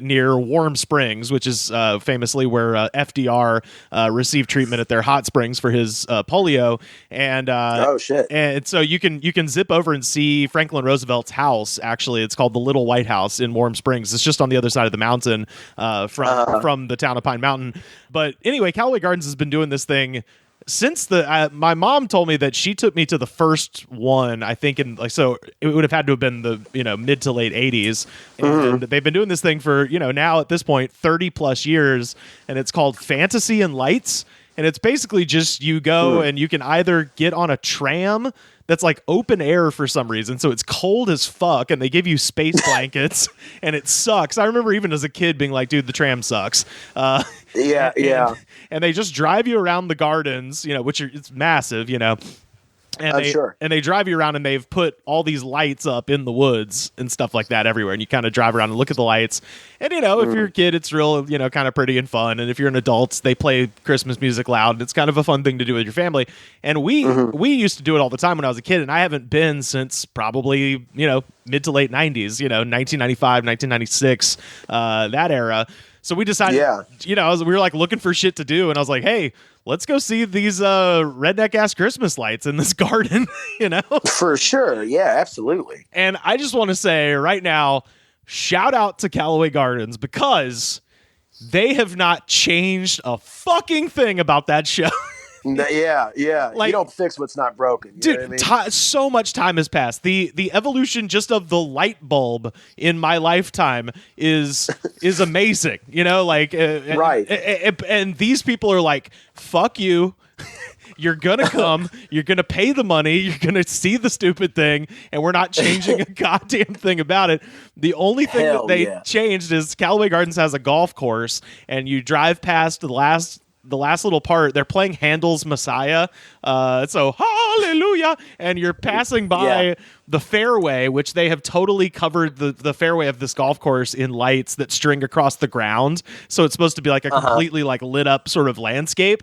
S1: near Warm Springs, which is famously where FDR received treatment at their hot springs for his polio. And
S5: oh shit!
S1: And so you can zip over and see Franklin Roosevelt's house. Actually, it's called the Little White House in Warm Springs. It's just on the other side of the mountain. From the town of Pine Mountain. But anyway, Callaway Gardens has been doing this thing since my mom told me that she took me to the first one, I think so it would have had to have been the mid to late 80s, and they've been doing this thing for now at this point 30 plus years, and it's called Fantasy and Lights, and it's basically just you go and you can either get on a tram that's like open air for some reason, so it's cold as fuck, and they give you space blankets, and it sucks. I remember even as a kid being like, dude, the tram sucks.
S5: Yeah.
S1: And they just drive you around the gardens, which it's massive, and they drive you around, and they've put all these lights up in the woods and stuff like that everywhere, and you kind of drive around and look at the lights. And if you're a kid, it's real, kind of pretty and fun. And if you're an adult, they play Christmas music loud, and it's kind of a fun thing to do with your family. And we used to do it all the time when I was a kid, and I haven't been since probably mid to late 90s, 1995, 1996, that era. So we decided, we were like looking for shit to do, and I was like, hey, let's go see these redneck ass Christmas lights in this garden,
S5: For sure. Yeah, absolutely.
S1: And I just want to say right now, shout out to Callaway Gardens, because they have not changed a fucking thing about that show.
S5: Yeah. Like, you don't fix what's not broken. You
S1: dude,
S5: know what I mean?
S1: So much time has passed. The evolution just of the light bulb in my lifetime is amazing.
S5: Right.
S1: And these people are like, fuck you. You're going to come, you're going to pay the money, you're going to see the stupid thing, and we're not changing a goddamn thing about it. The only thing that they changed is Callaway Gardens has a golf course, and you drive past the last little part. They're playing Handel's Messiah, so hallelujah, and you're passing by the fairway, which they have totally covered the fairway of this golf course in lights that string across the ground, so it's supposed to be like a completely like lit up sort of landscape.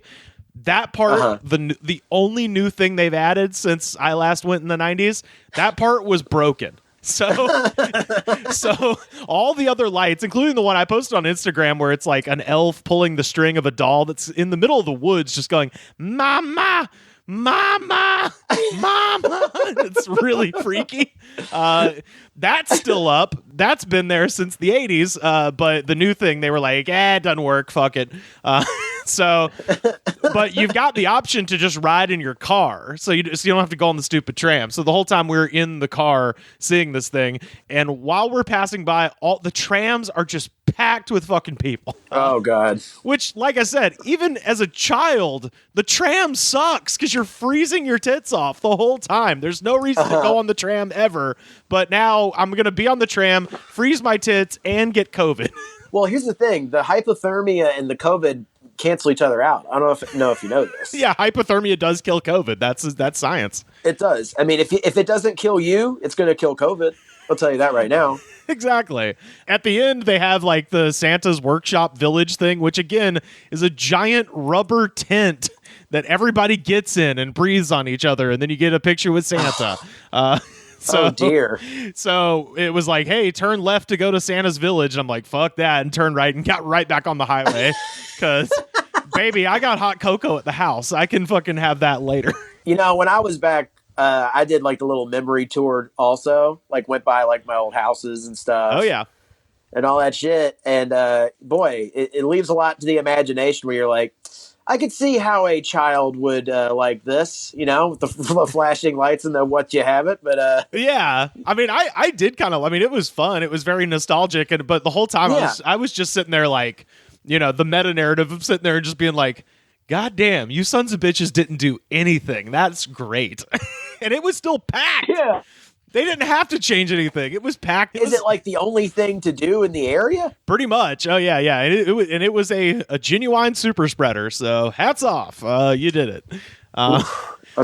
S1: That part, the only new thing they've added since I last went in the 90s, that part was broken. So all the other lights, including the one I posted on Instagram where it's like an elf pulling the string of a doll that's in the middle of the woods just going, mama, mama, mama. It's really freaky. That's still up. That's been there since the 80s. But the new thing, they were like, it doesn't work. Fuck it. But you've got the option to just ride in your car. So you don't have to go on the stupid tram. So the whole time we're in the car seeing this thing. And while we're passing by, all the trams are just packed with fucking people.
S5: Oh, God.
S1: Which, like I said, even as a child, the tram sucks because you're freezing your tits off the whole time. There's no reason to go on the tram ever. But now I'm going to be on the tram, freeze my tits, and get COVID.
S5: Well, here's the thing. The hypothermia and the COVID cancel each other out. I don't know if you know this.
S1: Yeah, hypothermia does kill COVID. That's science.
S5: It does. I mean, if it doesn't kill you, it's going to kill COVID. I'll tell you that right now.
S1: Exactly. At the end, they have like the Santa's Workshop Village thing, which again is a giant rubber tent that everybody gets in and breathes on each other, and then you get a picture with Santa.
S5: Oh, dear.
S1: So it was like, hey, turn left to go to Santa's Village. And I'm like, fuck that, and turned right and got right back on the highway because, baby, I got hot cocoa at the house. I can fucking have that later.
S5: You know, when I was back, I did like the little memory tour also, like went by like my old houses and stuff.
S1: Oh, yeah.
S5: And all that shit. And boy, it leaves a lot to the imagination where you're like, I could see how a child would like this, you know, with the flashing lights and the what you have it. But
S1: yeah, I mean, I did kind of, I mean, it was fun. It was very nostalgic. But the whole time I was just sitting there like, you know, the meta narrative of sitting there and just being like, God damn, you sons of bitches didn't do anything. That's great. And it was still packed.
S5: Yeah.
S1: They didn't have to change anything. It was packed.
S5: Is it like the only thing to do in the area?
S1: Pretty much. Oh, yeah, yeah. And it was a genuine super spreader. So hats off. You did it.
S5: I'll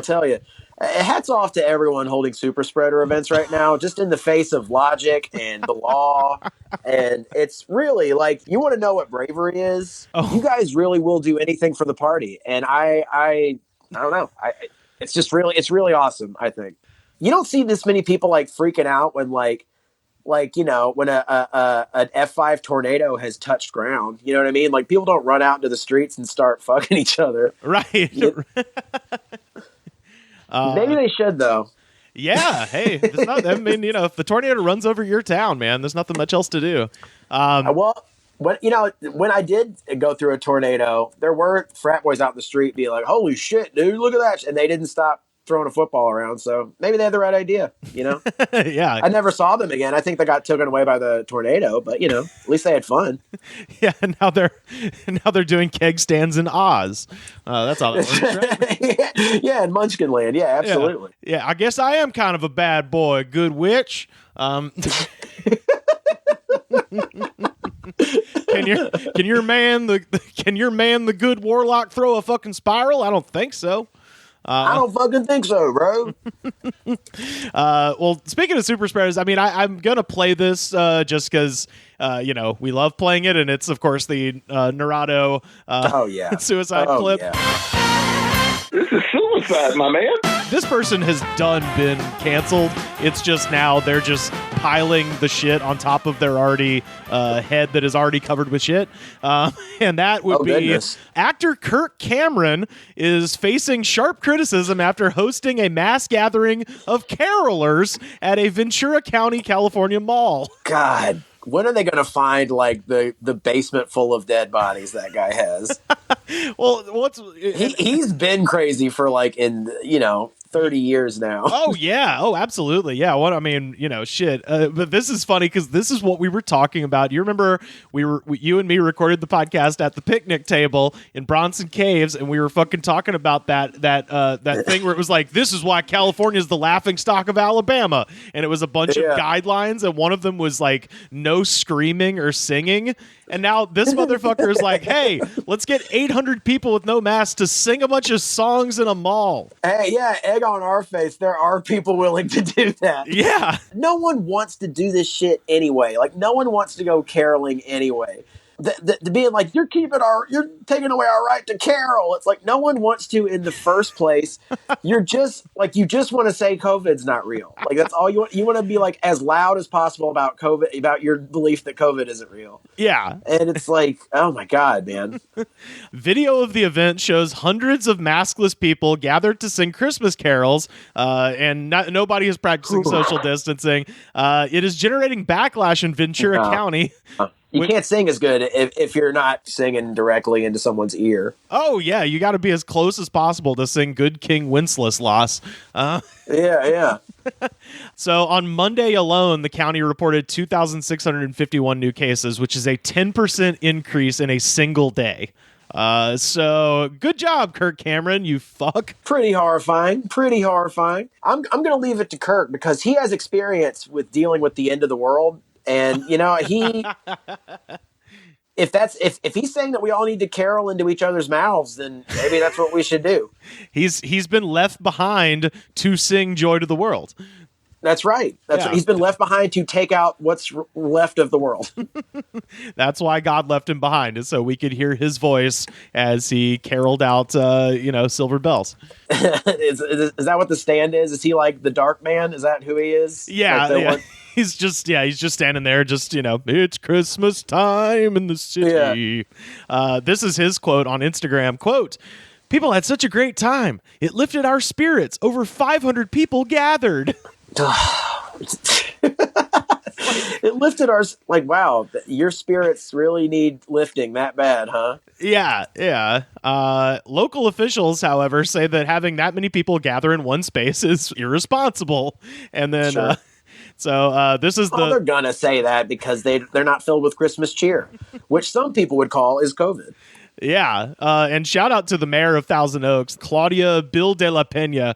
S5: tell you. Hats off to everyone holding super spreader events right now, just in the face of logic and the law. And it's really like, you want to know what bravery is? Oh. You guys really will do anything for the party. And I don't know. It's really awesome, I think. You don't see this many people like freaking out when like you know, when an F5 tornado has touched ground. You know what I mean? Like, people don't run out into the streets and start fucking each other.
S1: Right.
S5: Maybe they should, though.
S1: Yeah. Hey, it's not, I mean, you know, if the tornado runs over your town, man, there's nothing much else to do.
S5: Well, when I did go through a tornado, there were frat boys out in the street being like, "Holy shit, dude, look at that!" And they didn't stop throwing a football around. So maybe they had the right idea, you know?
S1: Yeah.
S5: I never saw them again. I think they got taken away by the tornado, but you know, at least they had fun.
S1: Yeah. Now they're doing keg stands in Oz. That's all that works, right?
S5: Yeah, in Munchkin Land. Yeah, absolutely.
S1: Yeah. I guess I am kind of a bad boy, good witch. Can your man the good warlock throw a fucking spiral? I don't think so.
S5: I don't fucking think so, bro.
S1: Well, speaking of super spreaders, I mean, I'm gonna play this just because you know, we love playing it, and it's of course the Nerado suicide clip.
S6: Yeah. This is suicide, my man.
S1: This person has been canceled. It's just now they're just piling the shit on top of their already head that is already covered with shit. And that would be goodness. Actor Kirk Cameron is facing sharp criticism after hosting a mass gathering of carolers at a Ventura County, California mall.
S5: God. When are they going to find like the basement full of dead bodies that guy has?
S1: Well,
S5: he's been crazy for like 30 years now.
S1: Oh yeah. Oh, absolutely. Yeah. What I mean, you know, shit. But this is funny because this is what we were talking about. You remember you and me recorded the podcast at the picnic table in Bronson Caves, and we were fucking talking about that thing where it was like, this is why California is the laughing stock of Alabama, and it was a bunch of guidelines, and one of them was like no screaming or singing. And now this motherfucker is like, hey, let's get 800 people with no masks to sing a bunch of songs in a mall.
S5: Hey, yeah, egg on our face. There are people willing to do that.
S1: Yeah.
S5: No one wants to do this shit anyway. Like, no one wants to go caroling anyway. the being like, you're taking away our right to carol. It's like, no one wants to in the first place. You're just like, you just want to say COVID's not real. Like, that's all you want. You want to be like as loud as possible about COVID, about your belief that COVID isn't real.
S1: Yeah.
S5: And it's like, oh my God, man.
S1: Video of the event shows hundreds of maskless people gathered to sing Christmas carols, and nobody is practicing social distancing. It is generating backlash in Ventura County.
S5: You can't sing as good if you're not singing directly into someone's ear.
S1: Oh, yeah. You got to be as close as possible to sing Good King Wenceslas.
S5: Yeah.
S1: So on Monday alone, the county reported 2,651 new cases, which is a 10% increase in a single day. So good job, Kirk Cameron, you fuck.
S5: Pretty horrifying. I'm going to leave it to Kirk because he has experience with dealing with the end of the world. And, you know, if he's saying that we all need to carol into each other's mouths, then maybe that's what we should do.
S1: He's been left behind to sing Joy to the World.
S5: That's right. He's been left behind to take out what's left of the world.
S1: That's why God left him behind, is so we could hear his voice as he caroled out, Silver Bells.
S5: Is that what the stand is? Is he like the Dark Man? Is that who he is?
S1: Yeah.
S5: Like
S1: He's just standing there, it's Christmas time in the city. Yeah. This is his quote on Instagram. Quote, "People had such a great time. It lifted our spirits. Over 500 people gathered."
S5: It lifted our, like, wow, your spirits really need lifting that bad, huh?
S1: Yeah. Local officials, however, say that having that many people gather in one space is irresponsible. And then,
S5: sure.
S1: This is
S5: they're gonna say that because they're not filled with Christmas cheer, which some people would call is COVID.
S1: Yeah, and shout out to the mayor of Thousand Oaks, Claudia Bill de la Pena.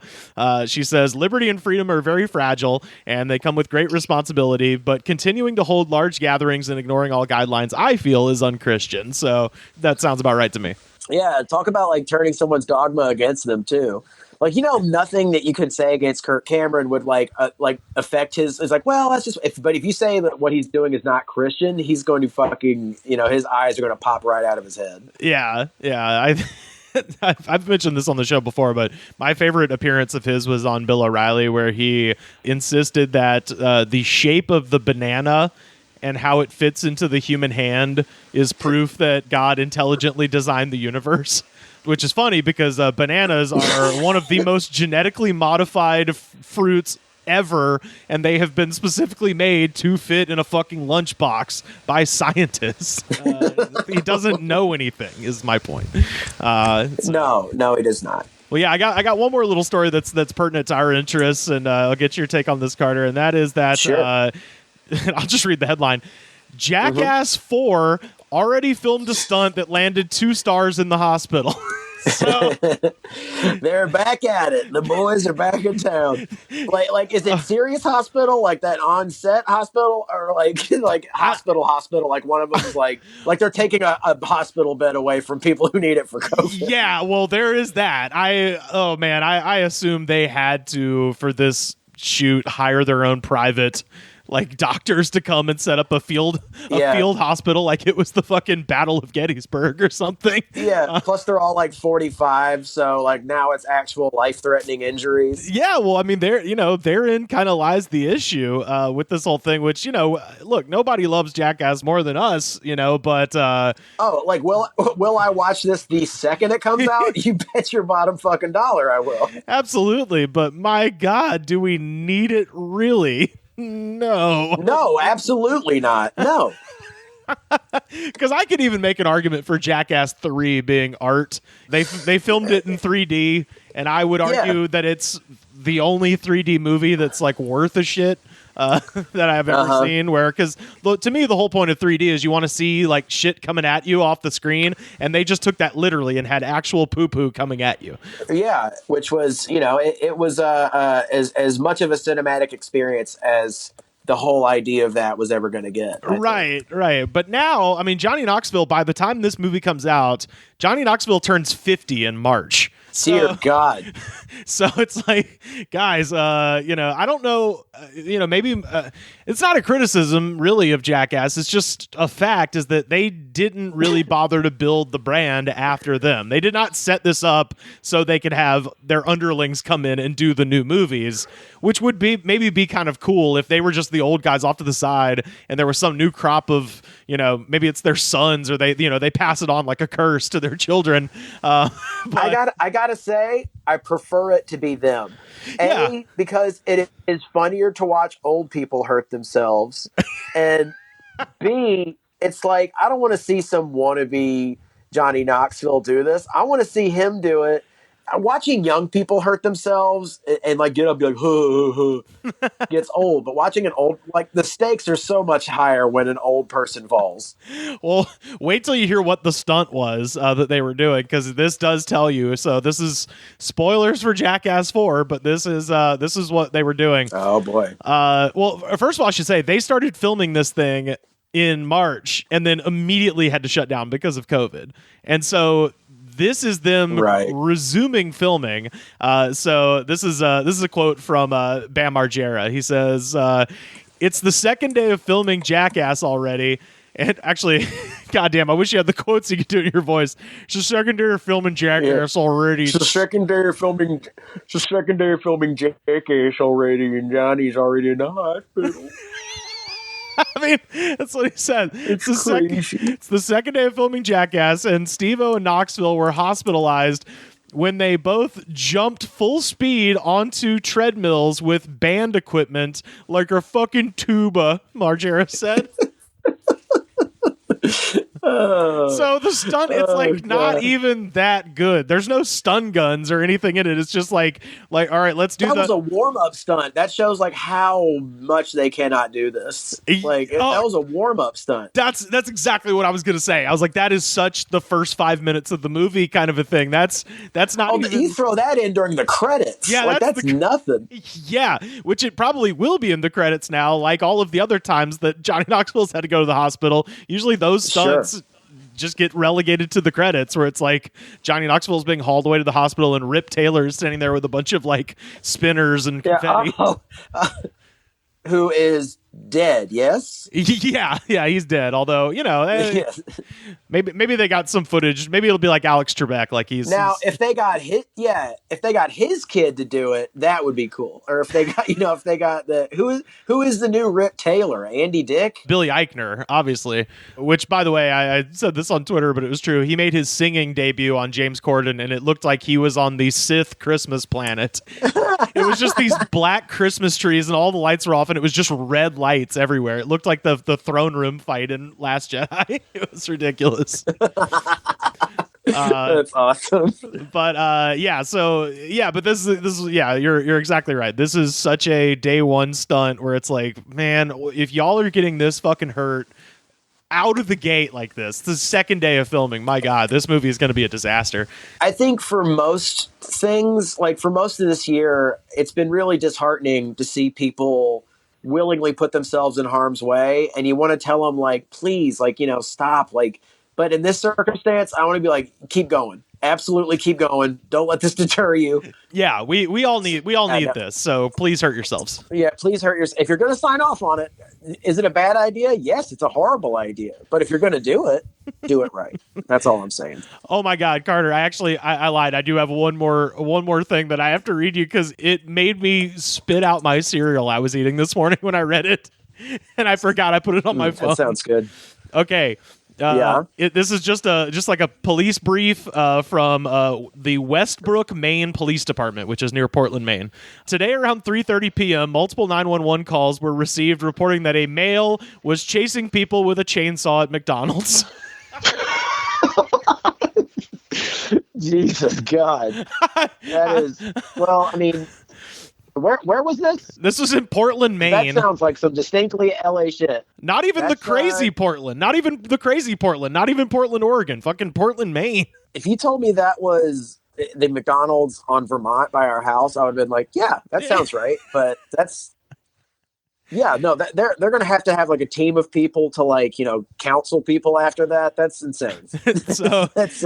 S1: She says, liberty and freedom are very fragile, and they come with great responsibility, but continuing to hold large gatherings and ignoring all guidelines, I feel, is unchristian. So that sounds about right to me.
S5: Yeah, talk about, like, turning someone's dogma against them, too. Like, nothing that you could say against Kirk Cameron would like affect his. It's like, well, that's just. But if you say that what he's doing is not Christian, he's going to fucking, his eyes are going to pop right out of his head.
S1: Yeah. I've mentioned this on the show before, but my favorite appearance of his was on Bill O'Reilly, where he insisted that the shape of the banana and how it fits into the human hand is proof that God intelligently designed the universe. Which is funny because bananas are one of the most genetically modified fruits ever, and they have been specifically made to fit in a fucking lunchbox by scientists. He doesn't know anything, is my point.
S5: No, he does not.
S1: Well, yeah, I got one more little story that's pertinent to our interests, and I'll get your take on this, Carter, and that is that
S5: sure.
S1: I'll just read the headline. Jackass 4 already filmed a stunt that landed 2 stars in the hospital. So
S5: they're back at it. The boys are back in town. Like, is it serious hospital, like that on-set hospital, or like hospital? Like one of them is like they're taking a hospital bed away from people who need it for COVID.
S1: Yeah, well, there is that. I assume they had to, for this shoot, hire their own private doctors to come and set up a field hospital like it was the fucking Battle of Gettysburg or something.
S5: Yeah, plus they're all 45, so now it's actual life-threatening injuries.
S1: Yeah, well, I mean, therein kind of lies the issue with this whole thing, which, look, nobody loves Jackass more than us, but...
S5: will I watch this the second it comes out? You bet your bottom fucking dollar I will.
S1: Absolutely, but my God, do we need it really? No,
S5: absolutely not. No.
S1: Because I could even make an argument for Jackass 3 being art. They filmed it in 3D, and I would argue that it's the only 3D movie that's worth a shit that I've ever seen. Because to me, the whole point of 3D is you want to see shit coming at you off the screen, and they just took that literally and had actual poo-poo coming at you. Yeah,
S5: which was it was as much of a cinematic experience as the whole idea of that was ever going to get.
S1: Right. But now, I mean, Johnny Knoxville, by the time this movie comes out, Johnny Knoxville turns 50 in March.
S5: Dear God.
S1: So it's like, guys, I don't know, maybe it's not a criticism really of Jackass. It's just a fact is that they didn't really bother to build the brand after them. They did not set this up so they could have their underlings come in and do the new movies, which would maybe be kind of cool if they were just the old guys off to the side and there was some new crop of, maybe it's their sons or they pass it on like a curse to their children. But
S5: I gotta say, I prefer it to be them. A, because it is funnier to watch old people hurt themselves, and B, it's like I don't want to see some wannabe Johnny Knoxville do this. I want to see him do it. Watching young people hurt themselves and like get up and be like, huh, gets old. But watching an old, like the stakes are so much higher when an old person falls.
S1: Well, wait till you hear what the stunt was that they were doing, because this does tell you. So this is spoilers for Jackass 4, but this is what they were doing.
S5: Oh boy.
S1: Well, first of all, I should say they started filming this thing in March and then immediately had to shut down because of COVID. And so this is them resuming filming. So this is a quote from Bam Margera. He says, "It's the second day of filming Jackass already." And actually, goddamn, I wish you had the quotes you could do it in your voice. It's the second day of filming Jackass already.
S5: It's the second day of filming Jackass already, and Johnny's already in the hospital.
S1: I mean, that's what he said. It's the second day of filming Jackass, and Steve-O and Knoxville were hospitalized when they both jumped full speed onto treadmills with band equipment like a fucking tuba, Margera said. So the stunt, it's like not even that good. There's no stun guns or anything in it. It's just like all right, let's do that.
S5: That was a warm-up stunt. That shows like how much they cannot do this. Like that was a warm-up stunt.
S1: That's exactly what I was gonna say. I was like, that is such the first 5 minutes of the movie kind of a thing. That's not even...
S5: You throw that in during the credits.
S1: Yeah,
S5: like that's nothing.
S1: Yeah, which it probably will be in the credits now, like all of the other times that Johnny Knoxville's had to go to the hospital. Usually those stunts just get relegated to the credits, where it's like Johnny Knoxville's being hauled away to the hospital and Rip Taylor's standing there with a bunch of like spinners and confetti.
S5: Who is dead? Yes.
S1: Yeah, he's dead. Although maybe they got some footage. Maybe it'll be like Alex Trebek, like he's
S5: if they got his kid to do it, that would be cool. Or if they got the who is the new Rip Taylor? Andy Dick?
S1: Billy Eichner, obviously. Which, by the way, I said this on Twitter, but it was true. He made his singing debut on James Corden, and it looked like he was on the Sith Christmas planet. It was just these black Christmas trees, and all the lights were off, and it was just red lights everywhere. It looked like the throne room fight in Last Jedi. It was ridiculous.
S5: That's awesome.
S1: But but this is you're exactly right. This is such a day one stunt where it's like, man, if y'all are getting this fucking hurt out of the gate like this, the second day of filming, my God, this movie is going to be a disaster.
S5: I think for most things, like for most of this year, it's been really disheartening to see people willingly put themselves in harm's way, and you want to tell them like, please, like, stop, like, but in this circumstance, I want to be like, keep going. Absolutely keep going. Don't let this deter you.
S1: Yeah, we all need this. So please hurt yourselves.
S5: Yeah, please hurt yourself. If you're going to sign off on it, is it a bad idea? Yes, it's a horrible idea. But if you're going to do it right. That's all I'm saying.
S1: Oh my God, Carter! I lied. I do have one more thing that I have to read you because it made me spit out my cereal I was eating this morning when I read it, and I forgot I put it on my phone.
S5: That sounds good.
S1: Okay. This is just like a police brief from the Westbrook, Maine Police Department, which is near Portland, Maine. Today around 3:30 p.m., multiple 911 calls were received reporting that a male was chasing people with a chainsaw at McDonald's.
S5: Jesus God. That is, well, I mean, where was this?
S1: This was in Portland, Maine.
S5: That sounds like some distinctly LA shit.
S1: Not even the crazy Portland. Not even the crazy Portland. Not even Portland, Oregon. Fucking Portland, Maine.
S5: If you told me that was the McDonald's on Vermont by our house, I would have been like, yeah, that sounds right. But Yeah, no, they're going to have like a team of people to like, counsel people after that. That's insane.
S1: So
S5: That's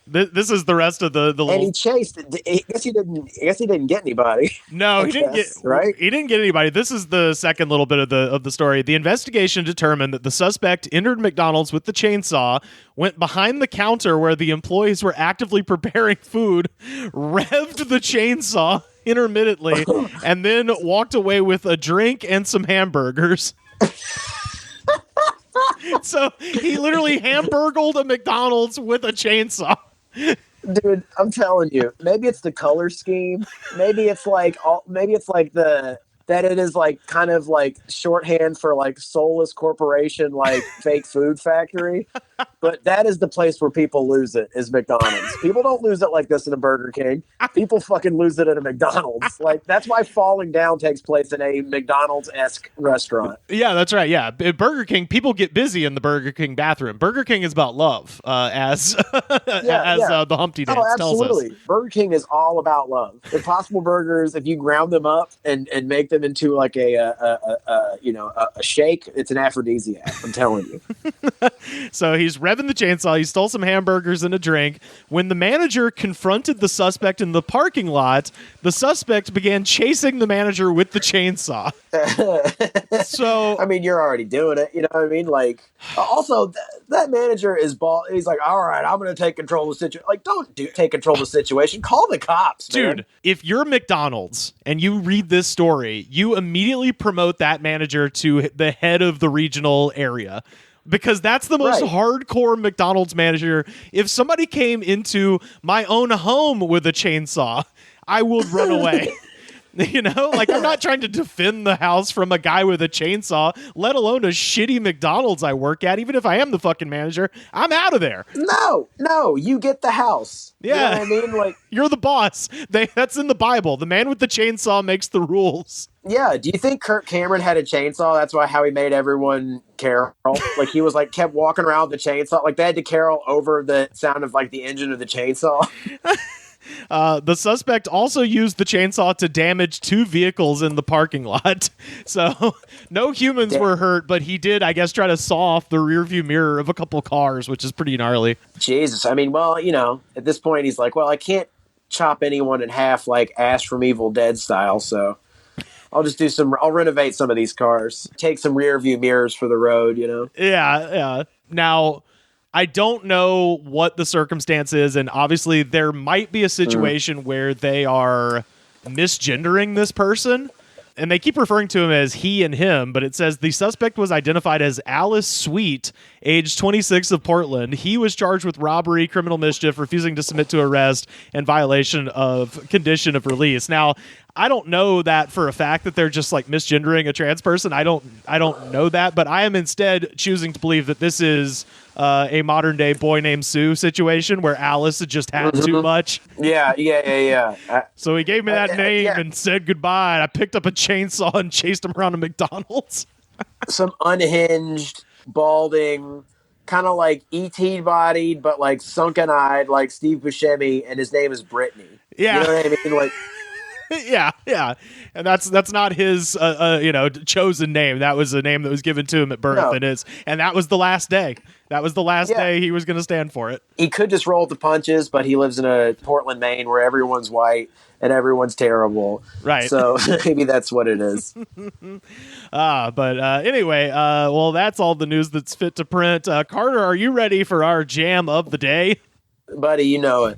S1: this is the rest of the
S5: and
S1: little.
S5: he chased. I guess he didn't get anybody.
S1: No, he didn't get
S5: right.
S1: He didn't get anybody. This is the second little bit of the story. The investigation determined that the suspect entered McDonald's with the chainsaw, went behind the counter where the employees were actively preparing food, revved the chainsaw intermittently, and then walked away with a drink and some hamburgers. So he literally hamburgled a McDonald's with a chainsaw.
S5: Dude, I'm telling you, maybe it's the color scheme. Maybe it's like that it is like kind of like shorthand for like soulless corporation, like fake food factory. But that is the place where people lose it, is McDonald's. People don't lose it like this in a Burger King. People fucking lose it at a McDonald's. Like, that's why falling down takes place in a McDonald's-esque restaurant.
S1: Yeah, that's right. Yeah. At Burger King, people get busy in the Burger King bathroom. Burger King is about love, as the Humpty Dance tells us.
S5: Absolutely. Burger King is all about love. Impossible Burgers, if you ground them up and make them into like a shake, it's an aphrodisiac. I'm telling you.
S1: So he's revving the chainsaw. He stole some hamburgers and a drink. When the manager confronted the suspect in the parking lot, the suspect began chasing the manager with the chainsaw. So,
S5: I mean, you're already doing it. You know what I mean? Like, also, that manager is He's like, all right, I'm going to take control of the situation. Like, don't take control of the situation. Call the cops, man.
S1: Dude, if you're McDonald's and you read this story, you immediately promote that manager to the head of the regional area. Because that's the most hardcore McDonald's manager. If somebody came into my own home with a chainsaw, I would run away. Like, I'm not trying to defend the house from a guy with a chainsaw, let alone a shitty McDonald's I work at. Even if I am the fucking manager, I'm out of there.
S5: No, you get the house.
S1: Yeah.
S5: You know what I mean? Like,
S1: you're the boss. That's in the Bible. The man with the chainsaw makes the rules.
S5: Yeah. Do you think Kirk Cameron had a chainsaw? That's how he made everyone carol. Like, he was like kept walking around with the chainsaw. Like, they had to carol over the sound of like the engine of the chainsaw.
S1: The suspect also used the chainsaw to damage 2 vehicles in the parking lot. So no humans were hurt, but he did, I guess, try to saw off the rearview mirror of a couple cars, which is pretty gnarly.
S5: Jesus. I mean, well, at this point, he's like, well, I can't chop anyone in half like Ash from Evil Dead style, so I'll just I'll renovate some of these cars. Take some rearview mirrors for the road,
S1: Yeah. Now, I don't know what the circumstance is, and obviously there might be a situation where they are misgendering this person, and they keep referring to him as he and him, but it says the suspect was identified as Alice Sweet, age 26 of Portland. He was charged with robbery, criminal mischief, refusing to submit to arrest, and violation of condition of release. Now, I don't know that for a fact that they're just like misgendering a trans person. I don't know that, but I am instead choosing to believe that this is a modern day Boy Named Sue situation where Alice had just had too much.
S5: Yeah.
S1: So he gave me that name and said goodbye. And I picked up a chainsaw and chased him around a McDonald's.
S5: Some unhinged, balding, kind of like E.T. bodied, but like sunken eyed, like Steve Buscemi, and his name is Brittany.
S1: Yeah.
S5: You know what I mean? Like,
S1: yeah, and that's not his chosen name. That was a name that was given to him at birth, and that was the last day. That was the last day he was going to stand for it.
S5: He could just roll with the punches, but he lives in a Portland, Maine, where everyone's white and everyone's terrible.
S1: Right.
S5: So maybe that's what it is.
S1: Anyway, well, that's all the news that's fit to print. Carter, are you ready for our jam of the day?
S5: Buddy, you know it.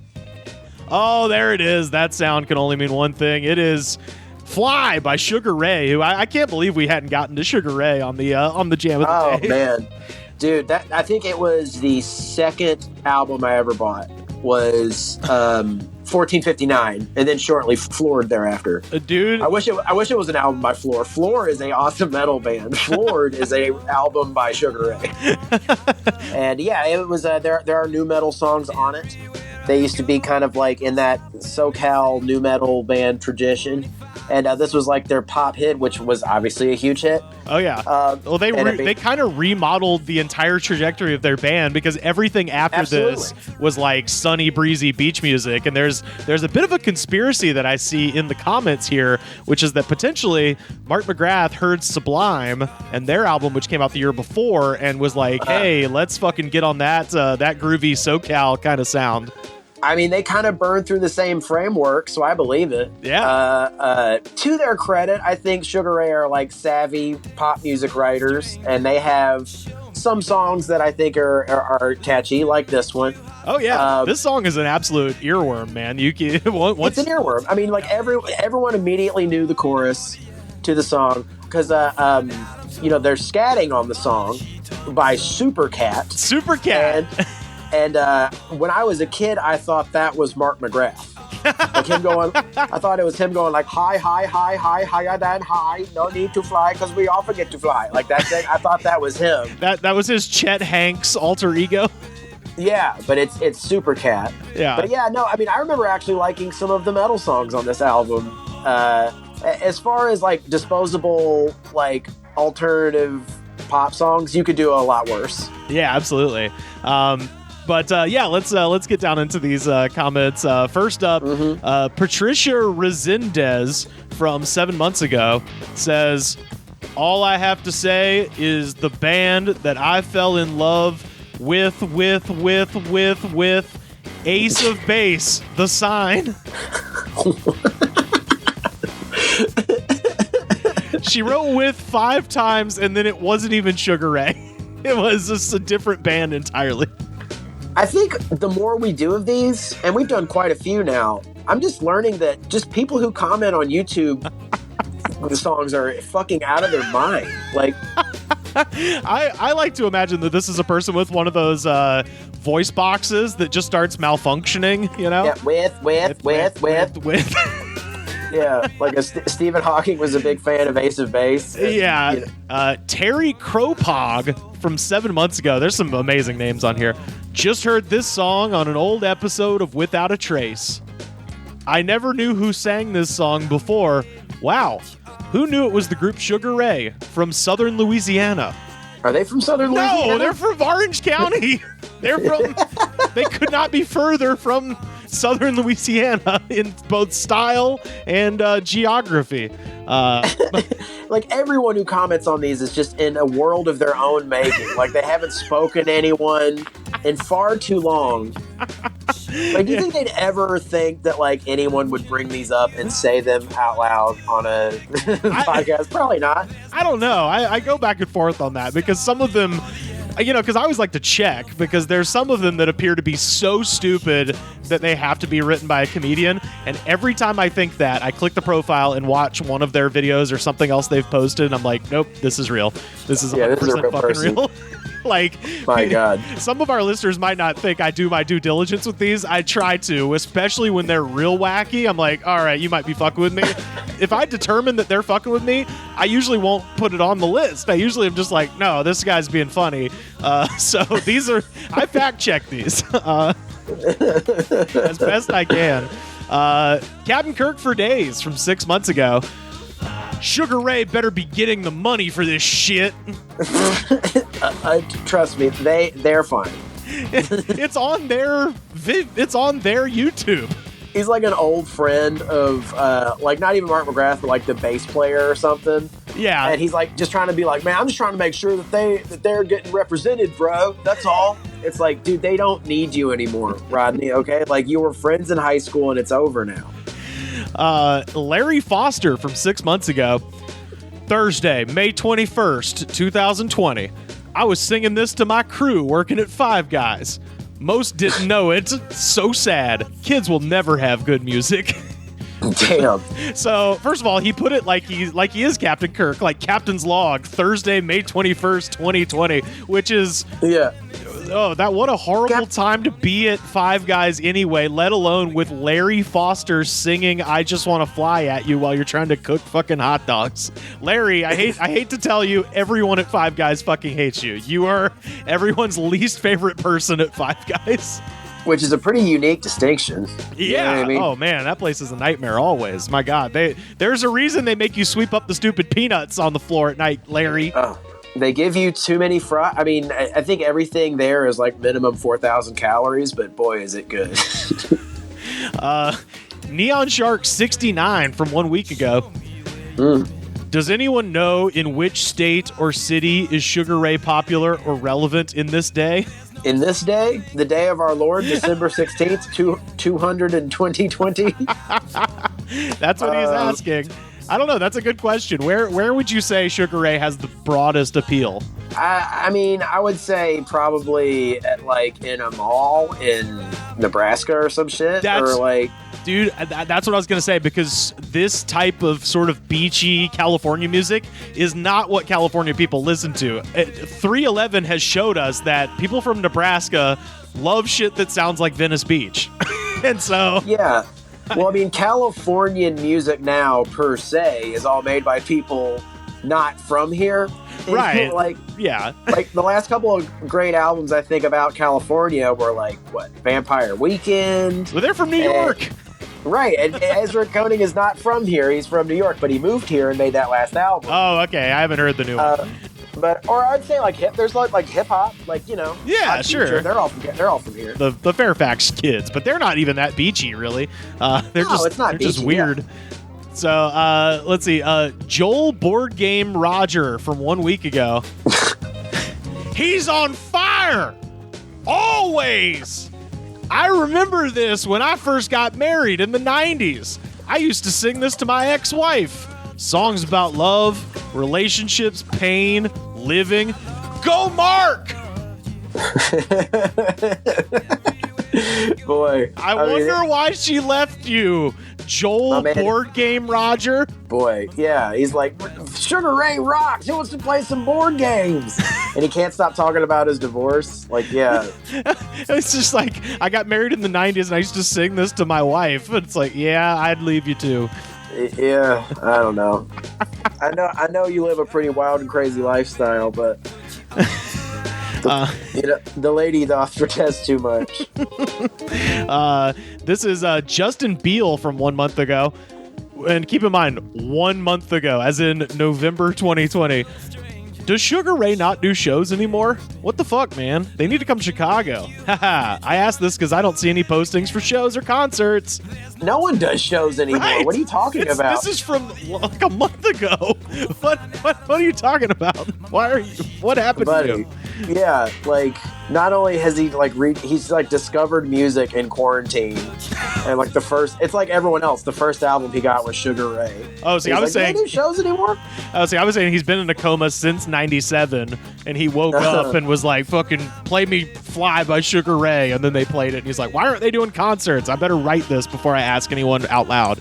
S1: Oh, there it is. That sound can only mean one thing. It is "Fly" by Sugar Ray, who I can't believe we hadn't gotten to Sugar Ray on the jam of the day.
S5: Oh man, dude, I think it was the second album I ever bought was 1459, and then shortly Floored thereafter.
S1: Dude,
S5: I wish it was an album by Floor. Floor is a awesome metal band. Floored is a album by Sugar Ray. And yeah, it was there are new metal songs on it. They used to be kind of like in that SoCal new metal band tradition. And this was like their pop hit, which was obviously a huge hit.
S1: Oh yeah. Well, they kind of remodeled the entire trajectory of their band, because everything after this was like sunny, breezy beach music. And there's a bit of a conspiracy that I see in the comments here, which is that potentially Mark McGrath heard Sublime and their album, which came out the year before, and was like, "Hey, let's fucking get on that groovy SoCal kind of sound."
S5: I mean, they kind of burn through the same framework, so I believe it.
S1: Yeah.
S5: To their credit, I think Sugar Ray are like savvy pop music writers, and they have some songs that I think are catchy, like this one.
S1: Oh yeah, this song is an absolute earworm, man. It's an
S5: earworm. I mean, like everyone immediately knew the chorus to the song because they're scatting on the song by Supercat. And when I was a kid, I thought that was Mark McGrath. Like him going, I thought it was him going like, high, higher than high, no need to fly because we all forget to fly. Like that thing, I thought that was him.
S1: That was his Chet Hanks alter ego?
S5: Yeah, but it's Supercat.
S1: Yeah.
S5: But yeah, no, I mean, I remember actually liking some of the metal songs on this album. As far as like disposable, like alternative pop songs, you could do a lot worse.
S1: Yeah, absolutely. But let's get down into these comments. First up, Patricia Resendez from 7 months ago says, "All I have to say is the band that I fell in love with Ace of Base, The Sign." She wrote "with" 5 times, and then it wasn't even Sugar Ray. It was just a different band entirely.
S5: I think the more we do of these, and we've done quite a few now, I'm just learning that just people who comment on YouTube, the songs are fucking out of their mind. Like,
S1: I like to imagine that this is a person with one of those voice boxes that just starts malfunctioning, you know?
S5: Yeah, with. Yeah, like Stephen Hawking was a big fan of Ace of Base.
S1: Yeah. Terry Cropog from 7 months ago. There's some amazing names on here. "Just heard this song on an old episode of Without a Trace. I never knew who sang this song before. Wow. Who knew it was the group Sugar Ray from Southern Louisiana?"
S5: Are they from Southern Louisiana?
S1: No, they're from Orange County. They could not be further from Southern Louisiana in both style and geography.
S5: Like everyone who comments on these is just in a world of their own making. Like they haven't spoken to anyone in far too long. Like, do you think they'd ever think that like anyone would bring these up and say them out loud on a podcast? Probably not.
S1: I don't know. I go back and forth on that because some of them, because I always like to check because there's some of them that appear to be so stupid that they have to be written by a comedian. And every time I think that, I click the profile and watch one of their videos or something else they've posted. And I'm like, nope, this is real. This is 100%
S5: this is a real
S1: fucking
S5: person.
S1: real. Like,
S5: my God,
S1: some of our listeners might not think I do my due diligence with these. I try to, especially when they're real wacky. I'm like, all right, you might be fucking with me. If I determine that they're fucking with me, I usually won't put it on the list. I usually am just like, no, this guy's being funny. So these are, I fact check these as best I can. Captain Kirk for Days from 6 months ago. "Sugar Ray better be getting the money for this shit."
S5: Trust me, they're fine.
S1: It's on their YouTube.
S5: He's like an old friend of like not even Mark McGrath, but like the bass player or something.
S1: Yeah,
S5: and he's like just trying to be like, man, I'm just trying to make sure that they're getting represented, bro. That's all. It's like, dude, they don't need you anymore, Rodney. Okay, like you were friends in high school, and it's over now.
S1: Larry Foster from 6 months ago. "Thursday, May 21st, 2020. I was singing this to my crew working at Five Guys. Most didn't know it. So sad. Kids will never have good music."
S5: Damn.
S1: So, first of all, he put it like he is Captain Kirk, like Captain's Log, Thursday, May 21st, 2020, which is...
S5: Yeah.
S1: Oh, what a horrible time to be at Five Guys anyway, let alone with Larry Foster singing "I Just Want to Fly" at you while you're trying to cook fucking hot dogs. Larry, I hate to tell you, everyone at Five Guys fucking hates you. You are everyone's least favorite person at Five Guys.
S5: which is a pretty unique distinction.
S1: Yeah.
S5: You know what I mean?
S1: Oh man, that place is a nightmare always. My God, there's a reason they make you sweep up the stupid peanuts on the floor at night, Larry.
S5: Oh, they give you too many fries. I mean, I think everything there is like minimum 4,000 calories, but boy, is it good.
S1: Neon Shark 69 from 1 week ago. Does anyone know in which state or city is Sugar Ray popular or relevant in this day?
S5: In this day, the day of our Lord, December 16th, 2020.
S1: That's what he's asking. I don't know. That's a good question. Where would you say Sugar Ray has the broadest appeal?
S5: I mean, I would say probably at like in a mall in Nebraska or some shit.
S1: Dude, that's what I was going to say, because this type of sort of beachy California music is not what California people listen to. 311 has showed us that people from Nebraska love shit that sounds like Venice Beach. And so...
S5: Yeah. Well, I mean, Californian music now, per se, is all made by people not from here.
S1: Right.
S5: Like the last couple of great albums I think about California were like, Vampire Weekend.
S1: Well, they're from New York.
S5: Right, and Ezra Koenig is not from here. He's from New York, but he moved here and made that last album.
S1: Oh, okay. I haven't heard the new one.
S5: Or I'd say like there's like hip hop, like, you know.
S1: Yeah, sure.
S5: Future, they're all from here.
S1: The Fairfax kids, but they're not even that beachy, really.
S5: It's not beachy,
S1: just weird. Yeah. So let's see. Joel Board Game Roger from 1 week ago. He's on fire, always. I remember this when I first got married in the 90s. I used to sing this to my ex-wife. Songs about love, relationships, pain, living. Go, Mark!
S5: Boy.
S1: I wonder why she left you. Joel Board Game Roger?
S5: Boy, yeah. He's like, Sugar Ray rocks. He wants to play some board games. And he can't stop talking about his divorce. Like, yeah.
S1: It's just like, I got married in the 90s and I used to sing this to my wife. And it's like, yeah, I'd leave you too.
S5: Yeah, I don't know. I know you live a pretty wild and crazy lifestyle, but the lady doth protest too much.
S1: This is Justin Beal from 1 month ago. And keep in mind, 1 month ago, as in November 2020. Does Sugar Ray not do shows anymore? What the fuck, man? They need to come to Chicago. Haha. I asked this because I don't see any postings for shows or concerts.
S5: No one does shows anymore. Right? What are you talking about?
S1: This is from like a month ago. What are you talking about? What happened to you?
S5: Yeah, like, not only has he like he's like discovered music in quarantine, and like it's like everyone else. The first album he got was Sugar Ray.
S1: Oh, see, I was saying,
S5: do they do shows anymore?
S1: I was saying he's been in a coma since '97, and he woke up and was like, "Fucking play me Fly by Sugar Ray," and then they played it, and he's like, "Why aren't they doing concerts? I better write this before I ask anyone out loud."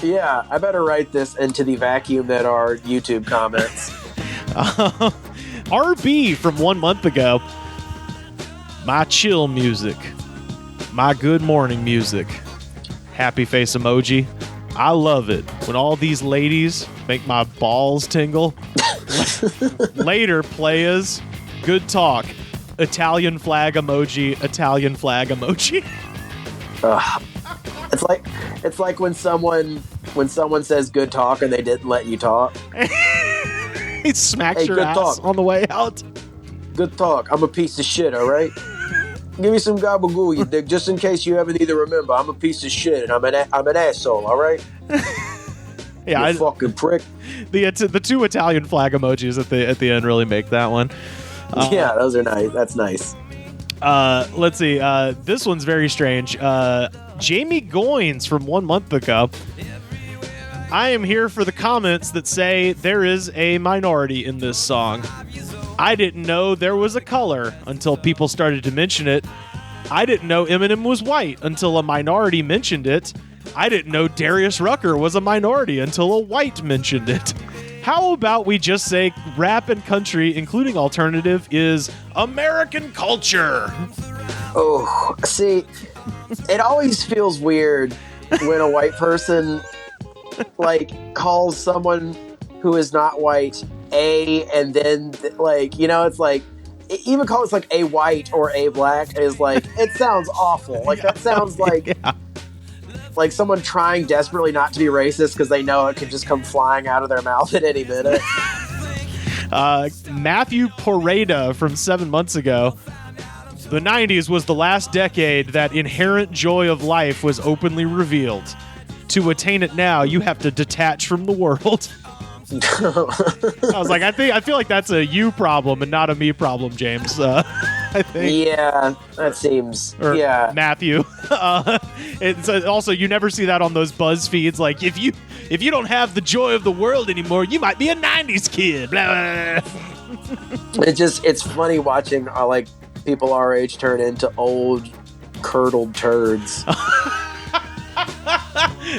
S5: Yeah, I better write this into the vacuum that are YouTube comments.
S1: RB from 1 month ago. My chill music. My good morning music. Happy face emoji. I love it when all these ladies make my balls tingle. Later, players. Good talk. Italian flag emoji. Italian flag emoji.
S5: It's like when someone says good talk and they didn't let you talk.
S1: He smacks your ass talk on the way out.
S5: Good talk. I'm a piece of shit, all right? Give me some gabagool, you dick, just in case you ever need to remember. I'm a piece of shit, and I'm an asshole, all right?
S1: Yeah,
S5: you fucking prick.
S1: The two Italian flag emojis at the end really make that one.
S5: Yeah, those are nice. That's nice.
S1: Let's see. This one's very strange. Jamie Goins from 1 month ago. I am here for the comments that say there is a minority in this song. I didn't know there was a color until people started to mention it. I didn't know Eminem was white until a minority mentioned it. I didn't know Darius Rucker was a minority until a white mentioned it. How about we just say rap and country, including alternative, is American culture?
S5: Oh, see, it always feels weird when a white person like calls someone who is not white and then like, you know, it's like even call it like a white or a black is like, it sounds awful. Like that sounds like like someone trying desperately not to be racist because they know it could just come flying out of their mouth at any minute.
S1: Matthew Poreda from 7 months ago. The 90s was the last decade that inherent joy of life was openly revealed. To attain it now, you have to detach from the world. I was like, I feel like that's a you problem and not a me problem, James. I think.
S5: Yeah, that seems.
S1: Or
S5: yeah,
S1: Matthew. It's also, you never see that on those buzz feeds. Like, if you don't have the joy of the world anymore, you might be a 90s kid. Blah, blah.
S5: it's funny watching like people our age turn into old curdled turds.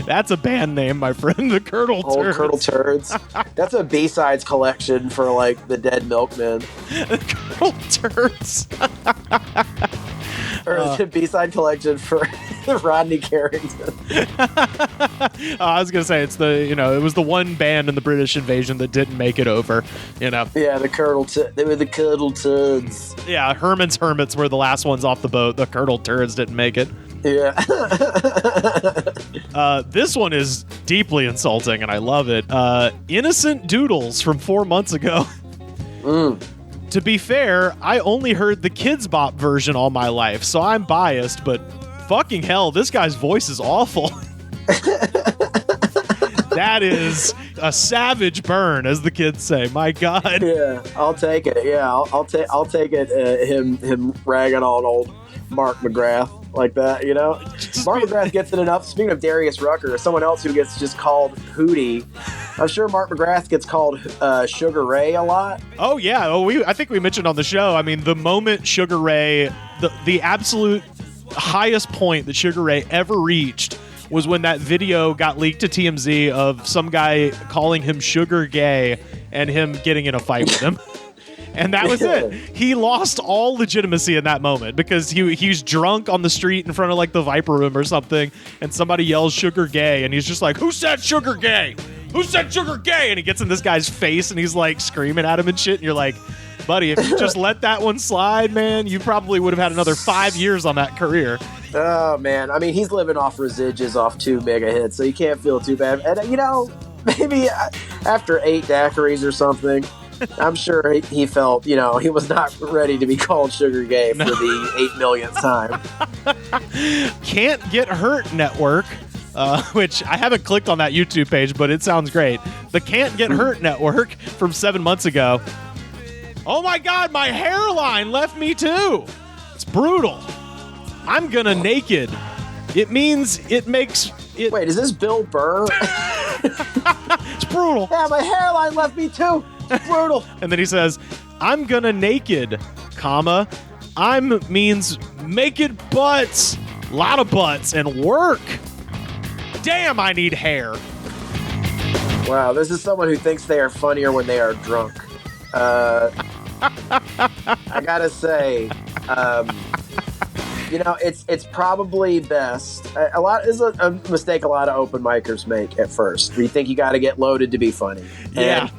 S1: That's a band name, my friend. The Curdle Turds.
S5: Old Curdle Turds. That's a B-sides collection for like the Dead Milkmen.
S1: The Curdle Turds.
S5: Or the B-side collection for Rodney Carrington.
S1: I was gonna say it was the one band in the British invasion that didn't make it over.
S5: Yeah, they were the Curdle Turds.
S1: Yeah, Herman's Hermits were the last ones off the boat. The Curdle Turds didn't make it.
S5: Yeah.
S1: This one is deeply insulting, and I love it. Innocent Doodles from 4 months ago. To be fair, I only heard the Kids Bop version all my life, so I'm biased, but fucking hell, this guy's voice is awful. That is a savage burn, as the kids say. My God.
S5: Yeah, I'll take it. Yeah, I'll take it. Him ragging on old Mark McGrath like that, you know. Mark McGrath gets it enough. Speaking of Darius Rucker, someone else who gets just called Hootie. I'm sure Mark McGrath gets called Sugar Ray a lot.
S1: Oh yeah. I think we mentioned on the show. I mean, the moment Sugar Ray, the absolute highest point that Sugar Ray ever reached was when that video got leaked to TMZ of some guy calling him Sugar Gay and him getting in a fight with him. And that was it. He lost all legitimacy in that moment because he's drunk on the street in front of like the Viper Room or something, and somebody yells Sugar Gay, and he's just like, "Who said Sugar Gay? Who said Sugar Gay?" And he gets in this guy's face and he's like screaming at him and shit, and you're like, buddy, if you just let that one slide, man, you probably would have had another 5 years on that career.
S5: Oh man, I mean, he's living off residuals off 2 mega hits, so you can't feel too bad. And you know, maybe after 8 daiquiris or something, I'm sure he felt, you know, he was not ready to be called Sugar Gay for the 8 millionth time.
S1: Can't Get Hurt Network, which I haven't clicked on that YouTube page, but it sounds great. The Can't Get Hurt Network from 7 months ago. Oh my God, my hairline left me too. It's brutal. I'm gonna naked. It means it makes it.
S5: Wait, is this Bill Burr?
S1: It's brutal.
S5: Yeah, my hairline left me too. It's brutal.
S1: And then he says, I'm gonna naked, comma, I'm means naked butts, lot of butts, and work. Damn, I need hair.
S5: Wow, this is someone who thinks they are funnier when they are drunk. I gotta say, you know, it's probably best. A lot is a mistake a lot of open micers make at first. You think you got to get loaded to be funny.
S1: Yeah.
S5: And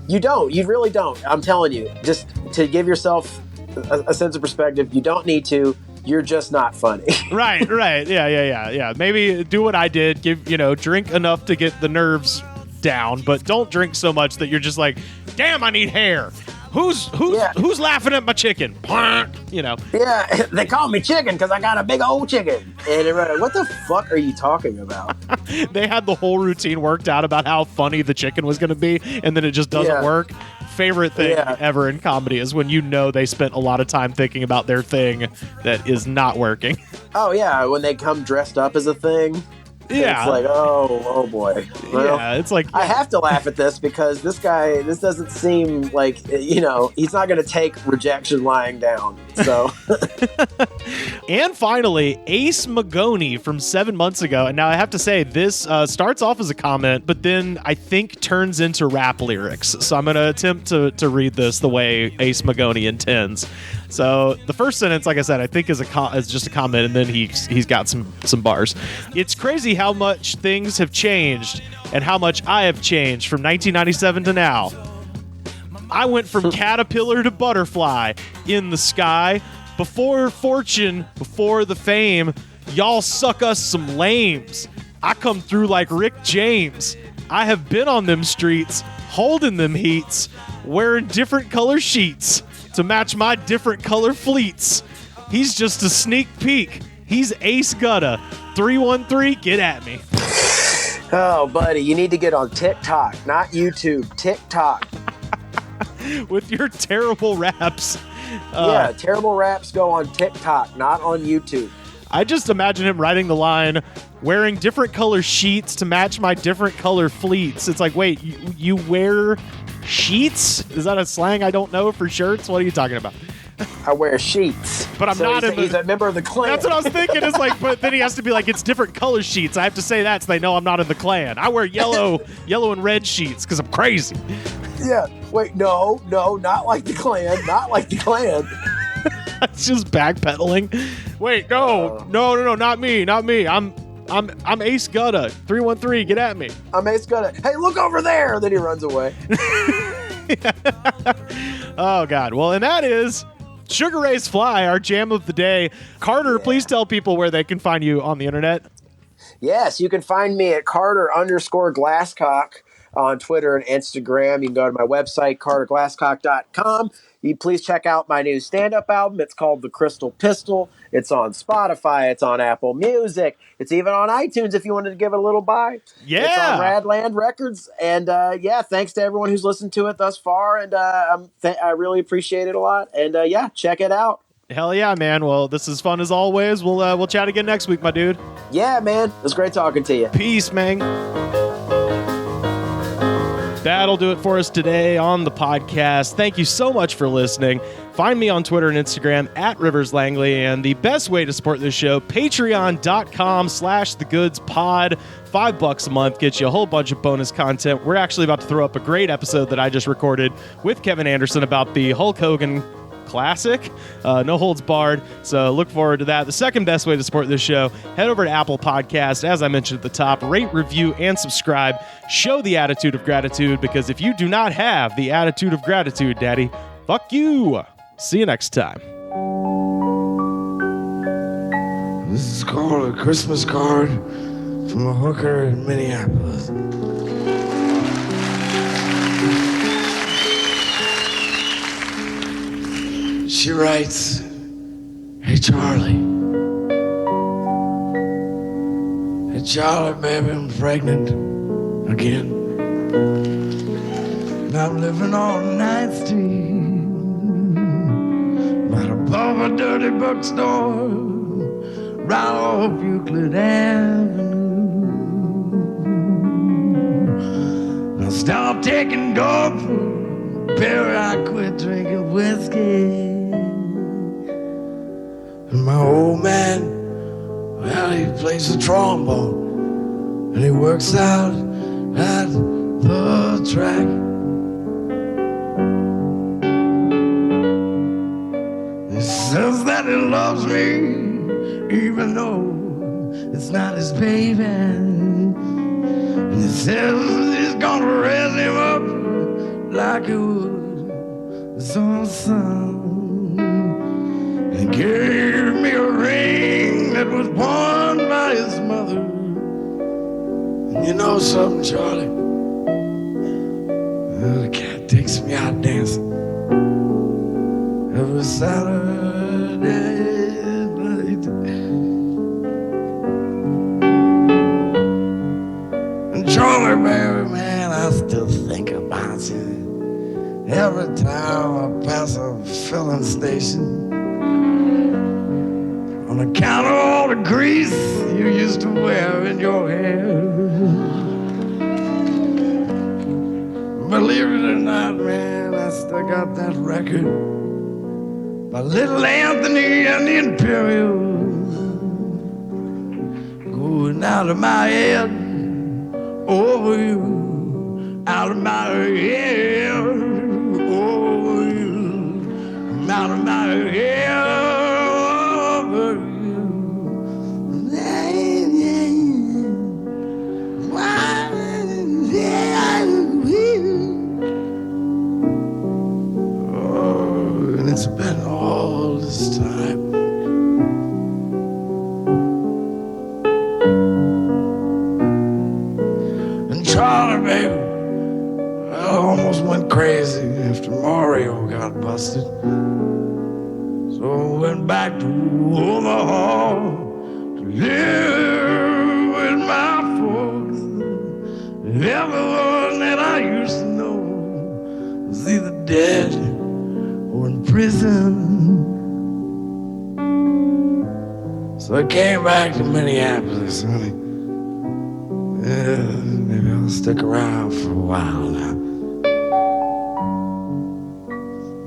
S5: you don't. You really don't. I'm telling you. Just to give yourself a sense of perspective, you don't need to. You're just not funny.
S1: Right. Yeah. Maybe do what I did. Drink enough to get the nerves down, but don't drink so much that you're just like, damn, I need hair. Who's laughing at my chicken? You know.
S5: Yeah, they call me chicken because I got a big old chicken. And they're like, what the fuck are you talking about?
S1: They had the whole routine worked out about how funny the chicken was going to be, and then it just doesn't work. Favorite thing ever in comedy is when you know they spent a lot of time thinking about their thing that is not working.
S5: Oh, yeah, when they come dressed up as a thing.
S1: Yeah.
S5: It's like, oh boy. Well,
S1: yeah, it's like...
S5: I have to laugh at this because this doesn't seem like, you know, he's not going to take rejection lying down. So...
S1: And finally, Ace Magoni from 7 months ago. And now I have to say, this starts off as a comment, but then I think turns into rap lyrics. So I'm going to attempt to read this the way Ace Magoni intends. So the first sentence, like I said, I think is just a comment, and then he's got some bars. It's crazy how much things have changed and how much I have changed from 1997 to now. I went from caterpillar to butterfly in the sky. Before fortune, before the fame, y'all suck us some lames. I come through like Rick James. I have been on them streets, holding them heats, wearing different color sheets to match my different color fleets. He's just a sneak peek. He's Ace Gutta. 313, get at me.
S5: Oh, buddy, you need to get on TikTok, not YouTube. TikTok.
S1: With your terrible raps.
S5: Yeah, terrible raps go on TikTok, not on YouTube.
S1: I just imagine him writing the line, wearing different color sheets to match my different color fleets. It's like, wait, you wear sheets? Is that a slang I don't know for shirts? What are you talking about?
S5: I wear sheets.
S1: But I'm not
S5: he's a member of the Klan.
S1: That's what I was thinking. It's like, but then he has to be like, it's different color sheets. I have to say that so they know I'm not in the Klan. I wear yellow and red sheets because I'm crazy.
S5: Yeah. Wait, no, not like the Klan. Not like the Klan.
S1: It's just backpedaling. Wait, no, not me. I'm Ace Gutta. 313, get at me.
S5: I'm Ace Gutta. Hey, look over there. Then he runs away.
S1: Oh, God. Well, and that is Sugar Ray's Fly, our jam of the day. Carter, please tell people where they can find you on the internet.
S5: Yes, you can find me at Carter_Glascock on Twitter and Instagram. You can go to my website, carterglascock.com. You please check out my new stand-up album. It's called The Crystal Pistol. It's on Spotify. It's on Apple Music. It's even on iTunes if you wanted to give it a little buy.
S1: Yeah.
S5: It's on Radland Records. And thanks to everyone who's listened to it thus far. And I really appreciate it a lot. And check it out.
S1: Hell yeah, man. Well, this is fun as always. We'll chat again next week, my dude.
S5: Yeah, man. It was great talking to you.
S1: Peace, man. That'll do it for us today on the podcast. Thank you so much for listening. Find me on Twitter and Instagram at Rivers Langley. And the best way to support this show, patreon.com/thegoodspod. $5 a month gets you a whole bunch of bonus content. We're actually about to throw up a great episode that I just recorded with Kevin Anderson about the Hulk Hogan classic, No Holds Barred. So look forward to that. The second best way to support this show, head over to Apple Podcasts. As I mentioned at the top, rate, review, and subscribe. Show the attitude of gratitude, because if you do not have the attitude of gratitude, Daddy, fuck you. See you next time.
S7: This is called a Christmas card from a hooker in Minneapolis. She writes, "Hey Charlie. Hey Charlie, baby, I'm pregnant again. And I'm living on 9th Street, right above a dirty bookstore, right off Euclid Avenue. I stopped taking dope for beer, I quit drinking whiskey. And my old man, well, he plays the trombone, and he works out at the track. He says that he loves me, even though it's not his baby. And he says he's gonna raise him up like he would his own son. And he gave me a ring that was worn by his mother. And you know something, Charlie? The cat takes me out dancing every Saturday night. And Charlie, baby, man, I still think about you every time I pass a filling station. On account of all the grease you used to wear in your hair. Believe it or not, man, I still got that record by Little Anthony and the Imperials going out of my head over you, out of my head over you, out of my head over you. baby, I almost went crazy after Mario got busted. So I went back to Omaha to live with my folks. Everyone that I used to know was either dead or in prison. So I came back to Minneapolis, honey. Yeah, maybe I'll stick around for a while now.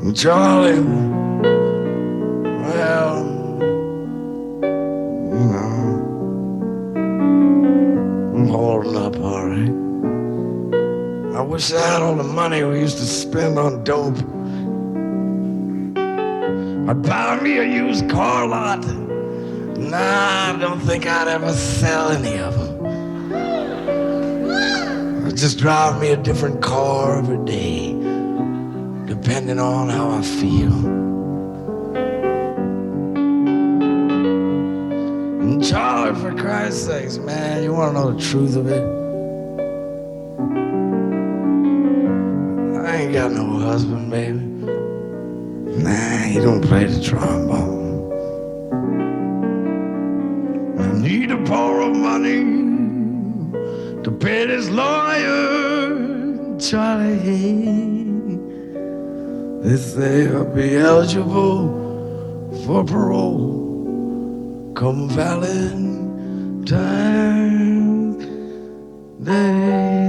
S7: And Charlie, well, you know, I'm holding up all right. I wish I had all the money we used to spend on dope. I'd buy me a used car lot. Nah, I don't think I'd ever sell any of them. I'd just drive me a different car every day, depending on how I feel. And Charlie, for Christ's sakes, man, you want to know the truth of it? I ain't got no husband, baby. Nah, he don't play the trombone. I need to borrow money to pay this lawyer, Charlie. They say I'll be eligible for parole come Valentine's Day.